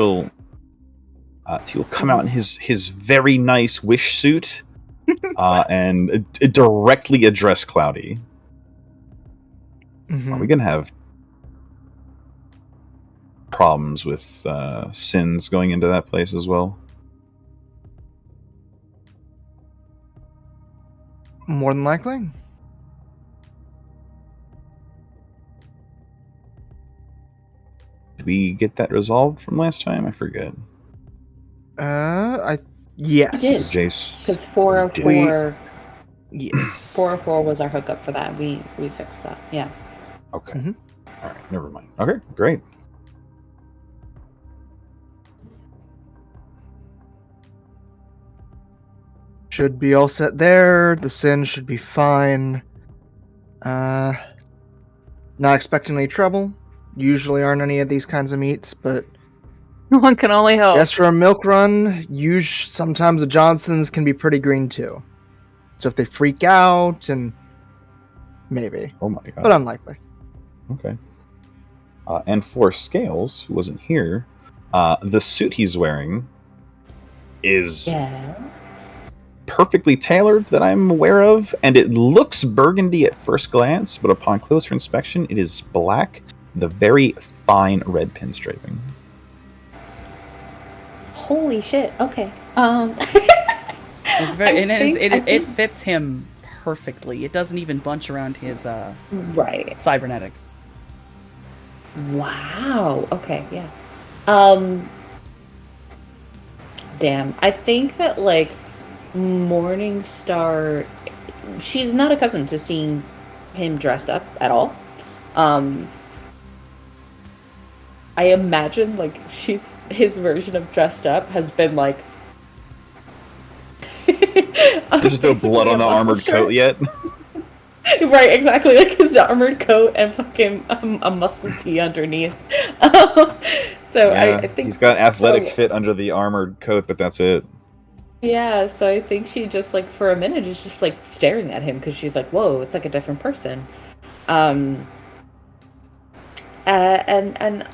will come out in his very nice wish suit and directly address Cloudy. Are we gonna have problems with sins going into that place as well? More than likely. Did we get that resolved from last time? I forget. Yes. we did. Jace. Because 404, Yes. 404 was our hookup for that. We fixed that. Yeah. Okay. Mhm. All right. Never mind. Okay. Great. Should be all set there. The sin should be fine. Not expecting any trouble. Usually aren't any of these kinds of meets, but One can only hope. yes, for a milk run, sometimes the Johnsons can be pretty green too. So if they freak out, and maybe, Oh my god. but unlikely. Okay. And for Scales, who wasn't here, the suit he's wearing is Yeah. perfectly tailored that I'm aware of, and it looks burgundy at first glance, but upon closer inspection, it is black, the very fine red pinstriping. Holy shit. Okay. It's very, I it think- fits him perfectly. It doesn't even bunch around his Right. cybernetics. Wow. Okay. Yeah. Damn. I think that like Morningstar, she's not accustomed to seeing him dressed up at all. I imagine like his version of dressed up has been like. There's no blood on the armored coat yet. Right, exactly. Like his armored coat and fucking a muscle tee underneath. So Yeah, I think he's got athletic fit under the armored coat, but that's it. Yeah, so I think she just like for a minute is just like staring at him because she's like, "Whoa, it's like a different person." And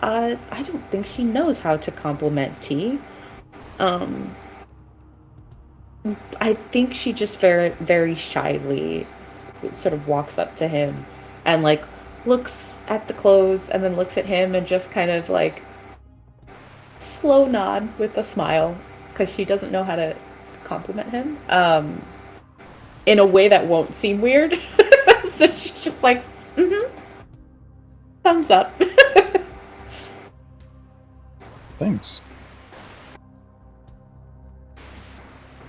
I don't think she knows how to compliment T. I think she just very very shyly sort of walks up to him and like looks at the clothes and then looks at him and just kind of like slow nod with a smile because she doesn't know how to compliment him in a way that won't seem weird. So she's just like, thumbs up. Thanks.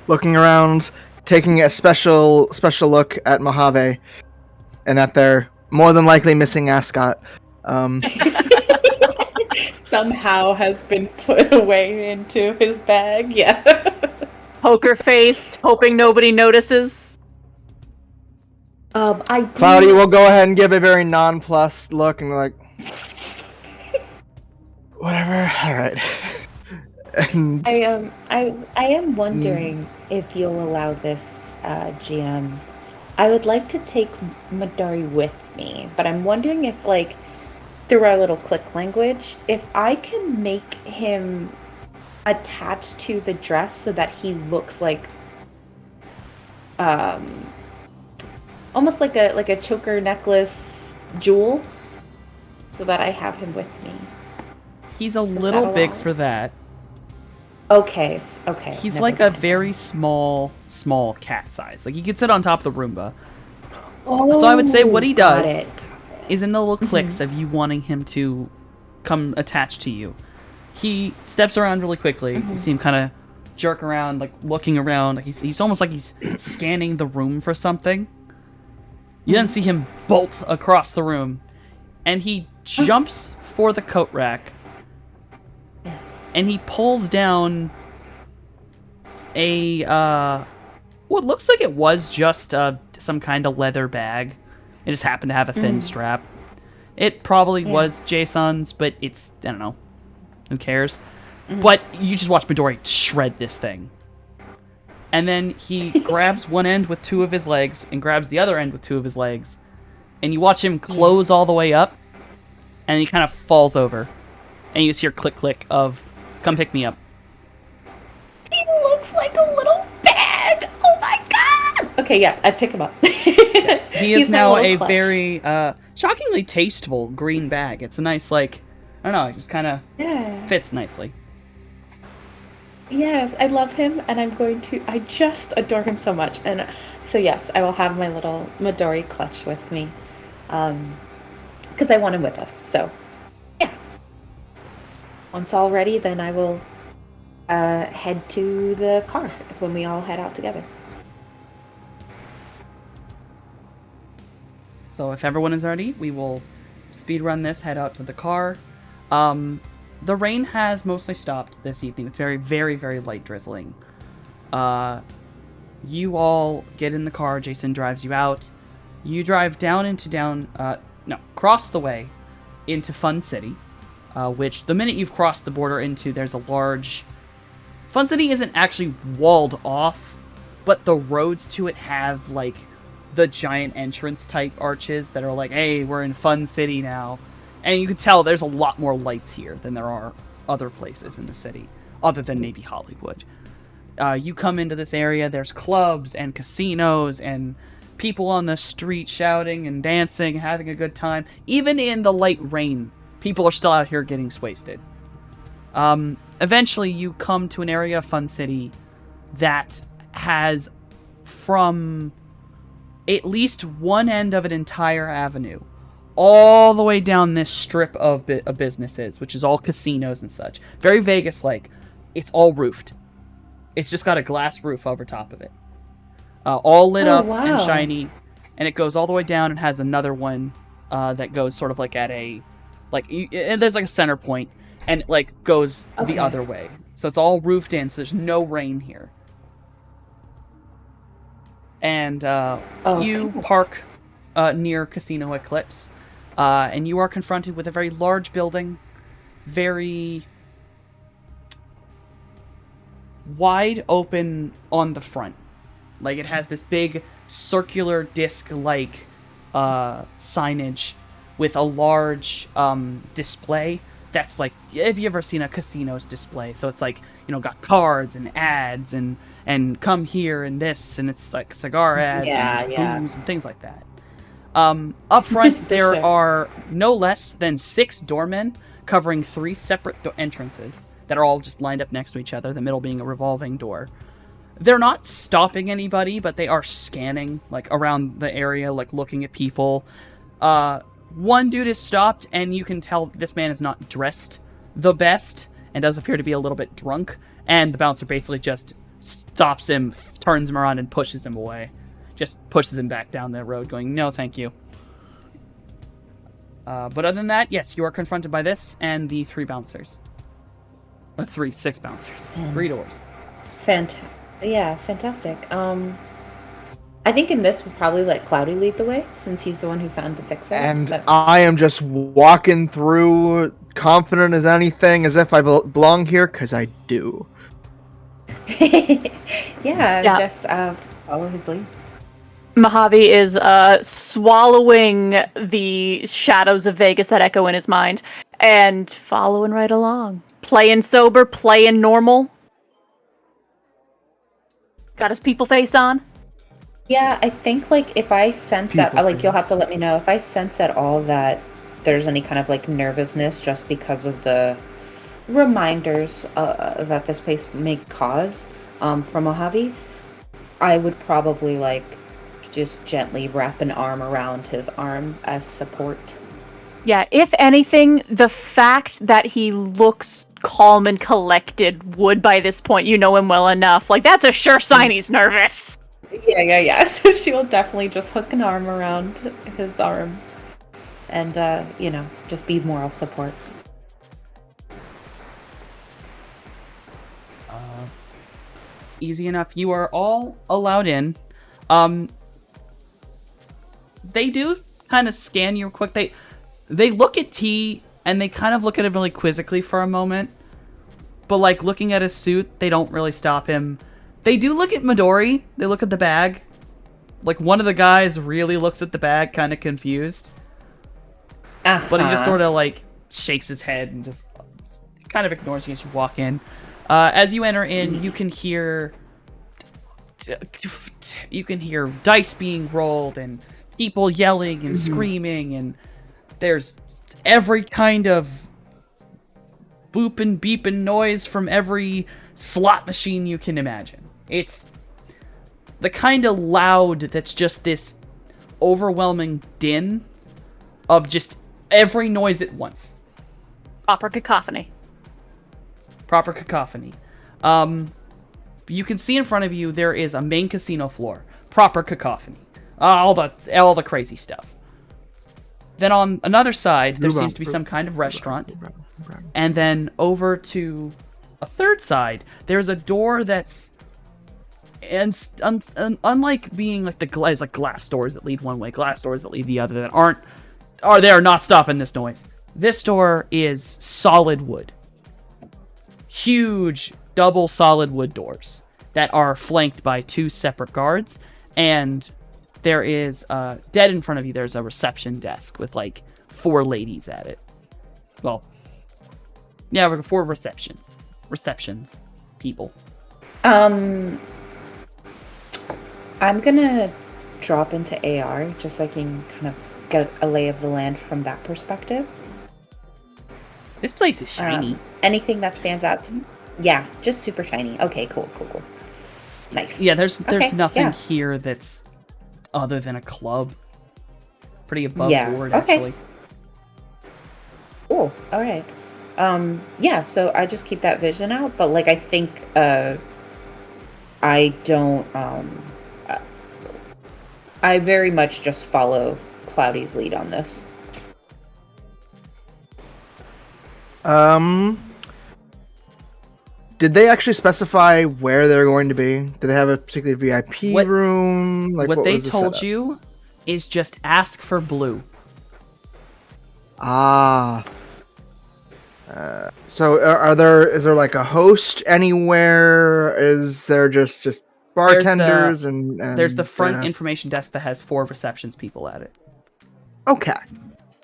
Looking around, taking a special look at Mojave, and at their more than likely missing ascot. Somehow has been put away into his bag. Yeah. Poker faced, hoping nobody notices. I do- Cloudy will go ahead and give a very nonplussed look and be like, whatever. All right. And I am wondering if you'll allow this, GM. I would like to take Madari with me, but I'm wondering if, like, through our little click language, if I can make him attached to the dress so that he looks like, almost like a choker necklace jewel, so that I have him with me. He's a little that big allowed? for that. Okay, okay. He's never like a mind. very small cat size. Like he could sit on top of the Roomba. Oh, So I would say what he got does it. is in the little clicks of you wanting him to come attach to you. He steps around really quickly. You see him kind of jerk around, like looking around. Like he's almost like he's scanning the room for something. You then see him bolt across the room, and he jumps for the coat rack, Yes. and he pulls down a what looks like it was just some kind of leather bag. It just happened to have a thin strap. It probably was Jason's, but it's, I don't know. Who cares? But you just watch Midori shred this thing. And then he grabs one end with two of his legs and grabs the other end with two of his legs. And you watch him close all the way up, and he kind of falls over. And you just hear click click of, come pick me up. He looks like a little bag. Oh my god. Okay, yeah, I pick him up. Yes, he is He's my now little a clutch. very shockingly tasteful green bag. It's a nice, like, I don't know, it just kind of Yeah. fits nicely. Yes, I love him, and I just adore him so much. And so, yes, I will have my little Midori clutch with me. Because I want him with us. So, yeah. Once all ready, then I will head to the car when we all head out together. So if everyone is ready, we will speed run this, head out to the car. The rain has mostly stopped this evening with very, very, very light drizzling. You all get in the car, Jason drives you out. You drive cross the way into Fun City, which the minute you've crossed the border into, there's a large... Fun City isn't actually walled off, but the roads to it have, like, the giant entrance type arches that are like, hey, we're in Fun City now. And you can tell there's a lot more lights here than there are other places in the city, other than maybe Hollywood. You come into this area, there's clubs and casinos and people on the street shouting and dancing, having a good time. Even in the light rain, people are still out here getting wasted. Eventually, you come to an area of Fun City that has, from at least one end of an entire avenue, all the way down this strip of businesses, which is all casinos and such. Very Vegas-like. It's all roofed. It's just got a glass roof over top of it. All lit up wow. and shiny. And it goes all the way down and has another one that goes sort of like at a... and there's like a center point, and it like goes the other way. So it's all roofed in, so there's no rain here. And you park near Casino Eclipse, and you are confronted with a very large building, very wide open on the front. Like, it has this big circular disc-like signage with a large display that's like, have you ever seen a casino's display? So it's like, got cards and ads and come here and this, and it's like cigar ads and booze and things like that. Up front, there are no less than 6 doormen covering 3 separate entrances that are all just lined up next to each other, the middle being a revolving door. They're not stopping anybody, but they are scanning, like, around the area, like, looking at people. One dude is stopped, and you can tell this man is not dressed the best, and does appear to be a little bit drunk, and the bouncer basically just stops him, turns him around, and pushes him away. Just pushes him back down the road, going, no, thank you. But other than that, yes, you are confronted by this and the 3 bouncers. Or 6 bouncers. 3 doors. Fantastic. I think in this we'll probably let Cloudy lead the way, since he's the one who found the fixer. And I am just walking through, confident as anything, as if I belong here, because I do. Just follow his lead. Mojave is swallowing the shadows of Vegas that echo in his mind and following right along. Playing sober, playing normal. Got his people face on. Yeah, I think, like, if I sense you'll have to let me know if I sense at all that there's any kind of, like, nervousness just because of the reminders that this place may cause from Mojave, I would probably, like, just gently wrap an arm around his arm as support. Yeah, if anything, the fact that he looks calm and collected would, by this point, you know him well enough. Like, that's a sure sign he's nervous. Yeah. So she will definitely just hook an arm around his arm and, just be moral support. Easy enough. You are all allowed in. They do kind of scan you quick. They look at T, and they kind of look at him really quizzically for a moment. But, like, looking at his suit, they don't really stop him. They do look at Midori. They look at the bag. Like, one of the guys really looks at the bag, kind of confused. But he just sort of, like, shakes his head and just kind of ignores you as you walk in. As you enter in, you can hear dice being rolled and people yelling and screaming, and there's every kind of booping beeping noise from every slot machine you can imagine. It's the kind of loud that's just this overwhelming din of just every noise at once. Proper cacophony. Proper cacophony. You can see in front of you there is a main casino floor. Proper cacophony. All the crazy stuff. Then on another side, there seems to be some kind of restaurant. And then over to a third side, there's a door that's... And unlike being like there's like glass doors that lead one way, glass doors that lead the other that they are not stopping this noise. This door is solid wood. Huge double solid wood doors that are flanked by 2 separate guards, and there is dead in front of you there's a reception desk with like 4 ladies at it. Well, yeah, we're 4 receptions people. I'm gonna drop into AR just so I can kind of get a lay of the land from that perspective. This place is shiny. Anything that stands out to you? Yeah, just super shiny. Okay, cool. Nice. Yeah, there's nothing yeah. here that's other than a club. Pretty above board, okay. actually. Cool. All right. Yeah, so I just keep that vision out, but like I think I don't I very much just follow Cloudy's lead on this. Did they actually specify where they're going to be? Do they have a particular VIP room? Like, what they was the told setup? you is just ask for Blue. Ah. So is there like a host anywhere? Is there just bartenders and there's the front information desk that has 4 receptions people at it. Okay.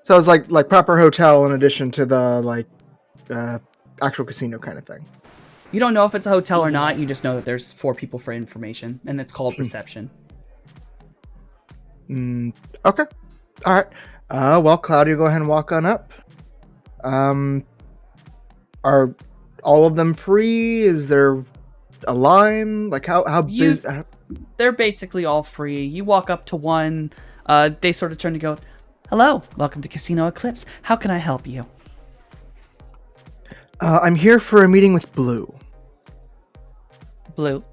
So it's like proper hotel in addition to the like actual casino kind of thing. You don't know if it's a hotel or not, you just know that there's 4 people for information, and it's called reception. Okay. Alright. Well, Claudia, go ahead and walk on up. Are all of them free? Is there a line? Like how busy? They're basically all free. You walk up to one, they sort of turn to go, "Hello, welcome to Casino Eclipse. How can I help you?" I'm here for a meeting with Blue. Blue?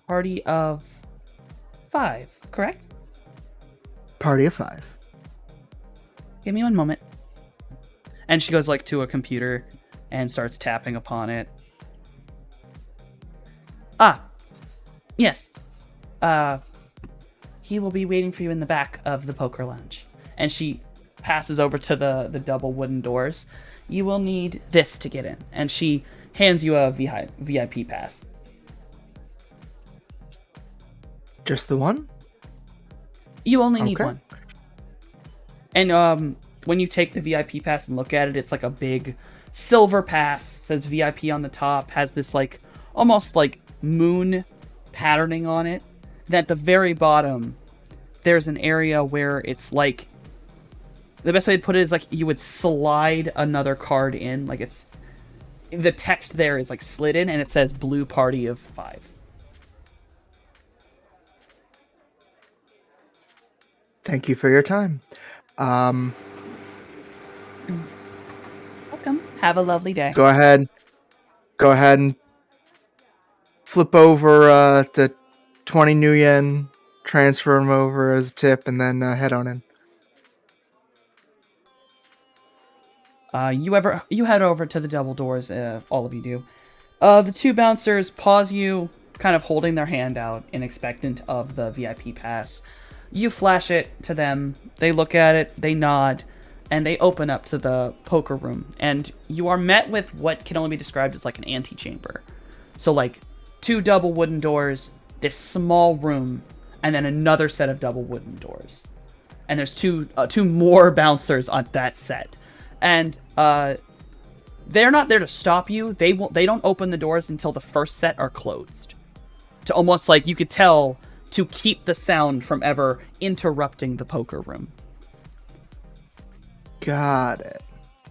Party of 5, correct? Party of 5. Give me one moment. And she goes like to a computer and starts tapping upon it. Yes. He will be waiting for you in the back of the poker lounge. And she passes over to the double wooden doors. You will need this to get in. And she hands you a VIP pass. Just the one? You only need Okay. one. And when you take the VIP pass and look at it, it's like a big silver pass, says VIP on the top, has this like almost like moon patterning on it. Then at the very bottom, there's an area where it's like, the best way to put it is like you would slide another card in, like it's, the text there is like slid in and it says Blue Party of 5. Thank you for your time. Welcome. Have a lovely day. Go ahead and flip over to 20 new yen, transfer them over as a tip, and then head on in. You head over to the double doors, all of you do. The 2 bouncers pause you, kind of holding their hand out and expectant of the VIP pass. You flash it to them, they look at it, they nod, and they open up to the poker room. And you are met with what can only be described as like an antechamber. So like 2 double wooden doors, this small room, and then another set of double wooden doors. And there's two more bouncers on that set. And they're not there to stop you. They don't open the doors until the first set are closed. To almost like you could tell to keep the sound from ever interrupting the poker room. Got it.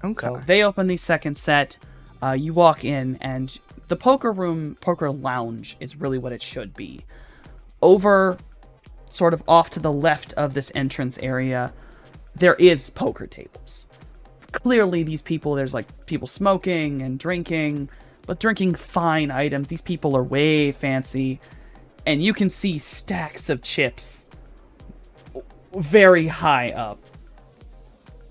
Okay. So they open the second set. You walk in, and the poker lounge is really what it should be. Over, sort of off to the left of this entrance area, there is poker tables. Clearly, these people, there's like people smoking and drinking, but drinking fine items. These people are way fancy, and you can see stacks of chips very high up.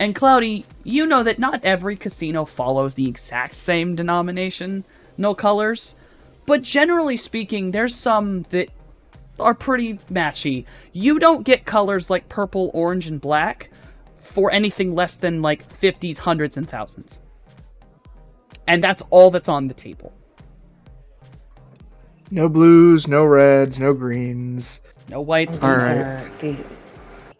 And Cloudy, you know that not every casino follows the exact same denomination, no colors, but generally speaking, there's some that are pretty matchy. You don't get colors like purple, orange, and black for anything less than like 50s, hundreds, and thousands. And that's all that's on the table. No blues, no reds, no greens. No whites. All right.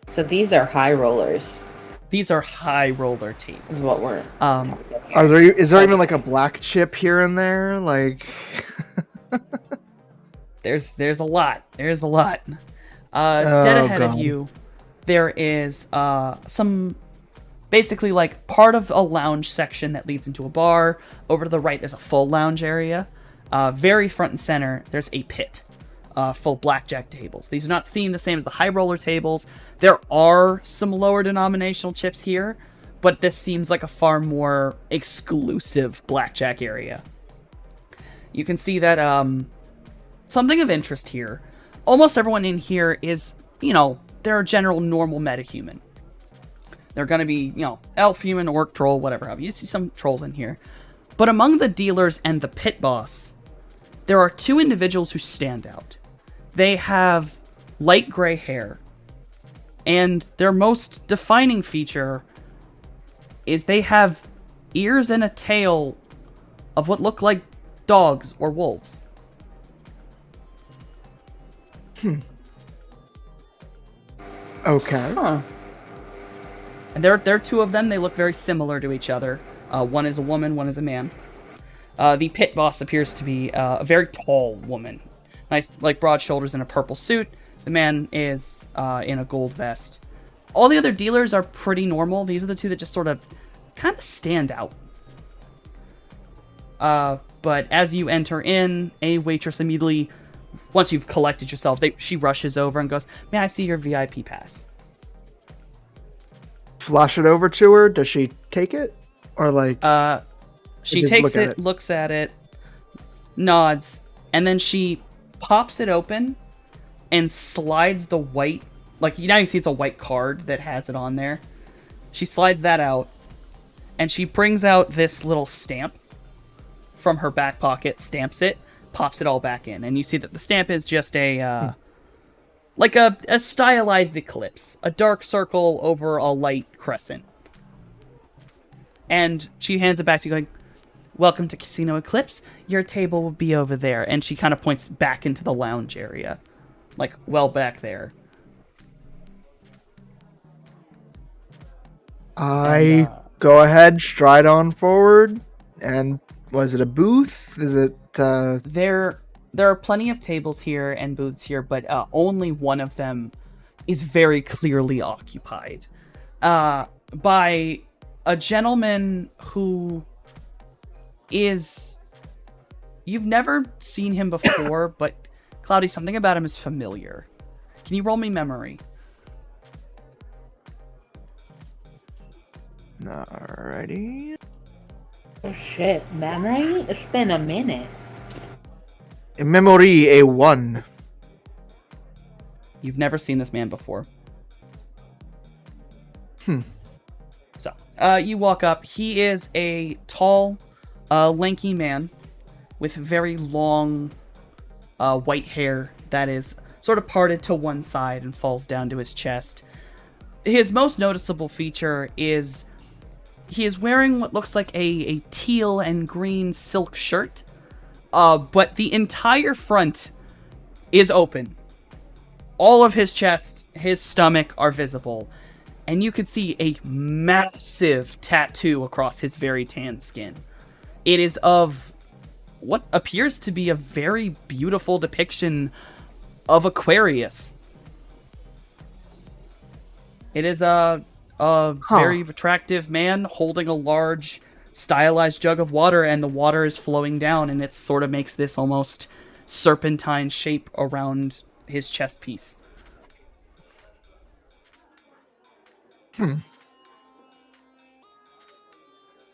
So these are high rollers. These are high roller tables. Is what we're. Is there even like a black chip here and there? Like, there's a lot. There's a lot. Dead ahead of you, there is some, basically like part of a lounge section that leads into a bar. Over to the right, there's a full lounge area. Very front and center, there's a pit. Full blackjack tables. These are not seen the same as the high roller tables. There are some lower denominational chips here, but this seems like a far more exclusive blackjack area. You can see that something of interest here. Almost everyone in here is, they're a general normal metahuman. They're going to be, elf, human, orc, troll, whatever have you. You see some trolls in here. But among the dealers and the pit boss, there are two individuals who stand out. They have light gray hair, and their most defining feature is they have ears and a tail of what look like dogs or wolves. Okay. Huh. And there are two of them. They look very similar to each other. One is a woman, one is a man. The pit boss appears to be a very tall woman. Nice, like, broad shoulders in a purple suit. The man is in a gold vest. All the other dealers are pretty normal. These are the two that just sort of kind of stand out. But as you enter in, a waitress immediately, once you've collected yourself, she rushes over and goes, "May I see your VIP pass?" Flash it over to her. Does she take it? Or like... She takes it, looks at it, nods, and then she pops it open and slides the white, like, now you see it's a white card that has it on there. She slides that out, and she brings out this little stamp from her back pocket, stamps it, pops it all back in, and you see that the stamp is just a, like a stylized eclipse, a dark circle over a light crescent. And she hands it back to you going, "Welcome to Casino Eclipse. Your table will be over there." And she kind of points back into the lounge area. Like, well back there. I go ahead, stride on forward, and was it a booth? Is it, There are plenty of tables here and booths here, but only one of them is very clearly occupied. By a gentleman who is... You've never seen him before, but Cloudy, something about him is familiar. Can you roll me memory? Alrighty. Oh shit, memory? It's been a minute. In memory, a 1. You've never seen this man before. So, you walk up. He is a tall, lanky man with very long, white hair that is sort of parted to one side and falls down to his chest. His most noticeable feature is he is wearing what looks like a teal and green silk shirt, but the entire front is open. All of his chest, his stomach are visible. and you can see a massive tattoo across his very tan skin. It is of what appears to be a very beautiful depiction of Aquarius. It is a very attractive man holding a large stylized jug of water, and the water is flowing down, and it sort of makes this almost serpentine shape around his chest piece.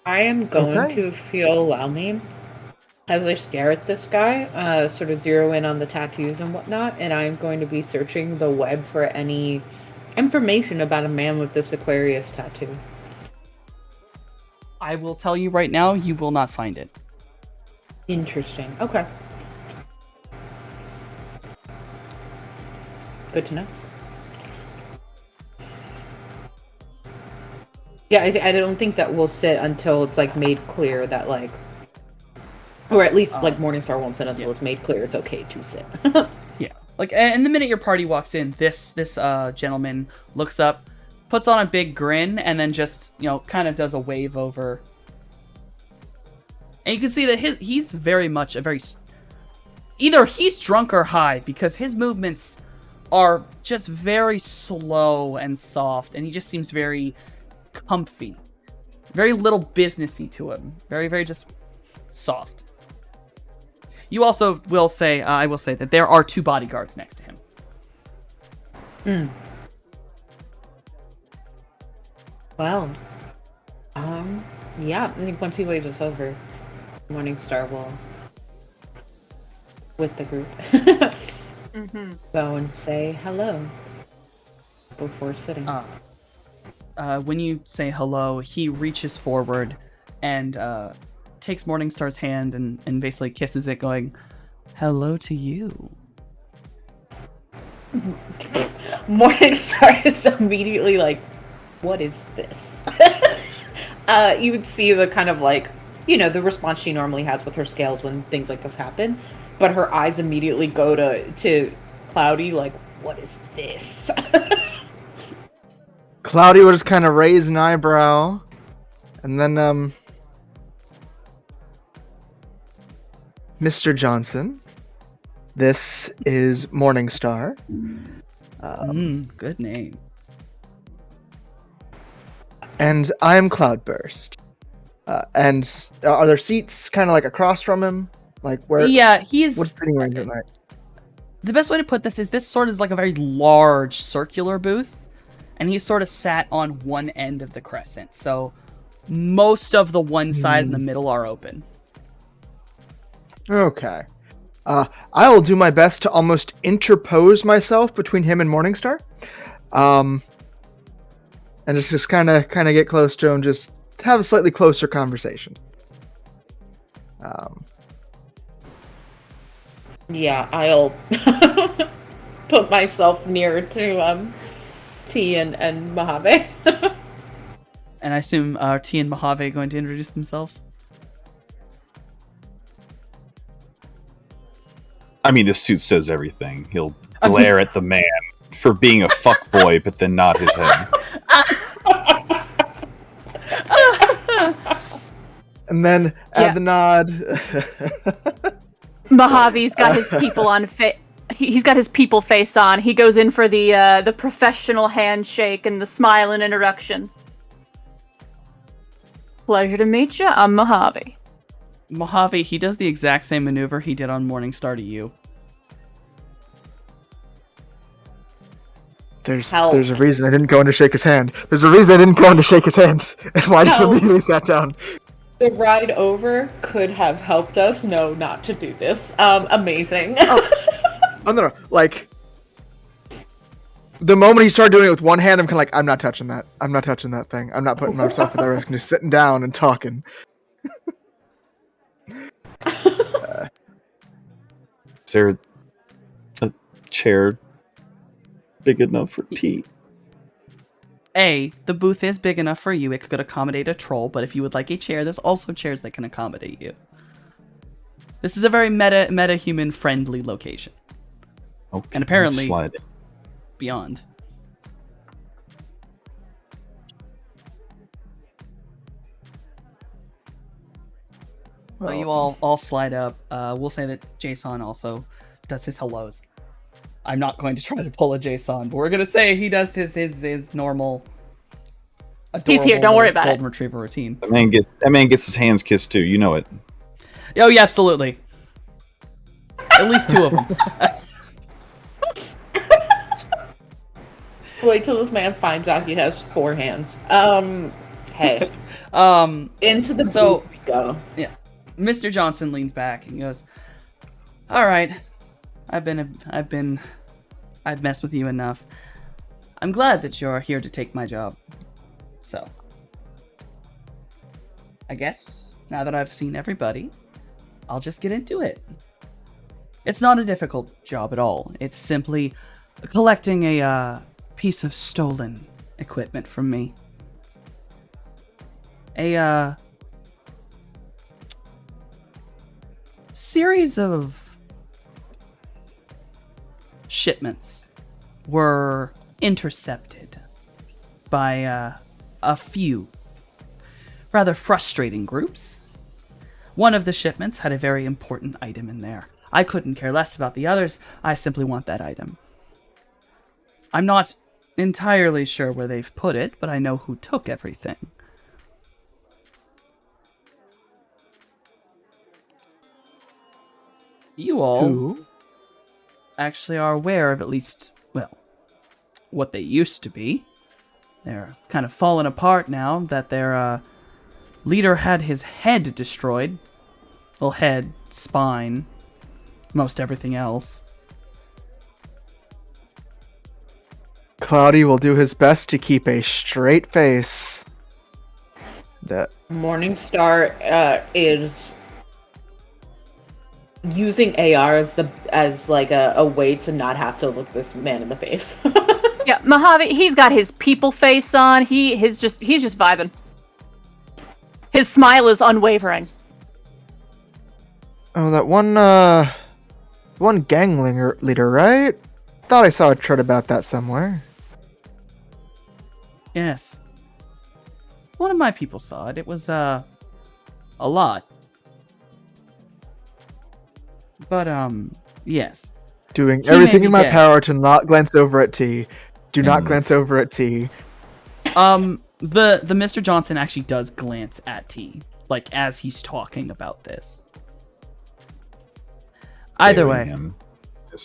I am going to, if you'll allow me, as I stare at this guy, sort of zero in on the tattoos and whatnot, and I'm going to be searching the web for any information about a man with this Aquarius tattoo. I will tell you right now, you will not find it. Interesting. Okay. Good to know. Yeah, I don't think that will sit until it's, like, made clear that, like... Or at least, like, Morningstar won't sit until it's made clear it's okay to sit. Yeah. Like, and the minute your party walks in, this gentleman looks up, puts on a big grin, and then just, you know, kind of does a wave over. And you can see that he's very much a very... Either he's drunk or high, because his movements are just very slow and soft, and he just seems very comfy. Very little businessy to him. Very, very just soft. You also will say, I will say that there are 2 bodyguards next to him. Well, yeah, I think once he waves us over, Morningstar will, with the group, go and say hello before sitting. When you say hello, he reaches forward and takes Morningstar's hand and basically kisses it, going, "Hello to you." Morningstar is immediately like, what is this? You would see the kind of, like, you know, the response she normally has with her scales when things like this happen, but her eyes immediately go to Cloudy, like, what is this? Cloudy will just kind of raise an eyebrow, and then, Mr. Johnson, this is Morningstar. Good name. And I am Cloudburst. And are there seats kind of like across from him? Like where? Yeah, he is... What's sitting arrangement like? The best way to put this sort of is like a very large circular booth, and he's sort of sat on one end of the crescent, so most of the one side and the middle are open. Okay. I will do my best to almost interpose myself between him and Morningstar. And just kind of get close to him, just have a slightly closer conversation. Yeah, I'll put myself near to T and Mojave. And I assume T and Mojave are going to introduce themselves? I mean, this suit says everything. He'll glare at the man for being a fuckboy, but then nod his head. And then add the nod. Mojave's got his people on he's got his people face on. He goes in for the professional handshake and the smile and introduction. Pleasure to meet you. I'm Mojave. Mojave, he does the exact same maneuver he did on Morningstar to you. There's a reason I didn't go in to shake his hand. There's a reason I didn't go in to shake his hand. And why just immediately sat down. The ride over could have helped us know not to do this. Amazing. Oh, no. Like, the moment he started doing it with one hand, I'm kind of like, I'm not touching that. I'm not touching that thing. I'm not putting myself at that risk. I'm just sitting down and talking. Is there a chair big enough for tea? The booth is big enough for you. It could accommodate a troll, but if you would like a chair, there's also chairs that can accommodate you. This is a very meta human friendly location. Okay. And apparently slide. beyond. Well, you all slide up. We'll say that Jason also does his hellos. I'm not going to try to pull a Jason, but we're going to say he does his normal adorable He's here, don't worry about golden it. retriever routine. That man gets his hands kissed too. You know it. Oh, yeah, absolutely. At least 2 of them. Wait till this man finds out he has 4 hands. Hey. Into the booth we go. Yeah. Mr. Johnson leans back and goes, "All right. I've messed with you enough. I'm glad that you're here to take my job. So, I guess now that I've seen everybody, I'll just get into it. It's not a difficult job at all. It's simply collecting a piece of stolen equipment from me. A series of shipments were intercepted by a few rather frustrating groups. One of the shipments had a very important item in there. I couldn't care less about the others. I simply want that item. I'm not entirely sure where they've put it, but I know who took everything. You all actually are aware of at least, well, what they used to be. They're kind of fallen apart now that their leader had his head destroyed. Well, head, spine, most everything else. Cloudy will do his best to keep a straight face. Morningstar is using AR as like a way to not have to look this man in the face. Yeah, Mojave, he's got his people face on. He's just vibing. His smile is unwavering. Oh, that one gang leader, right? Thought I saw a chart about that somewhere. Yes. One of my people saw it. It was, a lot. But, yes. Doing He everything may in be my dead. power to not glance over at T. Do not glance over at T. The Mr. Johnson actually does glance at T, like, as he's talking about this. Either way, Him.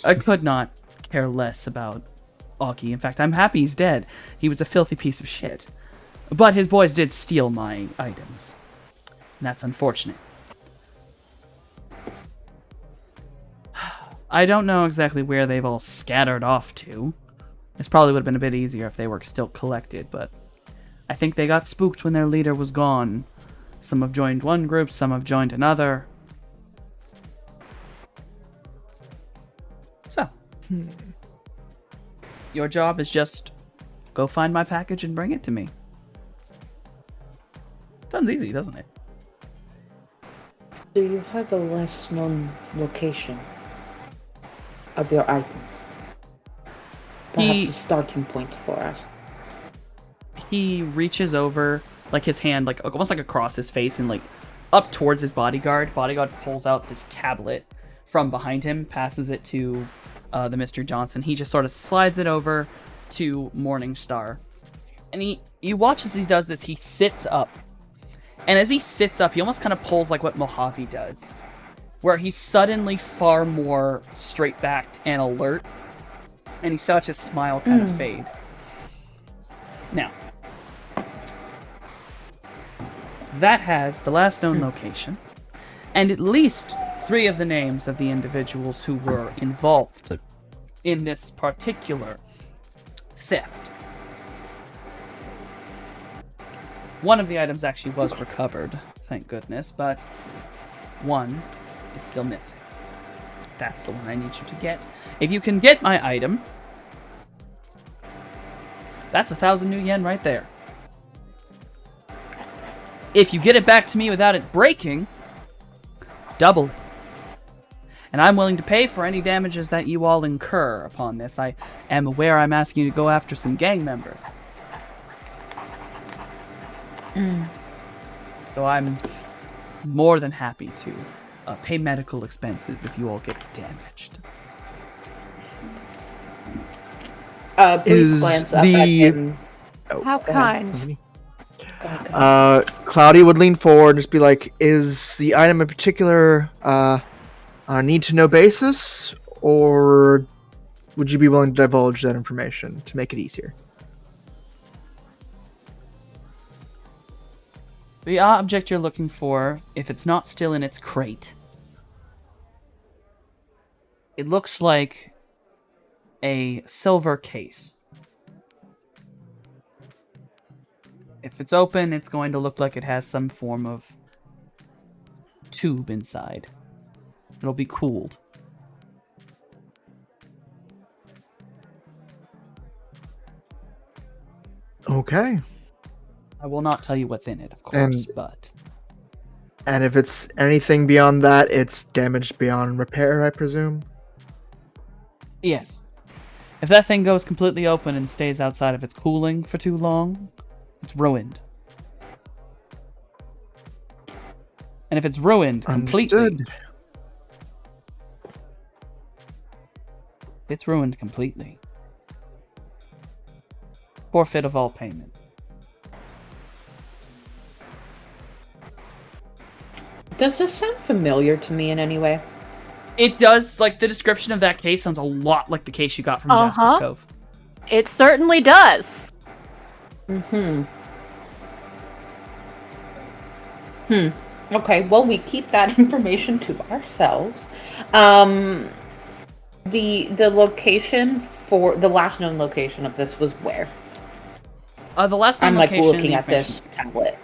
I could not care less about Augie. In fact, I'm happy he's dead. He was a filthy piece of shit. But his boys did steal my items. And that's unfortunate. I don't know exactly where they've all scattered off to. This probably would have been a bit easier if they were still collected, but I think they got spooked when their leader was gone. Some have joined one group, some have joined another. So, your job is just go find my package and bring it to me. Sounds easy, doesn't it? Do you have a less known location of your items? Perhaps a starting point for us. He reaches over, like his hand, like almost like across his face and like up towards his bodyguard. Bodyguard pulls out this tablet from behind him, passes it to the Mr. Johnson. He just sort of slides it over to Morningstar. And you watch as he does this, he sits up. And as he sits up, he almost kind of pulls like what Mojave does, where he's suddenly far more straight-backed and alert, and he starts his smile kind of fade. Now, that has the last known location, and at least 3 of the names of the individuals who were involved in this particular theft. One of the items actually was recovered, thank goodness, but one is still missing. That's the one I need you to get. If you can get my item, that's 1,000 new yen right there. If you get it back to me without it breaking, double. And I'm willing to pay for any damages that you all incur upon this. I am aware I'm asking you to go after some gang members. So I'm more than happy to pay medical expenses if you all get damaged. Please Is glance up the- at him. How Go ahead. kind. Go ahead. Cloudy would lean forward and just be like, "Is the item in particular on a need-to-know basis, or would you be willing to divulge that information to make it easier?" The object you're looking for, if it's not still in its crate, it looks like a silver case. If it's open, it's going to look like it has some form of tube inside. It'll be cooled. Okay. I will not tell you what's in it, of course, but... And if it's anything beyond that, it's damaged beyond repair, I presume? Yes. If that thing goes completely open and stays outside of its cooling for too long, it's ruined. And if it's ruined completely... Understood. It's ruined completely. Forfeit of all payment. Does this sound familiar to me in any way? It does, like, the description of that case sounds a lot like the case you got from Jasper's Cove. It certainly does. Okay, well, we keep that information to ourselves. The location for the last known location of this was where? The last known I'm like location... looking at this tablet.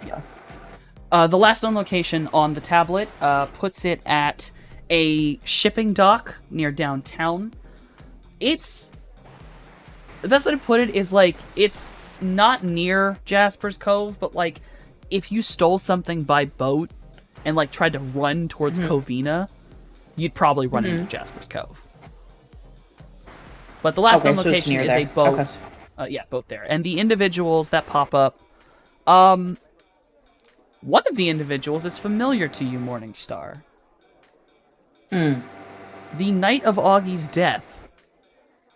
The last known location on the tablet puts it at a shipping dock near downtown. It's... The best way to put it is, like, it's not near Jasper's Cove, but, like, if you stole something by boat and, like, tried to run towards Covina, you'd probably run into Jasper's Cove. But the last known so it's location near is there. a boat. Okay. Yeah, boat there. And the individuals that pop up, one of the individuals is familiar to you, Morningstar. The night of Augie's death,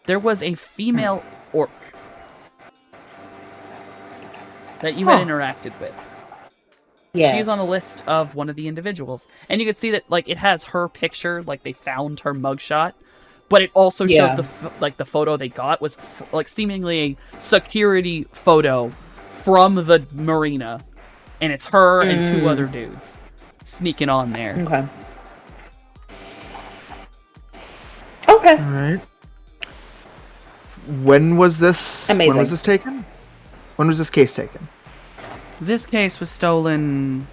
there was a female orc that you had interacted with. Yeah. She is on the list of one of the individuals. And you can see that, like, it has her picture, like, they found her mugshot, but it also shows the photo they got was, like, seemingly a security photo from the marina. And it's her and two other dudes sneaking on there. Okay. Okay. All right. When was this? Amazing. When was this taken? When was this case taken? This case was stolen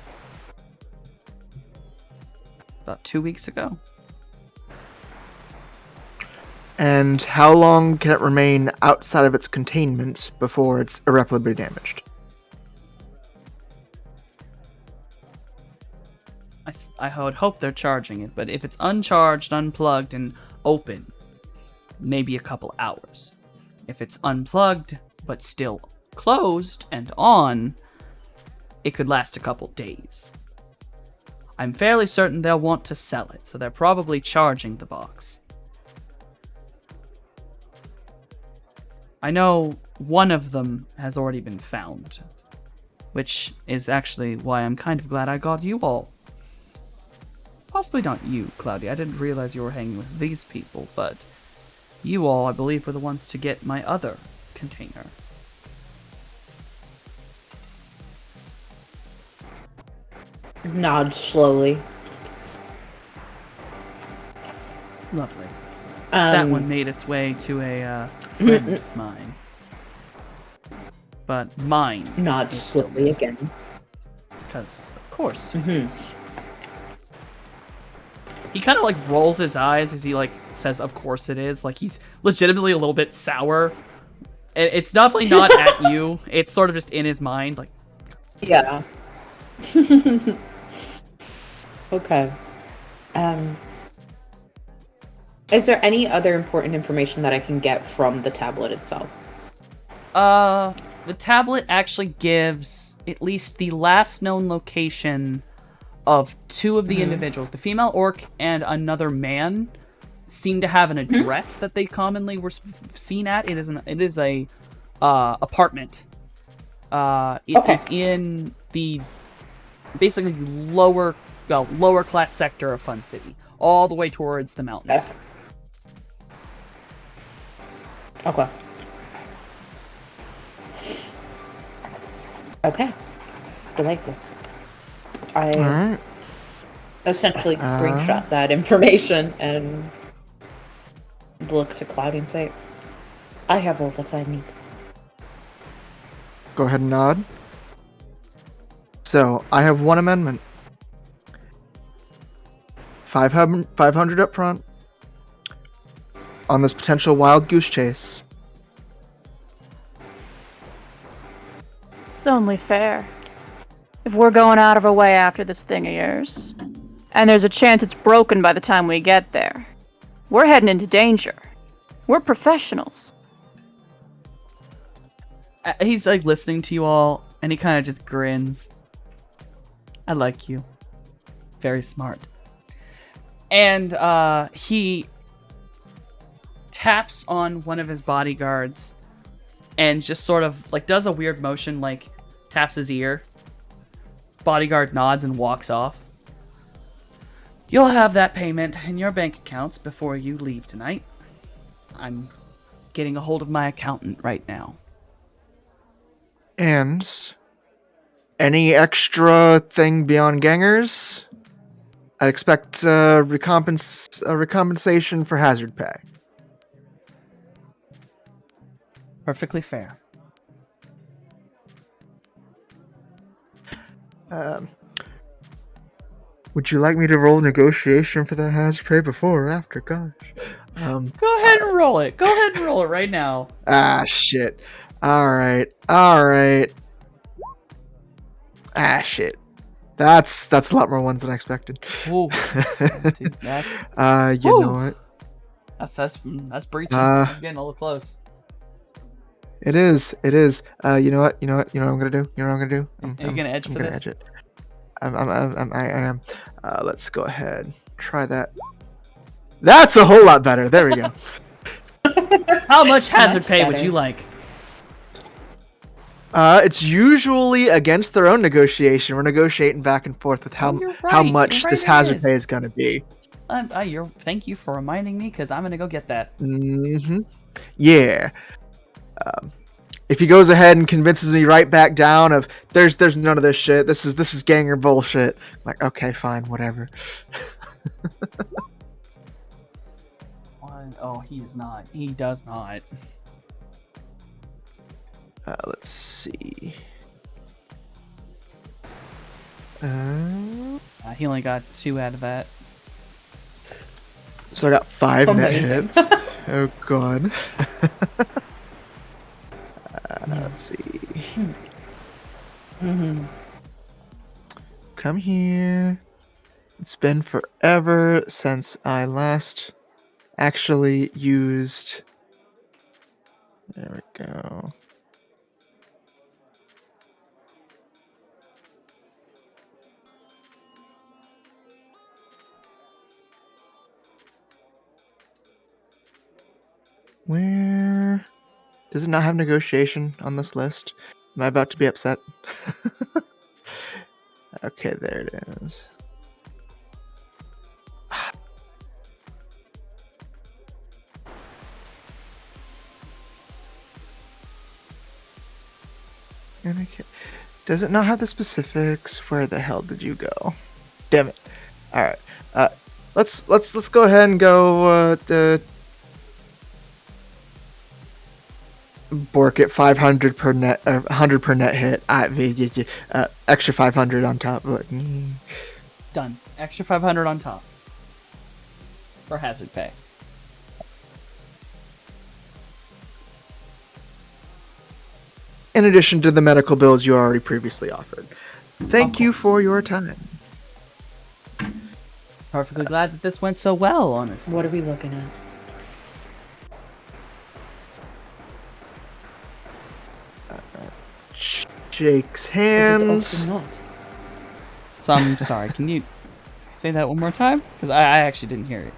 about 2 weeks ago. And how long can it remain outside of its containment before it's irreparably damaged? I would hope they're charging it, but if it's uncharged, unplugged, and open, maybe a couple hours. If it's unplugged, but still closed and on, it could last a couple days. I'm fairly certain they'll want to sell it, so they're probably charging the box. I know one of them has already been found, which is actually why I'm kind of glad I got you all. Possibly not you, Cloudy. I didn't realize you were hanging with these people, but you all, I believe, were the ones to get my other container. Nod slowly. Lovely. That one made its way to a friend of mine. But mine Nod is still slowly missing. again. Because, of course, it is. He kind of, like, rolls his eyes as he, like, says, of course it is. Like, he's legitimately a little bit sour. And it's definitely not at you. It's sort of just in his mind. Like, Yeah. Okay. Is there any other important information that I can get from the tablet itself? the tablet actually gives at least the last known location of two of the individuals, the female orc and another man, seem to have an address that they commonly were seen at. It is a apartment. It is in the basically lower class sector of Fun City, all the way towards the mountains. Okay. Okay. Delightful. I Alright. essentially screenshot that information and look to Cloudy and say, I have all that I need. Go ahead and nod. So, I have one amendment. 500 up front on this potential wild goose chase. It's only fair. If we're going out of our way after this thing of yours, and there's a chance it's broken by the time we get there, we're heading into danger. We're professionals. He's like listening to you all, and he kind of just grins. I like you. Very smart. And he taps on one of his bodyguards and just sort of like does a weird motion, like taps his ear. Bodyguard nods and walks off. You'll have that payment in your bank accounts before you leave tonight. I'm getting a hold of my accountant right now. And any extra thing beyond gangers, I'd expect a recompensation for hazard pay. Perfectly fair. Would you like me to roll negotiation for that hazard pay before or after? Gosh. Go ahead and roll it. Go ahead and roll it right now. Ah, shit. Alright. Ah, shit. That's a lot more ones than I expected. Ooh. Dude, that's you know what? That's breaching. That's getting a little close. It is. You know what I'm gonna do? Are you gonna edge I'm for gonna this? edge it. I am. Let's go ahead. Try that. That's a whole lot better. There we go. How much hazard Much pay would better. you like? It's usually against their own negotiation. We're negotiating back and forth with how you're how right. much You're this right, it hazard is. pay is gonna be. Thank you for reminding me, because I'm gonna go get that. Yeah. If he goes ahead and convinces me right back down of there's none of this shit. This is ganger bullshit. I'm like, okay, fine, whatever. Oh, he is not. He does not. Let's see. He only got 2 out of that. So I got 5 net Amazing. hits. Oh god. Let's see. Come here. It's been forever since I last actually used. There we go. Where does it not have negotiation on this list? Am I about to be upset? Okay, there it is. Okay. Does it not have the specifics? Where the hell did you go? Damn it! All right. Let's go ahead and go. Bork it 500 per net, 100 per net hit. Extra 500 on top. Done. Extra 500 on top. For hazard pay. In addition to the medical bills you already previously offered. Thank you for your time. Perfectly glad that this went so well, honestly. What are we looking at? Shakes Is it hands. also not? So I'm sorry. Can you say that one more time? Because I actually didn't hear it.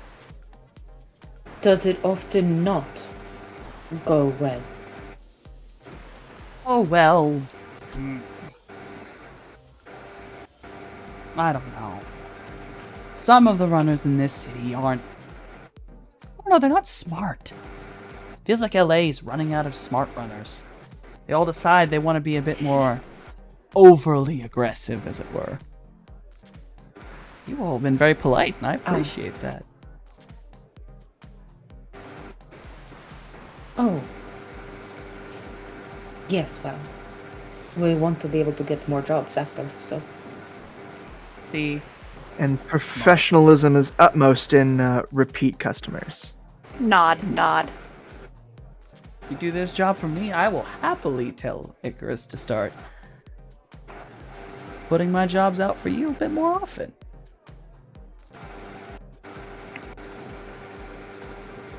Does it often not go well? Oh, well. I don't know. Some of the runners in this city aren't... I don't know, they're not smart. Feels like LA is running out of smart runners. They all decide they want to be a bit more overly aggressive, as it were. You all have been very polite, and I appreciate that. Oh. Yes, well, we want to be able to get more jobs after, so. See, And professionalism is utmost in repeat customers. Nod, nod. you do this job for me, I will happily tell Icarus to start putting my jobs out for you a bit more often.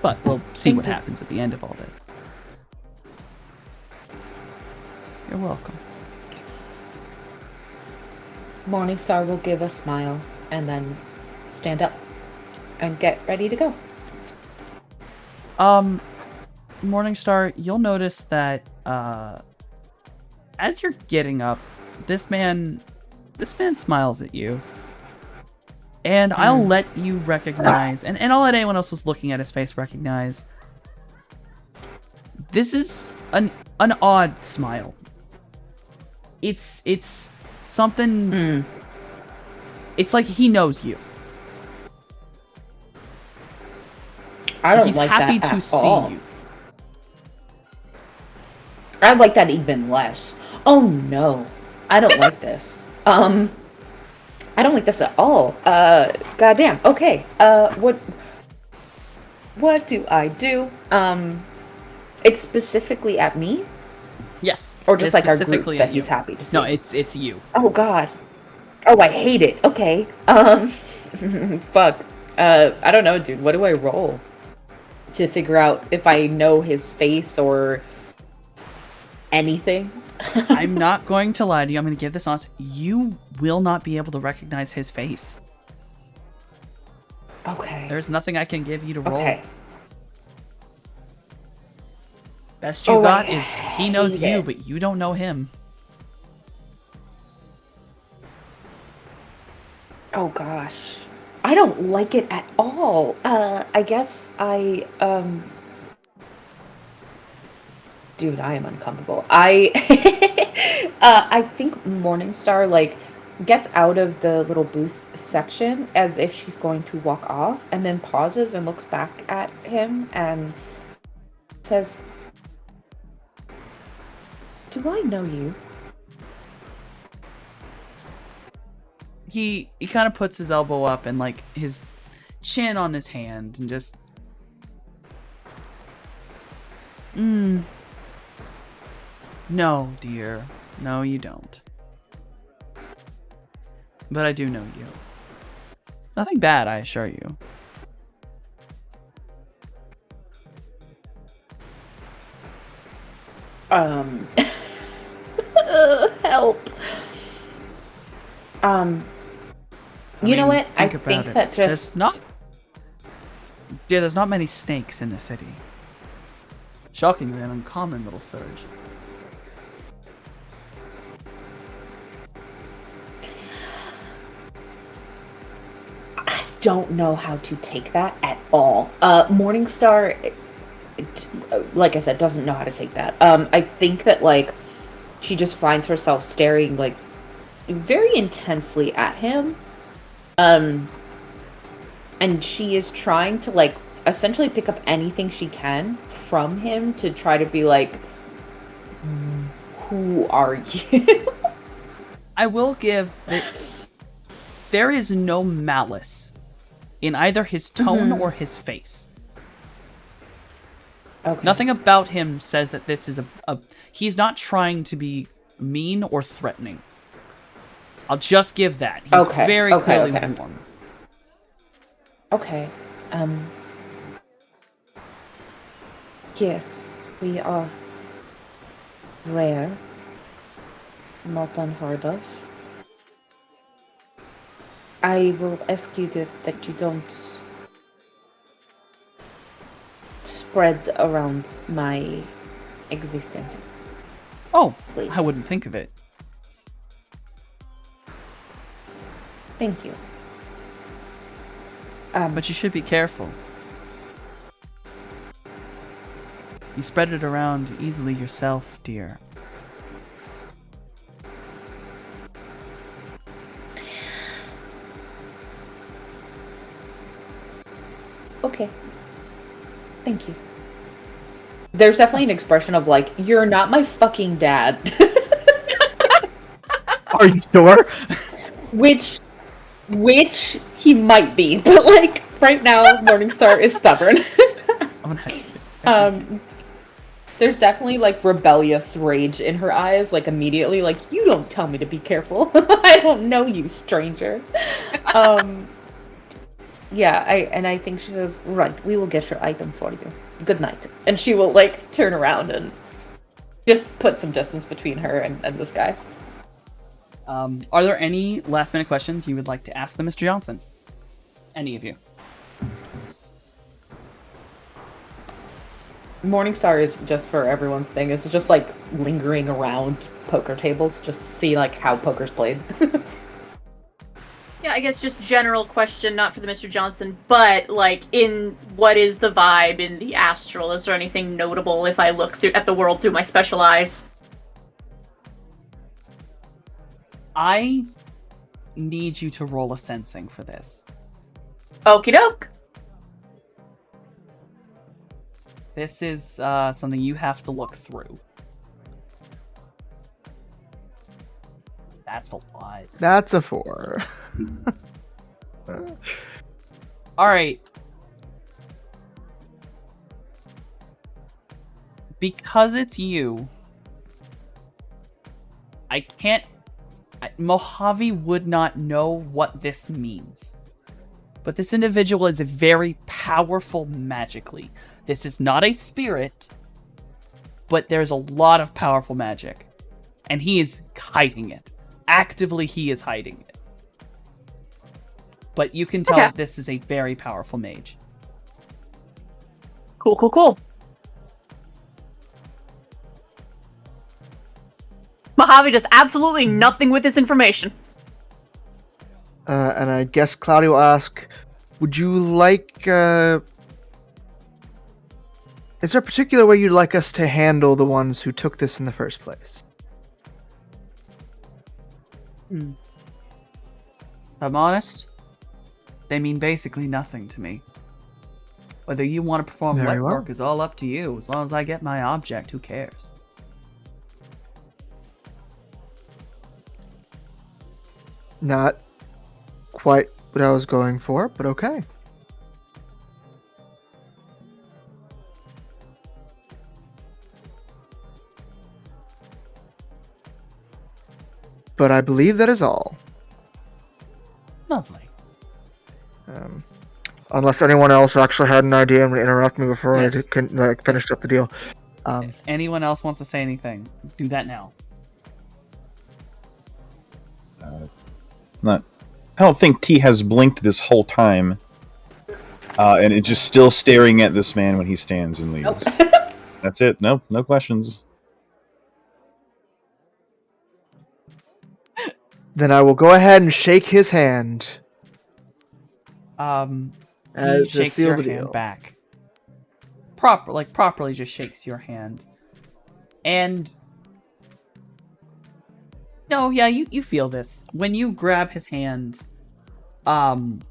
But we'll see what happens at the end of all this. You're welcome. Morningstar will give a smile and then stand up and get ready to go. Morningstar, you'll notice that as you're getting up, this man smiles at you. And I'll let you recognize, and I'll let anyone else who's looking at his face recognize, this is an odd smile. It's something. It's like he knows you. I don't He's like happy that to at see all. you. I like that even less. Oh no, I don't like this. I don't like this at all. Goddamn. Okay. What do I do? It's specifically at me, Yes. or just it's like our group specifically that at he's you. happy to see. No, it's you. Oh God. Oh, I hate it. Okay. Fuck. I don't know, dude. What do I roll to figure out if I know his face or anything? I'm not going to lie to you. I'm going to give this honest. You will not be able to recognize his face. Okay. There's nothing I can give you to roll. Okay. Best you Oh, got I is he knows hate you, it. but you don't know him. Oh gosh. I don't like it at all. I guess dude, I am uncomfortable. I think Morningstar like gets out of the little booth section as if she's going to walk off and then pauses and looks back at him and says, "Do I know you?" He kind of puts his elbow up and like his chin on his hand and just No, dear. No, you don't. But I do know you. Nothing bad, I assure you. Help. You know what? I about think it. that just there's not many snakes in the city. Shockingly, an uncommon little surge. I don't know how to take that at all. Morningstar, like I said, doesn't know how to take that. I think that like she just finds herself staring like very intensely at him. And she is trying to like essentially pick up anything she can from him to try to be like, who are you? I will give that there is no malice in either his tone or his face. Okay. Nothing about him says that this is a he's not trying to be mean or threatening. I'll just give that. He's very clearly warm. Okay. Yes, we are rare. Not unheard of. I will ask you that you don't spread around my existence. Oh, Please. I wouldn't think of it. Thank you. But you should be careful. You spread it around easily yourself, dear. Okay. Thank you. There's definitely an expression of like, you're not my fucking dad. Are you sure? Which he might be, but like right now, Morningstar is stubborn. I'm gonna There's definitely like rebellious rage in her eyes, like immediately, like you don't tell me to be careful. I don't know you, stranger. Yeah, I think she says, right, we will get your item for you. Good night. And she will like turn around and just put some distance between her and this guy. Are there any last minute questions you would like to ask them, Mr. Johnson? Any of you? Morningstar is just for everyone's thing. It's just like lingering around poker tables, just to see like how poker's played. Yeah, I guess just general question, not for the Mr. Johnson, but like in what is the vibe in the astral? Is there anything notable if I look at the world through my special eyes? I need you to roll a sensing for this. Okie doke. This is something you have to look through. That's a lot. That's a 4. Alright. Because it's you, I can't... Mojave would not know what this means. But this individual is very powerful magically. This is not a spirit, but there's a lot of powerful magic. And he is hiding it. Actively, he is hiding it. But you can tell that this is a very powerful mage. Cool, cool, cool. Mojave does absolutely nothing with this information. And I guess Cloudy will ask, would you like... Is there a particular way you'd like us to handle the ones who took this in the first place? If I'm honest, they mean basically nothing to me. Whether you want to perform Very wet well. work is all up to you. As long as I get my object, who cares? Not quite what I was going for, but okay. But I believe that is all. Lovely. Unless anyone else actually had an idea and would interrupt me before Yes. I finished up the deal. If anyone else wants to say anything, do that now. I don't think T has blinked this whole time. And it's just still staring at this man when he stands and leaves. That's it. No questions. Then I will go ahead and shake his hand. He As to shakes seal your the hand deal. back. Properly just shakes your hand. And... No, yeah, you feel this. When you grab his hand, on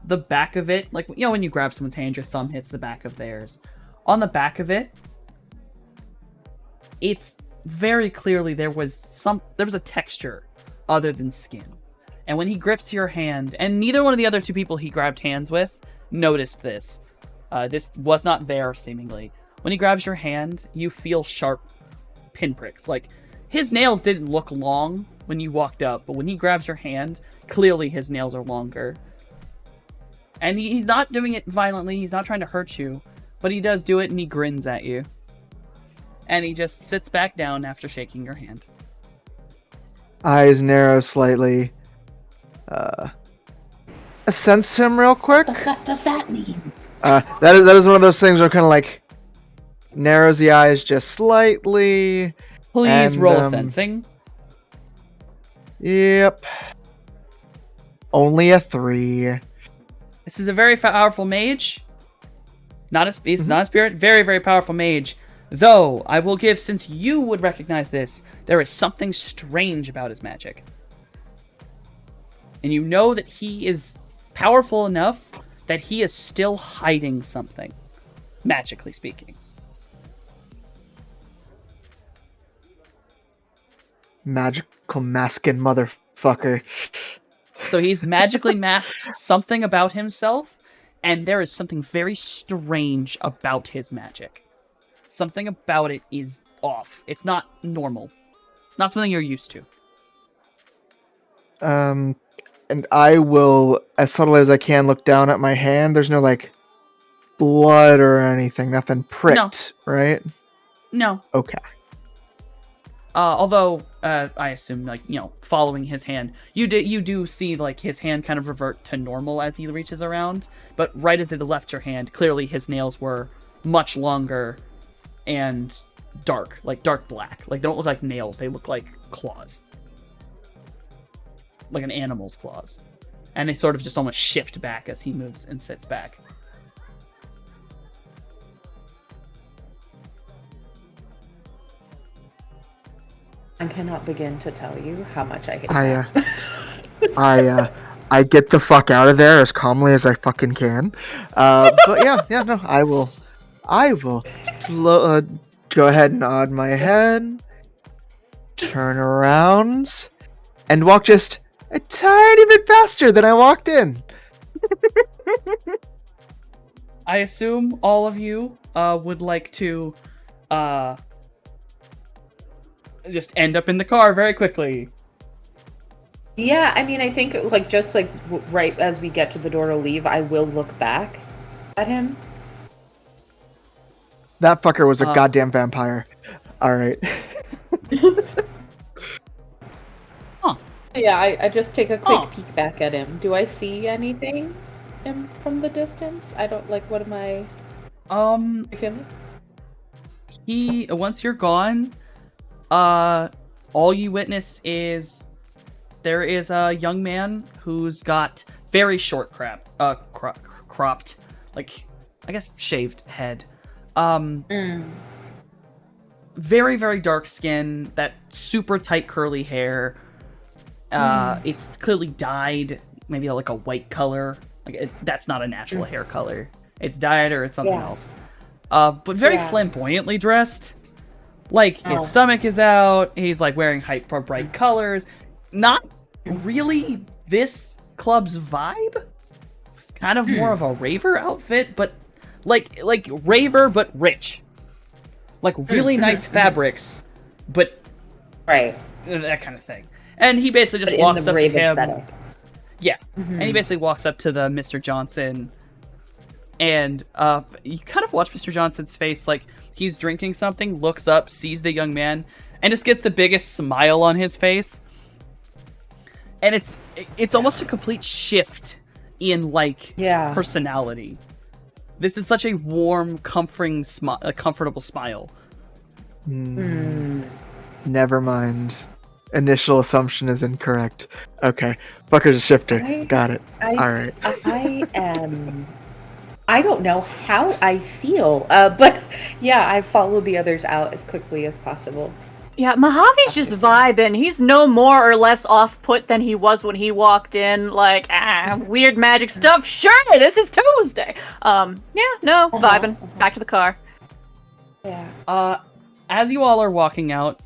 the back of it, like, you know, when you grab someone's hand, your thumb hits the back of theirs. On the back of it, it's very clearly there was a texture other than skin. And when he grips your hand, and neither one of the other two people he grabbed hands with noticed this. This was not there, seemingly. When he grabs your hand, you feel sharp pinpricks. Like, his nails didn't look long when you walked up, but when he grabs your hand, clearly his nails are longer. And he's not doing it violently, he's not trying to hurt you, but he does do it and he grins at you. And he just sits back down after shaking your hand. eyes narrow slightly. Sense him real quick. What the fuck does that mean? That is one of those things where kind of like narrows the eyes just slightly. Please And, roll sensing. Yep. Only a 3. This is a very powerful mage. Not a spirit. Very, very powerful mage. Though, I will give, since you would recognize this, there is something strange about his magic. And you know that he is powerful enough that he is still hiding something, magically speaking. Magical masking motherfucker. So he's magically masked something about himself, and there is something very strange about his magic. Something about it is off. It's not normal. Not something you're used to. And I will, as subtly as I can, look down at my hand. There's no, like, blood or anything. Nothing pricked, right? No. Okay. Although, I assume, like, following his hand, you do see, like, his hand kind of revert to normal as he reaches around. But right as it left your hand, clearly his nails were much longer and dark. Like, dark black. Like, they don't look like nails. They look like claws. Like an animal's claws. And they sort of just almost shift back as he moves and sits back. I cannot begin to tell you how much I hate I get the fuck out of there as calmly as I fucking can. But no, I will go ahead and nod my head, turn around, and walk just a tiny bit faster than I walked in. I assume all of you would like to just end up in the car very quickly. Yeah, I mean, I think just right as we get to the door to leave, I will look back at him. That fucker was a goddamn vampire. All right. Huh. Yeah, I just take a quick peek back at him. Do I see anything from the distance? I don't, what am I... You feel me? Once you're gone, all you witness is there is a young man who's got very short cropped, like, I guess shaved head. Very, very dark skin, that super tight curly hair. It's clearly dyed, maybe like a white color. That's not a natural hair color. It's dyed or it's something else. But very flamboyantly dressed. Like, his stomach is out, he's like wearing hyper bright colors. Not really this club's vibe. It's kind of more of a raver outfit, but like raver but rich. Like really nice fabrics, but that kind of thing. And he basically just walks up to him. Aesthetic. Yeah. And he basically walks up to the Mr. Johnson, and you kind of watch Mr. Johnson's face, like he's drinking something, looks up, sees the young man, and just gets the biggest smile on his face. And it's almost a complete shift in personality. This is such a warm, comfortable smile. Never mind. Initial assumption is incorrect. Okay. Fucker's a shifter. Got it. Alright. I don't know how I feel, but yeah, I follow the others out as quickly as possible. Yeah, Mojave's just vibing. He's no more or less off-put than he was when he walked in. Like, weird magic stuff. Sure, this is Tuesday. Vibing. Back to the car. Yeah. As you all are walking out,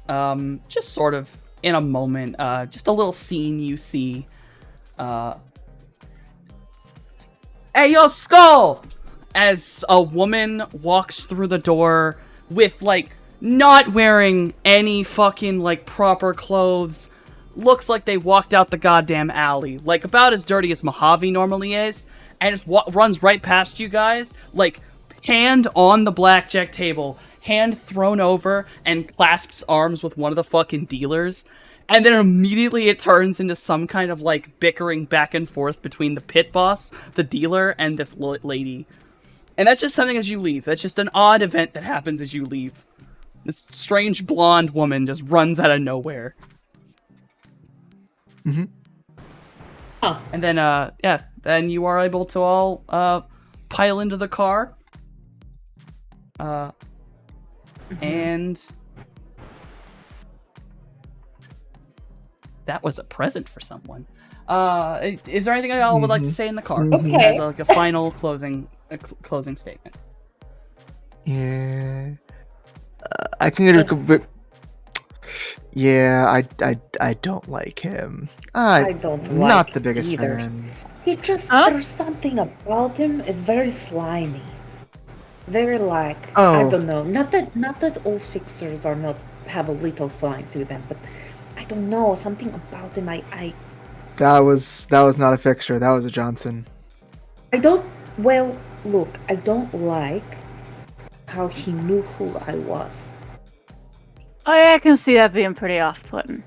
just sort of in a moment, just a little scene you see. Hey, yo, Skull! As a woman walks through the door with, not wearing any fucking, proper clothes. Looks like they walked out the goddamn alley. About as dirty as Mojave normally is. And just runs right past you guys. Hand on the blackjack table. Hand thrown over. And clasps arms with one of the fucking dealers. And then immediately it turns into some kind of like bickering back and forth between the pit boss, the dealer, and this lady. And that's just something as you leave. That's just an odd event that happens as you leave. This strange blonde woman just runs out of nowhere. Mm-hmm. Oh. And then, then you are able to all pile into the car. And that was a present for someone. Is there anything y'all would like to say in the car? Okay. As like a final closing statement. Yeah. I can get a bit. Yeah, I don't like him. I don't like not the biggest either. fan. He just Huh? there's something about him. It's very slimy, very like Oh. I don't know. Not that all fixers are not have a little slime to them, but I don't know something about him. I That was not a fixture. That was a Johnson. don't. Well, look, I don't like how he knew who I was. Oh yeah, I can see that being pretty off-putting.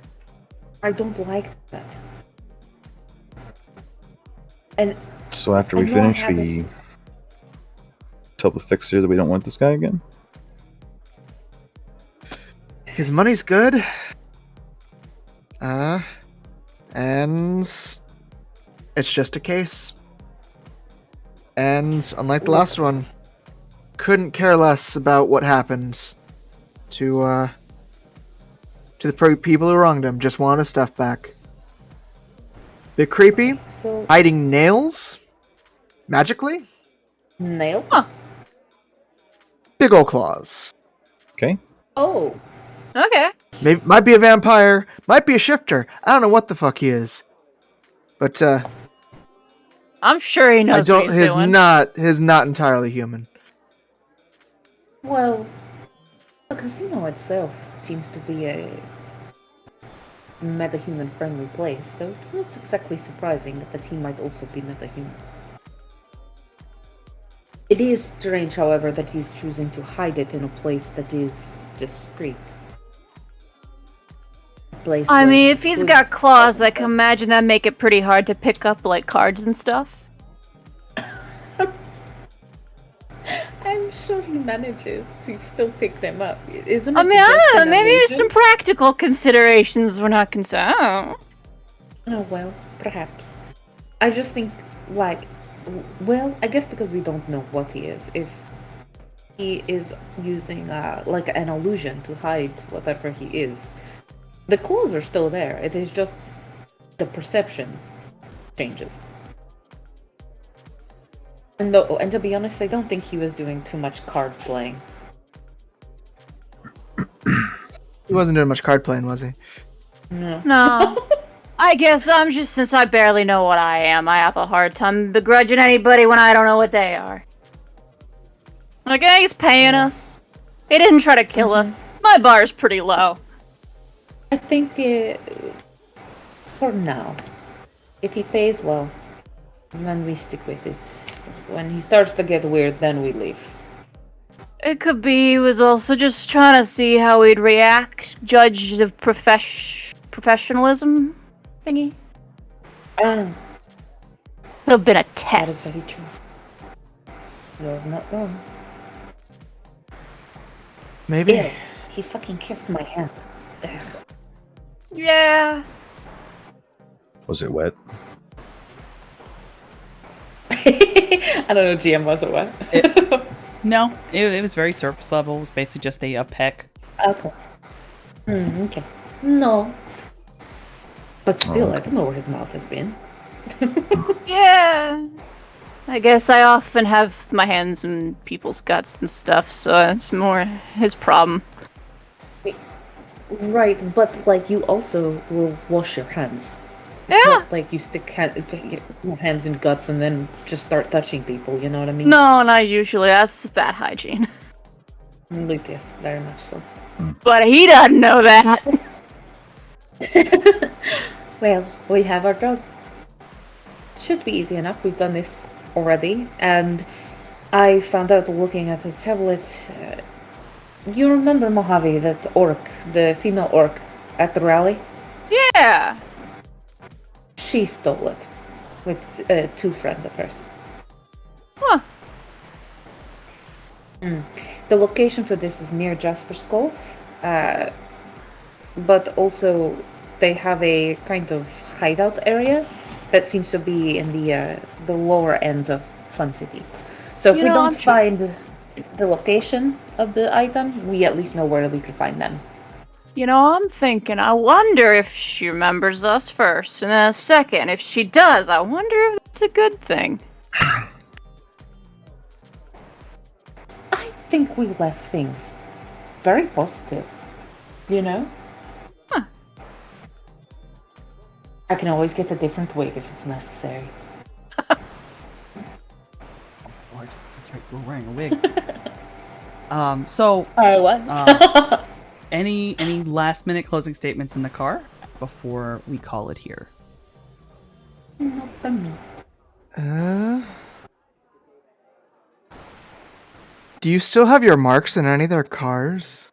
I don't like that. And So after I we know I finish, haven't- we tell the fixer that we don't want this guy again. His money's good. And it's just a case. And unlike the last one, couldn't care less about what happened to the people who wronged him. Just wanted his stuff back. Bit creepy. so Hiding nails magically. nails. Huh. Big ol' claws. Okay. Oh, Okay. Maybe might be a vampire. Might be a shifter. I don't know what the fuck he is. But I'm sure he knows what he's doing. He's not entirely human. well, the casino itself seems to be a metahuman friendly place, so it's not exactly surprising that he might also be metahuman. It is strange, however, that he's choosing to hide it in a place that is discreet. A place I where mean, he if he's could- got claws, I can imagine that make it pretty hard to pick up like cards and stuff. I'm sure he manages to still pick them up. Isn't it? I mean, I just don't know. an Maybe there's illusion? some practical considerations we're not considering. Oh, well, perhaps. I just think, like, well, I guess because we don't know what he is. If he is using, like, an illusion to hide whatever he is, the clues are still there. It is just the perception changes. And to be honest, I don't think he was doing too much card playing. He wasn't doing much card playing, was he? No. No. I guess since I barely know what I am, I have a hard time begrudging anybody when I don't know what they are. Like, he's paying us. He didn't try to kill us. My bar's pretty low. I think for now, if he pays well, then we stick with it. When he starts to get weird, then we leave. It could be he was also just trying to see how we'd react, judge the professionalism thingy. Ah, Could have been a that is test. very true. You're not wrong. Maybe. Ew, he fucking kissed my hand. Ugh. Yeah. Was it wet? I don't know, GM, was it what? No, it was very surface level. It was basically just a peck. Okay. Okay. No. But still, I don't know where his mouth has been. Yeah. I guess I often have my hands in people's guts and stuff, so it's more his problem. Right, but like you also will wash your hands. Yeah. It's not like you stick your hands in guts and then just start touching people, you know what I mean? No, not usually. That's bad hygiene. It is, very much so. But he doesn't know that. Well, we have our job. Should be easy enough. We've done this already, and I found out looking at the tablet. You remember Mojave, that orc, the female orc at the rally? Yeah. She stole it with 2 friends of hers. Huh. The location for this is near Jasper's Cove, but also they have a kind of hideout area that seems to be in the lower end of Fun City. So if You we know, don't I'm find the location of the item, we at least know where we could find them. You know, I'm thinking, I wonder if she remembers us first, and then second, if she does, I wonder if that's a good thing. I think we left things very positive, you know? Huh. I can always get a different wig if it's necessary. Lord, that's right, we're wearing a wig. So I was. any last minute closing statements in the car before we call it here? Not from me. Do you still have your marks in any of their cars?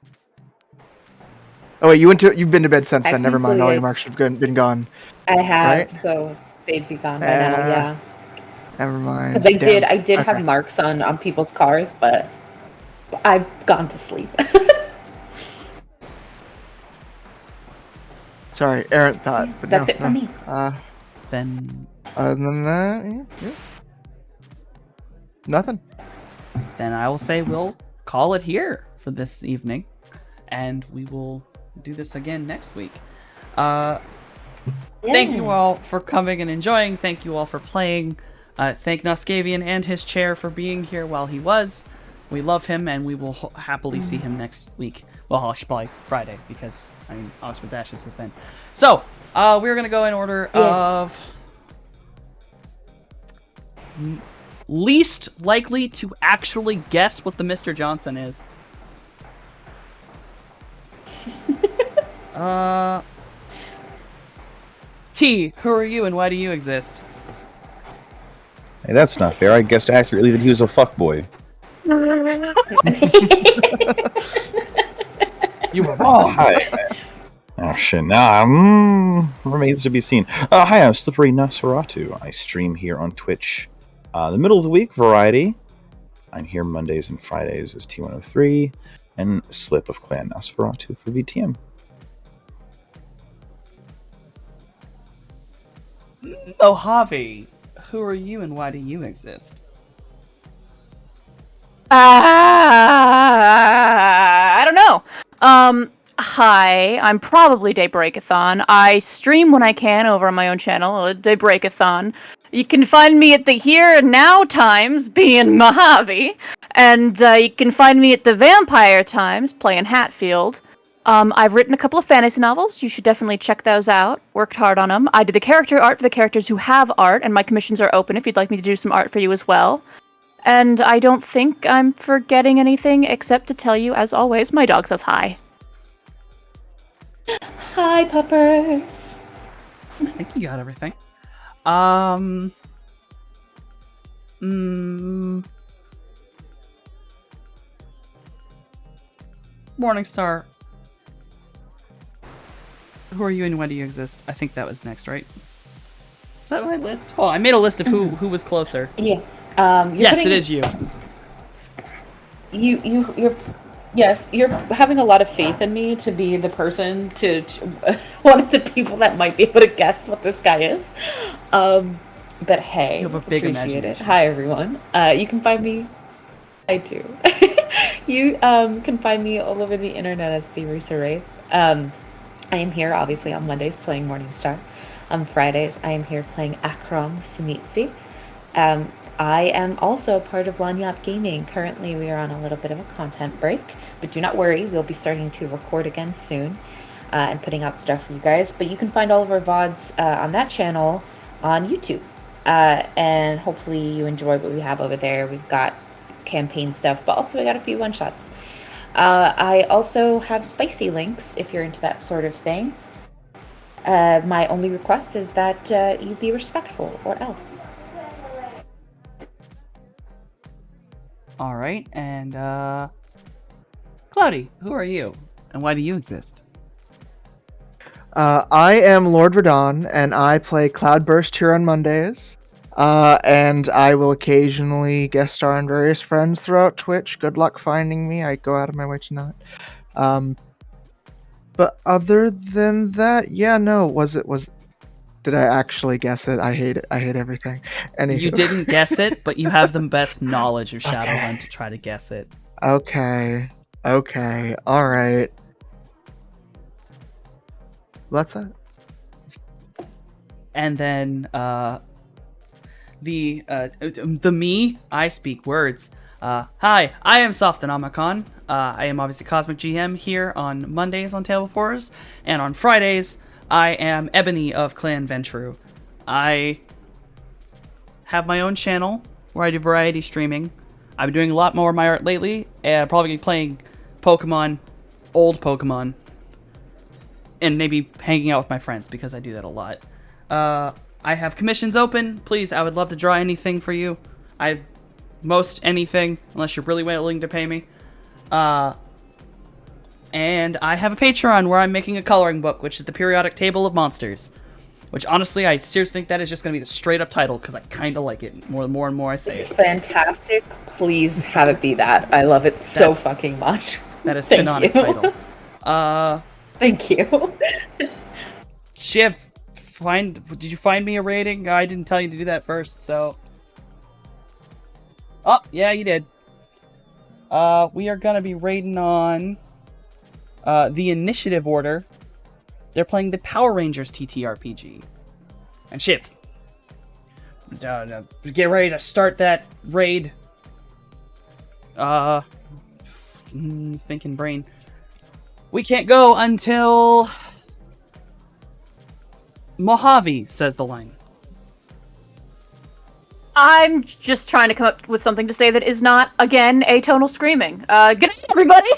Oh wait, you've been to bed since then. Never mind. All your marks have been gone. I have, Right? so they'd be gone by now, yeah. Never mind. Because I did Okay. have marks on people's cars, but I've gone to sleep. Sorry, errant thought. But That's no, it for no. me. Then Other than that, yeah. Nothing. I will say we'll call it here for this evening, and we will do this again next week. Thank you all for coming and enjoying. Thank you all for playing. Thank Noskavian and his chair for being here while he was. We love him, and we will happily see him next week. Well, probably Friday, because, I mean, Oxford's Ashes is then. So, we're going to go in order of least likely to actually guess what the Mr. Johnson is. T, who are you and why do you exist? Hey, that's not fair. I guessed accurately that he was a fuckboy. You were wrong. Hi. Oh shit, now remains to be seen. Hi, I'm Slippery Nosferatu. I stream here on Twitch. The middle of the week variety. I'm here Mondays and Fridays as T103 and Slip of Clan Nosferatu for VTM. Mojave, who are you and why do you exist? I don't know. Hi, I'm probably Daybreakathon. I stream when I can over on my own channel, Daybreakathon. You can find me at the Here and Now times, being Mojave, and you can find me at the Vampire times, playing Hatfield. I've written a couple of fantasy novels. You should definitely check those out. Worked hard on them. I did the character art for the characters who have art, and my commissions are open if you'd like me to do some art for you as well. And I don't think I'm forgetting anything except to tell you, as always, my dog says hi. Hi, puppers. I think you got everything. Morningstar, who are you and why do you exist? I think that was next, right? Is that my list? Oh, I made a list of who was closer. Yeah. Yes, it is you. You're having a lot of faith in me to be the person to one of the people that might be able to guess what this guy is. But hey, You have a big appreciate it. imagination. Hi everyone. You can find me. I do. You can find me all over the internet as the Risa Wraith. I am here obviously on Mondays playing Morningstar. On Fridays I am here playing Akron Simitsi. I am also part of Lanyap Gaming. Currently, we are on a little bit of a content break, but do not worry, we'll be starting to record again soon and putting out stuff for you guys. But you can find all of our VODs on that channel on YouTube. And hopefully you enjoy what we have over there. We've got campaign stuff, but also we got a few one-shots. I also have spicy links if you're into that sort of thing. My only request is that you be respectful or else. All right, and Cloudy, who are you, and why do you exist? I am Lord Radon, and I play Cloudburst here on Mondays. And I will occasionally guest star on various friends throughout Twitch. Good luck finding me. I go out of my way to not. But other than that, yeah, no. Did I actually guess it? I hate it. I hate everything. Anywho. You didn't guess it, but you have the best knowledge of Shadowrun to try to guess it. Okay. All right. That's it. And then the me, I speak words. Hi, I am Softenomicon. I am obviously Cosmic GM here on Mondays on Tale of Horrors, and on Fridays I am Ebony of Clan Ventru. I have my own channel where I do variety streaming. I've been doing a lot more of my art lately, and probably playing Pokemon, old Pokemon, and maybe hanging out with my friends because I do that a lot. I have commissions open. Please, I would love to draw anything for you. Most anything, unless you're really willing to pay me. And I have a Patreon where I'm making a coloring book, which is the Periodic Table of Monsters. Which, honestly, I seriously think that is just going to be the straight-up title, because I kind of like it more and more I say It's it. fantastic. Please have it be that. I love it so fucking much. That is Thank canonic you. title. Thank you. Shiv, did you find me a rating? I didn't tell you to do that first, so... Oh, yeah, you did. We are gonna be raiding on the initiative order. They're playing the Power Rangers TTRPG. And Shiv, get ready to start that raid. Thinking brain. We can't go until Mojave says the line. I'm just trying to come up with something to say that is not, again, atonal screaming. Good night, everybody!